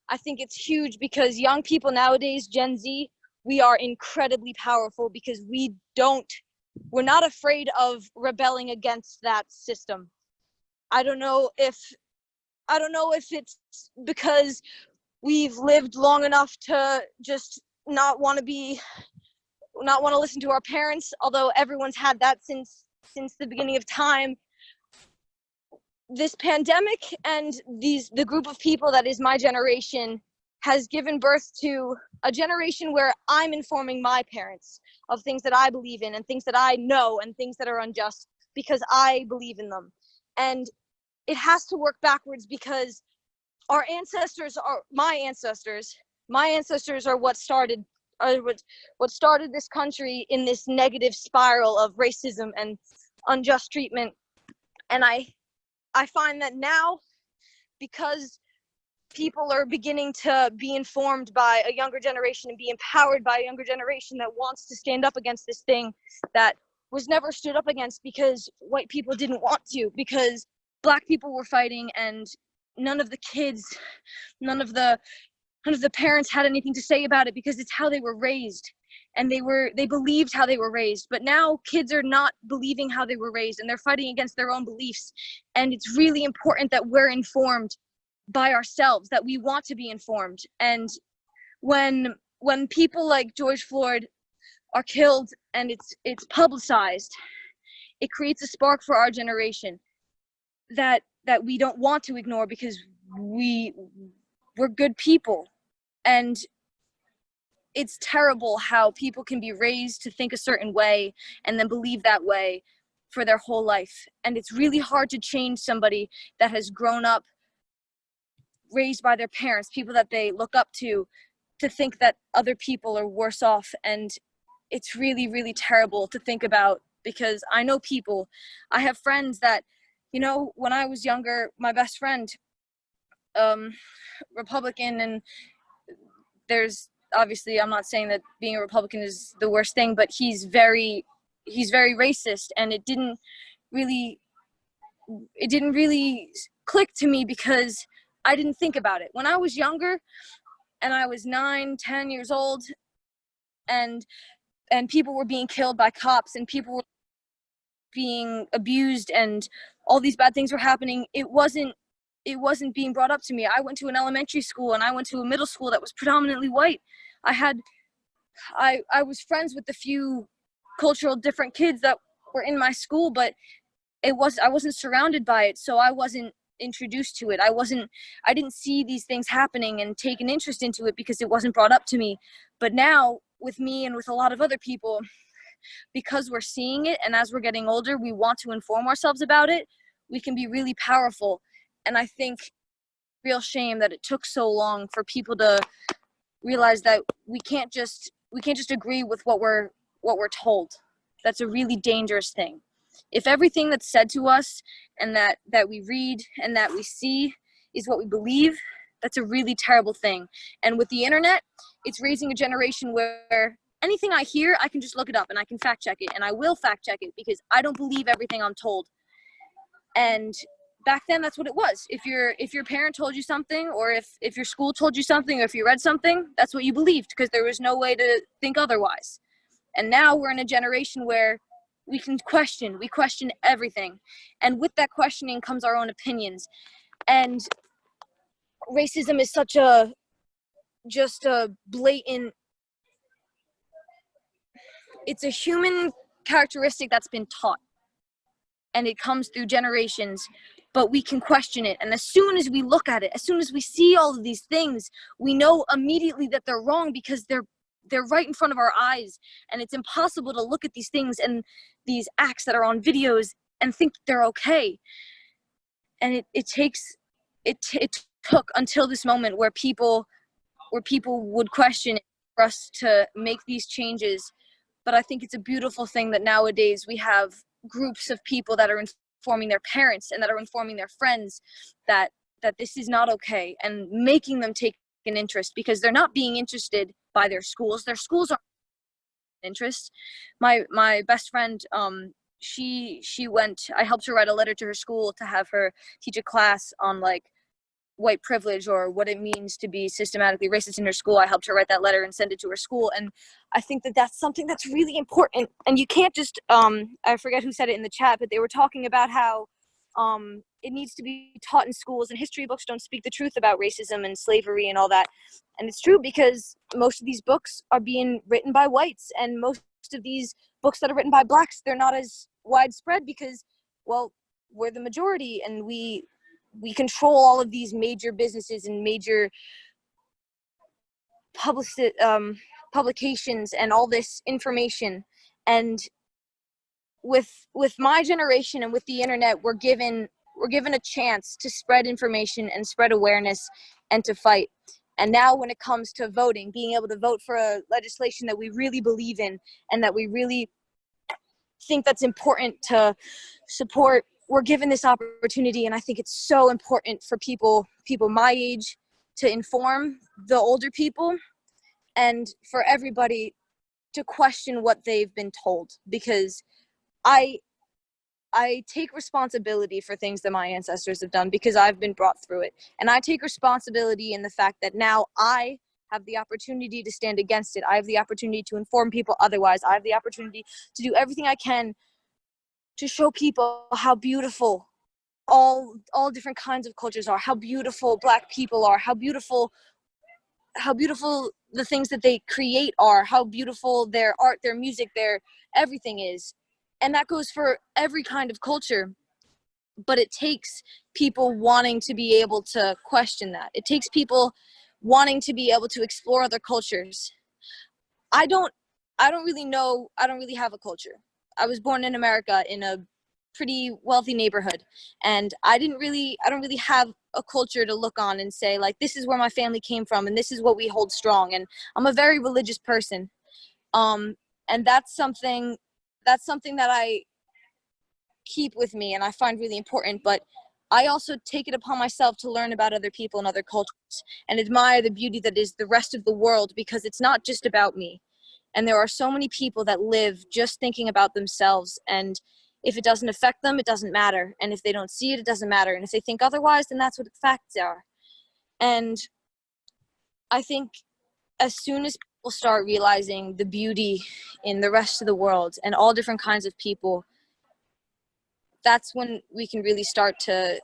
I think it's huge, because young people nowadays, Gen Z, we are incredibly powerful, because we're not afraid of rebelling against that system. I don't know if it's because we've lived long enough to just not want to listen to our parents, although everyone's had that since the beginning of time. This pandemic and the group of people that is my generation has given birth to a generation where I'm informing my parents of things that I believe in and things that I know and things that are unjust, because I believe in them. And it has to work backwards, because our ancestors are my ancestors. My ancestors are what started this country in this negative spiral of racism and unjust treatment. And I find that now, because people are beginning to be informed by a younger generation and be empowered by a younger generation that wants to stand up against this thing that was never stood up against because white people didn't want to, because Black people were fighting, and none of the kids, none of the parents had anything to say about it, because it's how they were raised, and they believed how they were raised. But now kids are not believing how they were raised, and they're fighting against their own beliefs. And it's really important that we're informed by ourselves, that we want to be informed. And when people like George Floyd are killed and it's publicized, it creates a spark for our generation that we don't want to ignore, because we're good people. And it's terrible how people can be raised to think a certain way and then believe that way for their whole life. And it's really hard to change somebody that has grown up raised by their parents, people that they look up to think that other people are worse off. And it's really, really terrible to think about, because I know people, I have friends that, you know, when I was younger, my best friend, Republican, and there's obviously, I'm not saying that being a Republican is the worst thing, but he's very racist, and it didn't really click to me because I didn't think about it. When I was younger and I was 9, 10 years old, and people were being killed by cops and people were being abused and all these bad things were happening, it wasn't being brought up to me. I went to an elementary school and I went to a middle school that was predominantly white. I was friends with a few cultural different kids that were in my school, but I wasn't surrounded by it, so I wasn't introduced to it. I didn't see these things happening and take an interest into it because it wasn't brought up to me. But now, with me and with a lot of other people, because we're seeing it, and as we're getting older, we want to inform ourselves about it, we can be really powerful. And I think real shame that it took so long for people to realize that we can't just agree with what we're told. That's a really dangerous thing. If everything that's said to us and that we read and that we see is what we believe, that's a really terrible thing. And with the internet, it's raising a generation where anything I hear, I can just look it up and I can fact check it, and I will fact check it because I don't believe everything I'm told. And back then, that's what it was. If your parent told you something, or if your school told you something, or if you read something, that's what you believed, because there was no way to think otherwise. And now we're in a generation where we question everything. And with that questioning comes our own opinions. And racism is such a blatant, it's a human characteristic that's been taught. And it comes through generations, but we can question it. And as soon as we look at it, as soon as we see all of these things, we know immediately that they're wrong, because they're right in front of our eyes. And it's impossible to look at these things and these acts that are on videos and think they're okay. And it took until this moment where people would question it for us to make these changes. But I think it's a beautiful thing that nowadays we have groups of people that are informing their parents and that are informing their friends that this is not okay, and making them take an interest, because they're not being interested by their schools. Their schools aren't interest. My best friend, she went, I helped her write a letter to her school to have her teach a class on like white privilege, or what it means to be systematically racist in her school. I helped her write that letter and send it to her school. And I think that that's something that's really important. And you can't just, I forget who said it in the chat, but they were talking about how it needs to be taught in schools, and history books don't speak the truth about racism and slavery and all that. And it's true, because most of these books are being written by whites, and most of these books that are written by blacks, they're not as widespread because, well, we're the majority, and we control all of these major businesses and major publications and all this information. And with my generation and with the internet, we're given a chance to spread information and spread awareness and to fight. And now when it comes to voting, being able to vote for a legislation that we really believe in and that we really think that's important to support, we're given this opportunity. And I think it's so important for people my age to inform the older people, and for everybody to question what they've been told, because I take responsibility for things that my ancestors have done, because I've been brought through it. And I take responsibility in the fact that now I have the opportunity to stand against it. I have the opportunity to inform people otherwise. I have the opportunity to do everything I can to show people how beautiful all different kinds of cultures are, how beautiful Black people are, how beautiful beautiful the things that they create are, how beautiful their art, their music, their everything is. And that goes for every kind of culture. But it takes people wanting to be able to question that. It takes people wanting to be able to explore other cultures. I don't really have a culture. I was born in America in a pretty wealthy neighborhood, and I don't really have a culture to look on and say, like, this is where my family came from and this is what we hold strong. And I'm a very religious person. And that's something that I keep with me and I find really important, but I also take it upon myself to learn about other people and other cultures and admire the beauty that is the rest of the world, because it's not just about me. And there are so many people that live just thinking about themselves, and if it doesn't affect them, it doesn't matter. And if they don't see it, it doesn't matter. And if they think otherwise, then that's what the facts are. And I think as soon as people start realizing the beauty in the rest of the world and all different kinds of people, that's when we can really start to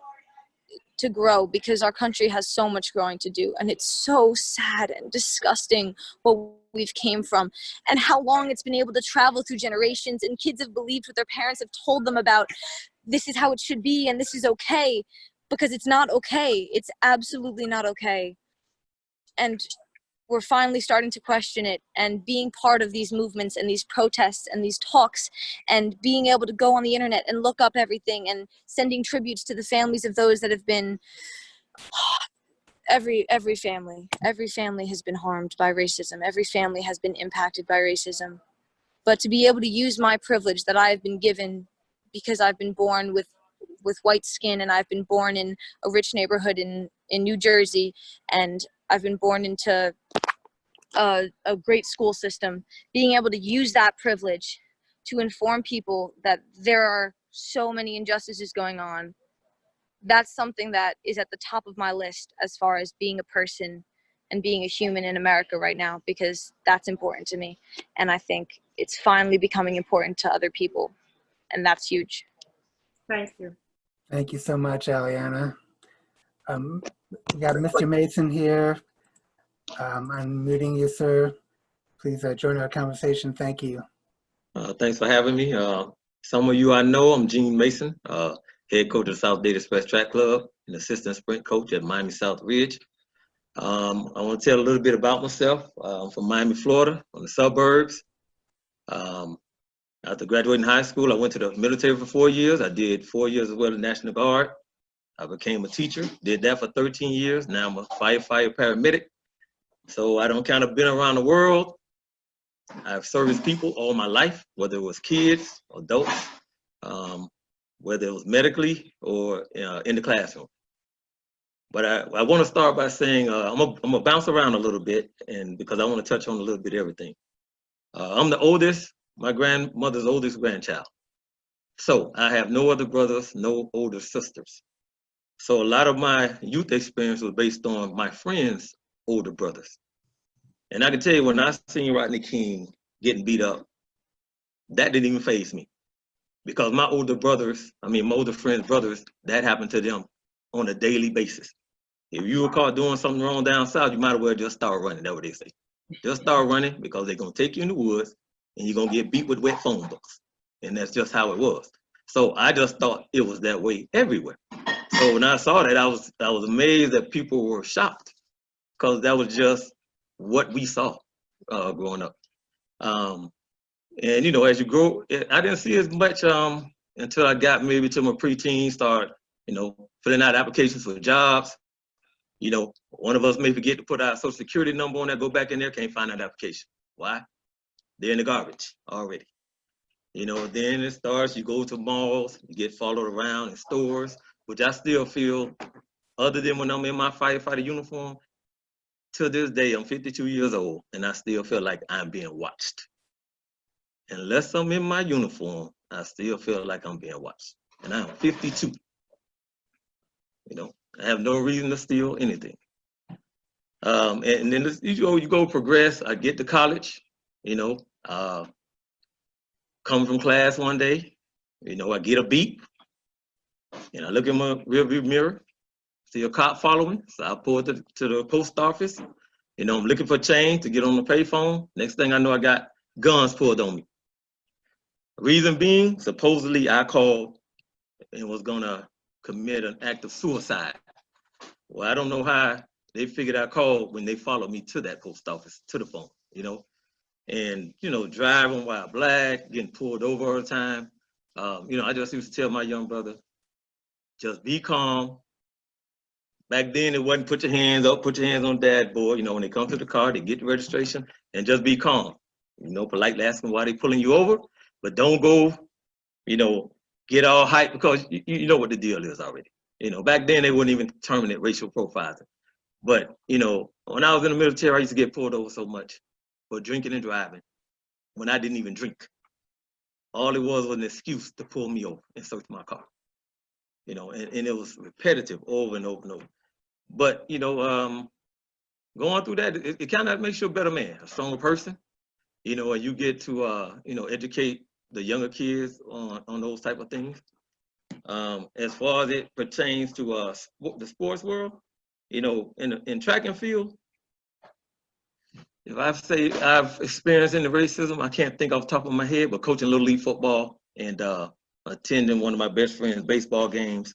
grow, because our country has so much growing to do. And it's so sad and disgusting what we've came from and how long it's been able to travel through generations, and kids have believed what their parents have told them about this is how it should be and this is okay, because it's not okay. It's absolutely not okay. And we're finally starting to question it, and being part of these movements and these protests and these talks and being able to go on the internet and look up everything and sending tributes to the families of those that have been every family has been harmed by racism. Every family has been impacted by racism. But to be able to use my privilege that I have been given because I've been born with white skin, and I've been born in a rich neighborhood in New Jersey, and I've been born into a great school system, being able to use that privilege to inform people that there are so many injustices going on, that's something that is at the top of my list as far as being a person and being a human in America right now, because that's important to me. And I think it's finally becoming important to other people, and that's huge. Thank you. Thank you so much, Aliana. We got Mr. Mason here. I'm muting you, sir. Please join our conversation. Thank you. Thanks for having me. Some of you I know, I'm Gene Mason, head coach of the South Dade Express Track Club and assistant sprint coach at Miami South Ridge. I want to tell a little bit about myself. I'm from Miami, Florida, on the suburbs. After graduating high school, I went to the military for 4 years. I did 4 years as well in the National Guard. I became a teacher, did that for 13 years. Now I'm a firefighter paramedic. So I don't kind of been around the world. I've serviced people all my life, whether it was kids, adults, whether it was medically or in the classroom. But I want to start by saying I'm gonna bounce around a little bit, and because I want to touch on a little bit of everything. I'm the oldest, my grandmother's oldest grandchild. So I have no other brothers, no older sisters. So a lot of my youth experience was based on my friends' older brothers. And I can tell you, when I seen Rodney King getting beat up, that didn't even faze me. Because my older brothers, my older friends' brothers, that happened to them on a daily basis. If you were caught doing something wrong down south, you might as well just start running. That's what they say. Just start running, because they're gonna take you in the woods and you're gonna get beat with wet phone books. And that's just how it was. So I just thought it was that way everywhere. So when I saw that, I was amazed that people were shocked, because that was just what we saw growing up. And you know, as you grow, I didn't see as much until I got maybe to my preteen, start, you know, filling out applications for jobs. You know, one of us may forget to put our social security number on there, go back in there, can't find that application. Why? They're in the garbage already. You know, then it starts, you go to malls, you get followed around in stores, which I still feel, other than when I'm in my firefighter uniform, to this day, I'm 52 years old, and I still feel like I'm being watched. Unless I'm in my uniform, I still feel like I'm being watched. And I'm 52. You know, I have no reason to steal anything. And then you go progress. I get to college, you know, come from class one day, you know, I get a beep, and I look in my rearview mirror, see a cop following. So I pull to the post office, You know, I'm looking for change to get on the payphone. Next thing I know, I got guns pulled on me. Reason being, supposedly I called and was gonna commit an act of suicide. Well, I don't know how they figured I called when they followed me to that post office, to the phone, you know? And, you know, driving while black, getting pulled over all the time. You know, I just used to tell my young brother, just be calm. Back then, it wasn't put your hands up, put your hands on dashboard. You know, when they come to the car, they get the registration, and just be calm. You know, politely ask them why they pulling you over, but don't go, you know, get all hyped because you know what the deal is already. You know, back then, they wouldn't even terminate racial profiling. But, you know, when I was in the military, I used to get pulled over so much for drinking and driving when I didn't even drink. All it was an excuse to pull me over and search my car. You know, and it was repetitive over and over and over. But, you know, going through that, it kind of makes you a better man, a stronger person. You know, and you get to, you know, educate the younger kids on those type of things. As far as it pertains to the sports world, you know, in track and field, if I say I've experienced any racism, I can't think off the top of my head, but coaching Little League football and attending one of my best friends' baseball games,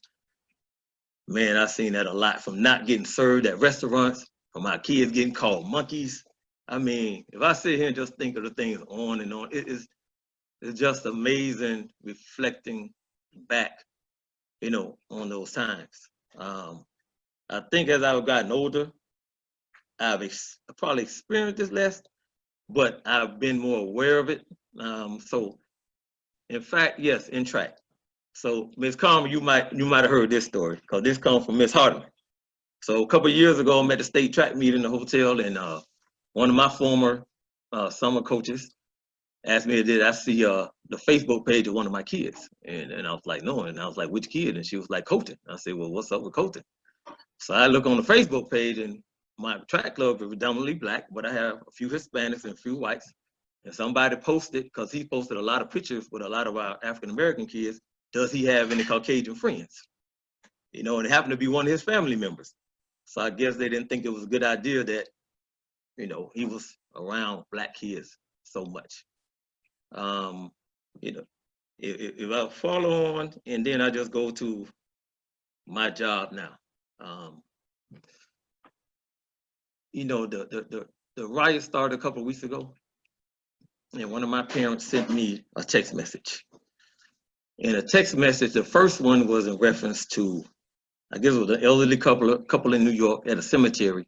man, I've seen that a lot, from not getting served at restaurants, from my kids getting called monkeys. I mean, if I sit here and just think of the things on and on, it's just amazing reflecting back, you know, on those times. I think as I've gotten older, I've probably experienced this less, but I've been more aware of it. So, in fact, yes, in track. So, Ms. Carmen, you might have heard this story, because this comes from Ms. Hardeman. So, a couple of years ago, I'm at the state track meet in the hotel, and one of my former summer coaches asked me, did I see the Facebook page of one of my kids? And I was like, no. And I was like, which kid? And she was like, Colton. I said, well, what's up with Colton? So I look on the Facebook page, and my track club is predominantly black, but I have a few Hispanics and a few whites. And somebody posted, because he posted a lot of pictures with a lot of our African-American kids, does he have any Caucasian friends? You know, and it happened to be one of his family members. So I guess they didn't think it was a good idea that, you know, he was around black kids so much. You know, if I follow on, and then I just go to my job now. You know, the riot started a couple of weeks ago, and one of my parents sent me a text message. And a text message, the first one was in reference to, I guess it was an elderly couple in New York at a cemetery.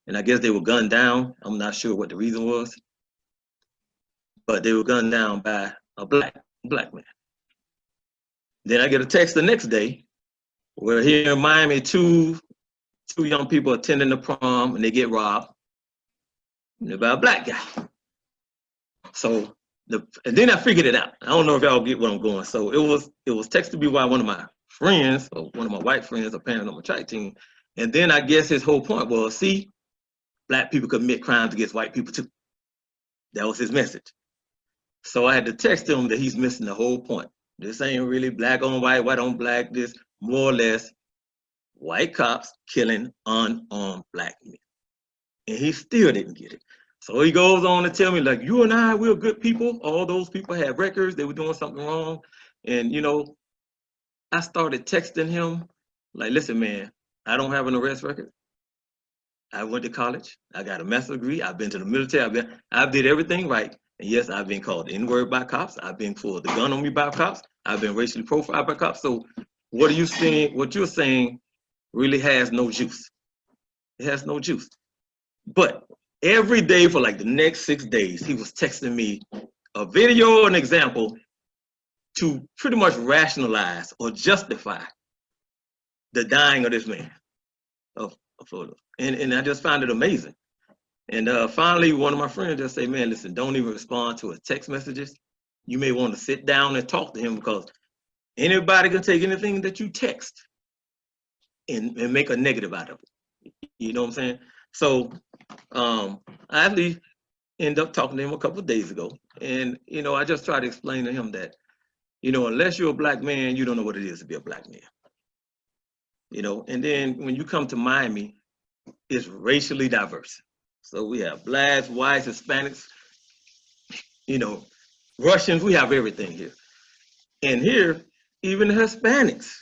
And I guess they were gunned down. I'm not sure what the reason was, but they were gunned down by a black man. Then I get a text the next day where here in Miami, two young people attending the prom, and they get robbed by a black guy. So and then I figured it out. I don't know if y'all get where I'm going. So it was texted me by one of my friends, or one of my white friends, a parent on my track team. And then I guess his whole point was, see, black people commit crimes against white people too. That was his message. So I had to text him that he's missing the whole point. This ain't really black on white, white on black. This more or less white cops killing unarmed black men. And he still didn't get it. So he goes on to tell me, like, you and I, we're good people. All those people had records. They were doing something wrong. And, you know, I started texting him, like, listen, man, I don't have an arrest record. I went to college. I got a master's degree. I've been to the military. I did everything right. And yes, I've been called N-word by cops. I've been pulled the gun on me by cops. I've been racially profiled by cops. So what are you saying? What you're saying really has no juice. It has no juice. But every day for like the next 6 days, he was texting me a video, an example, to pretty much rationalize or justify the dying of this man of Florida. And I just found it amazing. And finally, one of my friends just say, man, listen, don't even respond to his text messages. You may want to sit down and talk to him, because anybody can take anything that you text and make a negative out of it. You know what I'm saying? So I actually ended up talking to him a couple of days ago. And, you know, I just tried to explain to him that, you know, unless you're a black man, you don't know what it is to be a black man. You know, and then when you come to Miami, it's racially diverse. So we have blacks, whites, Hispanics, you know, Russians, we have everything here. And here, even the Hispanics,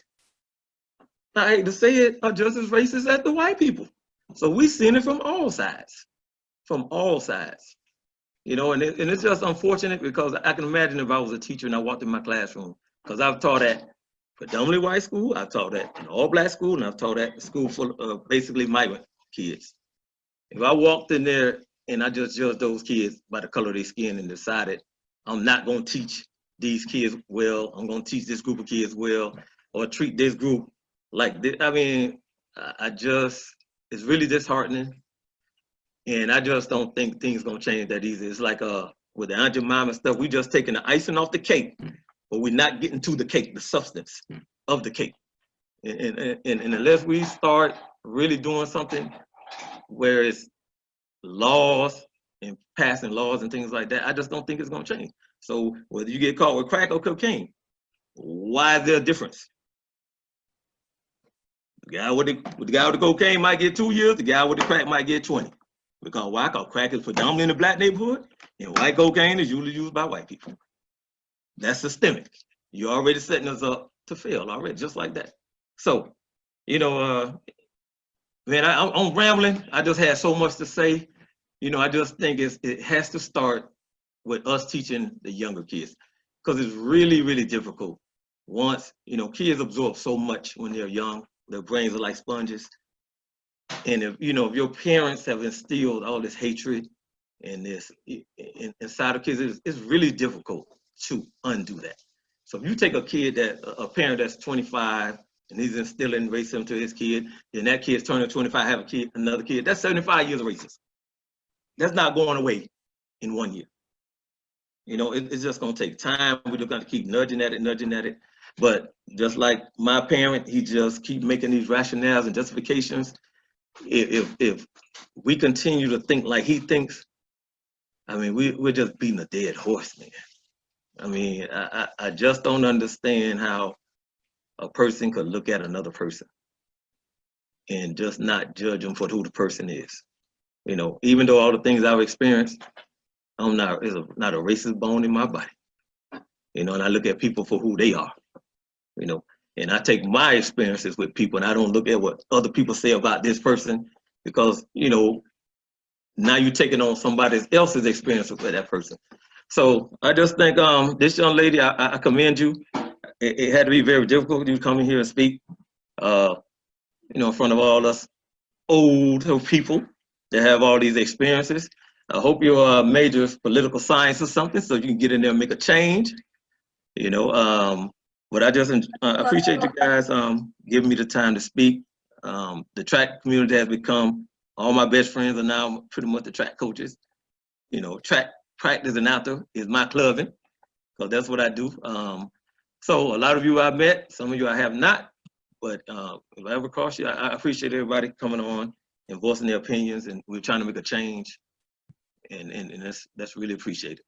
I hate to say it, are just as racist as the white people. So we seen it from all sides, You know, and it's just unfortunate because I can imagine if I was a teacher and I walked in my classroom, because I've taught at predominantly white school, I've taught at an all black school, and I've taught at a school full of basically migrant kids. If I walked in there and I just judged those kids by the color of their skin and decided I'm not going to teach these kids well, I'm going to teach this group of kids well, or treat this group like this, I mean, it's really disheartening. And I just don't think things gonna change that easy. It's like with the Aunt Jemima stuff, we just taking the icing off the cake, but we're not getting to the cake, the substance of the cake. And unless we start really doing something where it's laws and passing laws and things like that, I just don't think it's gonna change. So whether you get caught with crack or cocaine, why is there a difference? The guy with the cocaine might get 2 years, the guy with the crack might get 20. Because why? Because crack is predominantly in the black neighborhood, and white cocaine is usually used by white people. That's systemic. You're already setting us up to fail already, just like that. So, you know, man, I'm rambling. I just had so much to say. You know, I just think it has to start with us teaching the younger kids, because it's really, really difficult. Once, you know, kids absorb so much when they're young. Their brains are like sponges. And if, you know, if your parents have instilled all this hatred and this inside of kids, it's really difficult to undo that. So if you take a parent that's 25 and he's instilling racism to his kid, then that kid's turning 25, have another kid, that's 75 years of racism. That's not going away in 1 year. You know, it's just gonna take time. We're just gonna keep nudging at it. But just like my parent, he just keep making these rationales and justifications. If we continue to think like he thinks, I mean, we're just beating a dead horse, man. I mean, I just don't understand how a person could look at another person and just not judge them for who the person is. You know, even though all the things I've experienced, there's not a racist bone in my body. You know, and I look at people for who they are, you know, and I take my experiences with people and I don't look at what other people say about this person, because, you know, now you're taking on somebody else's experience with that person. So I just think this young lady, I commend you. It had to be very difficult for you to come in here and speak, you know, in front of all us old people that have all these experiences. I hope your major is political science or something, so you can get in there and make a change, you know. But I just appreciate you guys giving me the time to speak. The track community has become, all my best friends are now pretty much the track coaches. You know, track practice and outdoor is my clubbing, because that's what I do. So a lot of you I've met, some of you I have not, but if I ever cross you, I appreciate everybody coming on and voicing their opinions, and we're trying to make a change, and that's really appreciated.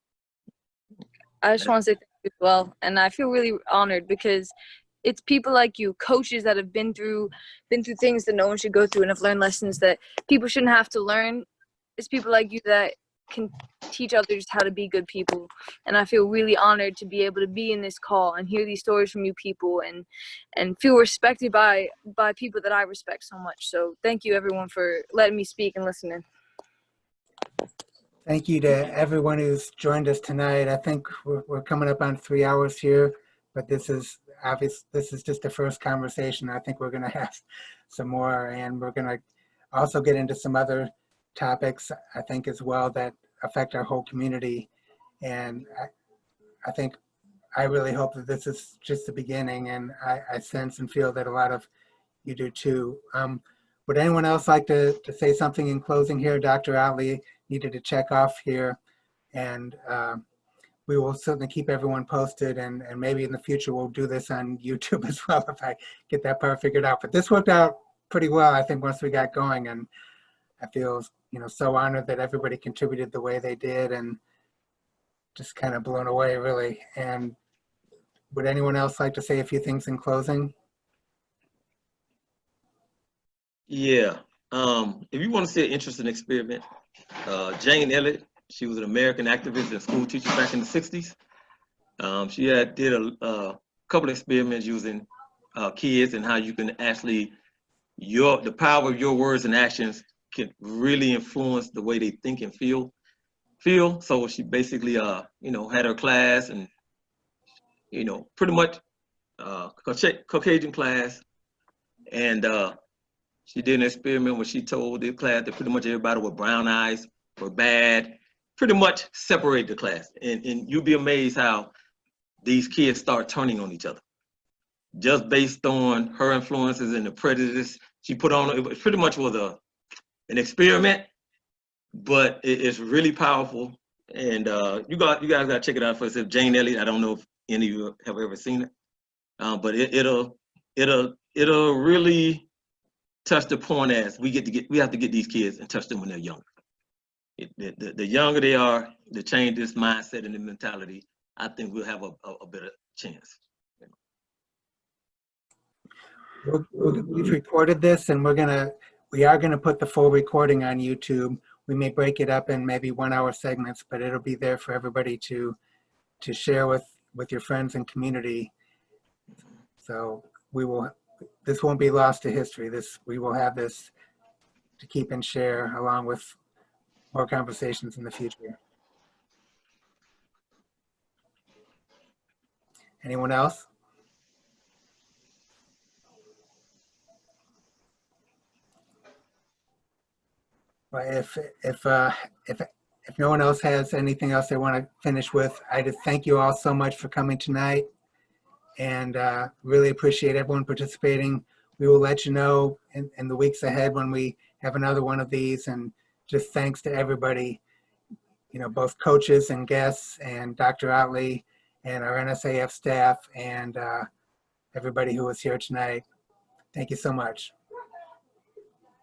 I just want to say thank you as well, and I feel really honored because it's people like you, coaches that have been through things that no one should go through and have learned lessons that people shouldn't have to learn. It's people like you that can teach others how to be good people, and I feel really honored to be able to be in this call and hear these stories from you people and feel respected by people that I respect so much. So thank you everyone for letting me speak and listening. Thank you to everyone who's joined us tonight. I think we're coming up on 3 hours here, but this is just the first conversation. I think we're going to have some more, and we're going to also get into some other topics, I think, as well, that affect our whole community. And I really hope that this is just the beginning, and I sense and feel that a lot of you do too. Would anyone else like to say something in closing here? Dr. Ottley needed to check off here, and we will certainly keep everyone posted, and maybe in the future we'll do this on YouTube as well if I get that part figured out. But this worked out pretty well, I think, once we got going, and I feel, you know, so honored that everybody contributed the way they did, and just kind of blown away, really. And would anyone else like to say a few things in closing? Yeah, if you want to see an interesting experiment, Jane Elliott. She was an American activist and school teacher back in the 60s. She did a couple of experiments using kids and how you can actually, the power of your words and actions can really influence the way they think and feel. So she basically, had her class and, pretty much Caucasian class. And she did an experiment where she told the class that pretty much everybody with brown eyes were bad, pretty much separate the class. And you'd be amazed how these kids start turning on each other. Just based on her influences and the prejudice she put on, it pretty much was an experiment, but it's really powerful. And you guys gotta check it out for yourself. Jane Elliott, I don't know if any of you have ever seen it, but it'll really touch the point as we have to get these kids and touch them when they're younger. The younger they are, to change this mindset and the mentality, I think we'll have a better chance. We've recorded this, and we are gonna put the full recording on YouTube. We may break it up in maybe 1-hour segments, but it'll be there for everybody to share with your friends and community. So this won't be lost to history. We will have this to keep and share along with more conversations in the future. Anyone else? Well, if no one else has anything else they want to finish with, I just thank you all so much for coming tonight, and really appreciate everyone participating. We will let you know in the weeks ahead when we have another one of these, and just thanks to everybody, both coaches and guests, and Dr. Ottley, and our NSAF staff, and everybody who was here tonight. Thank you so much.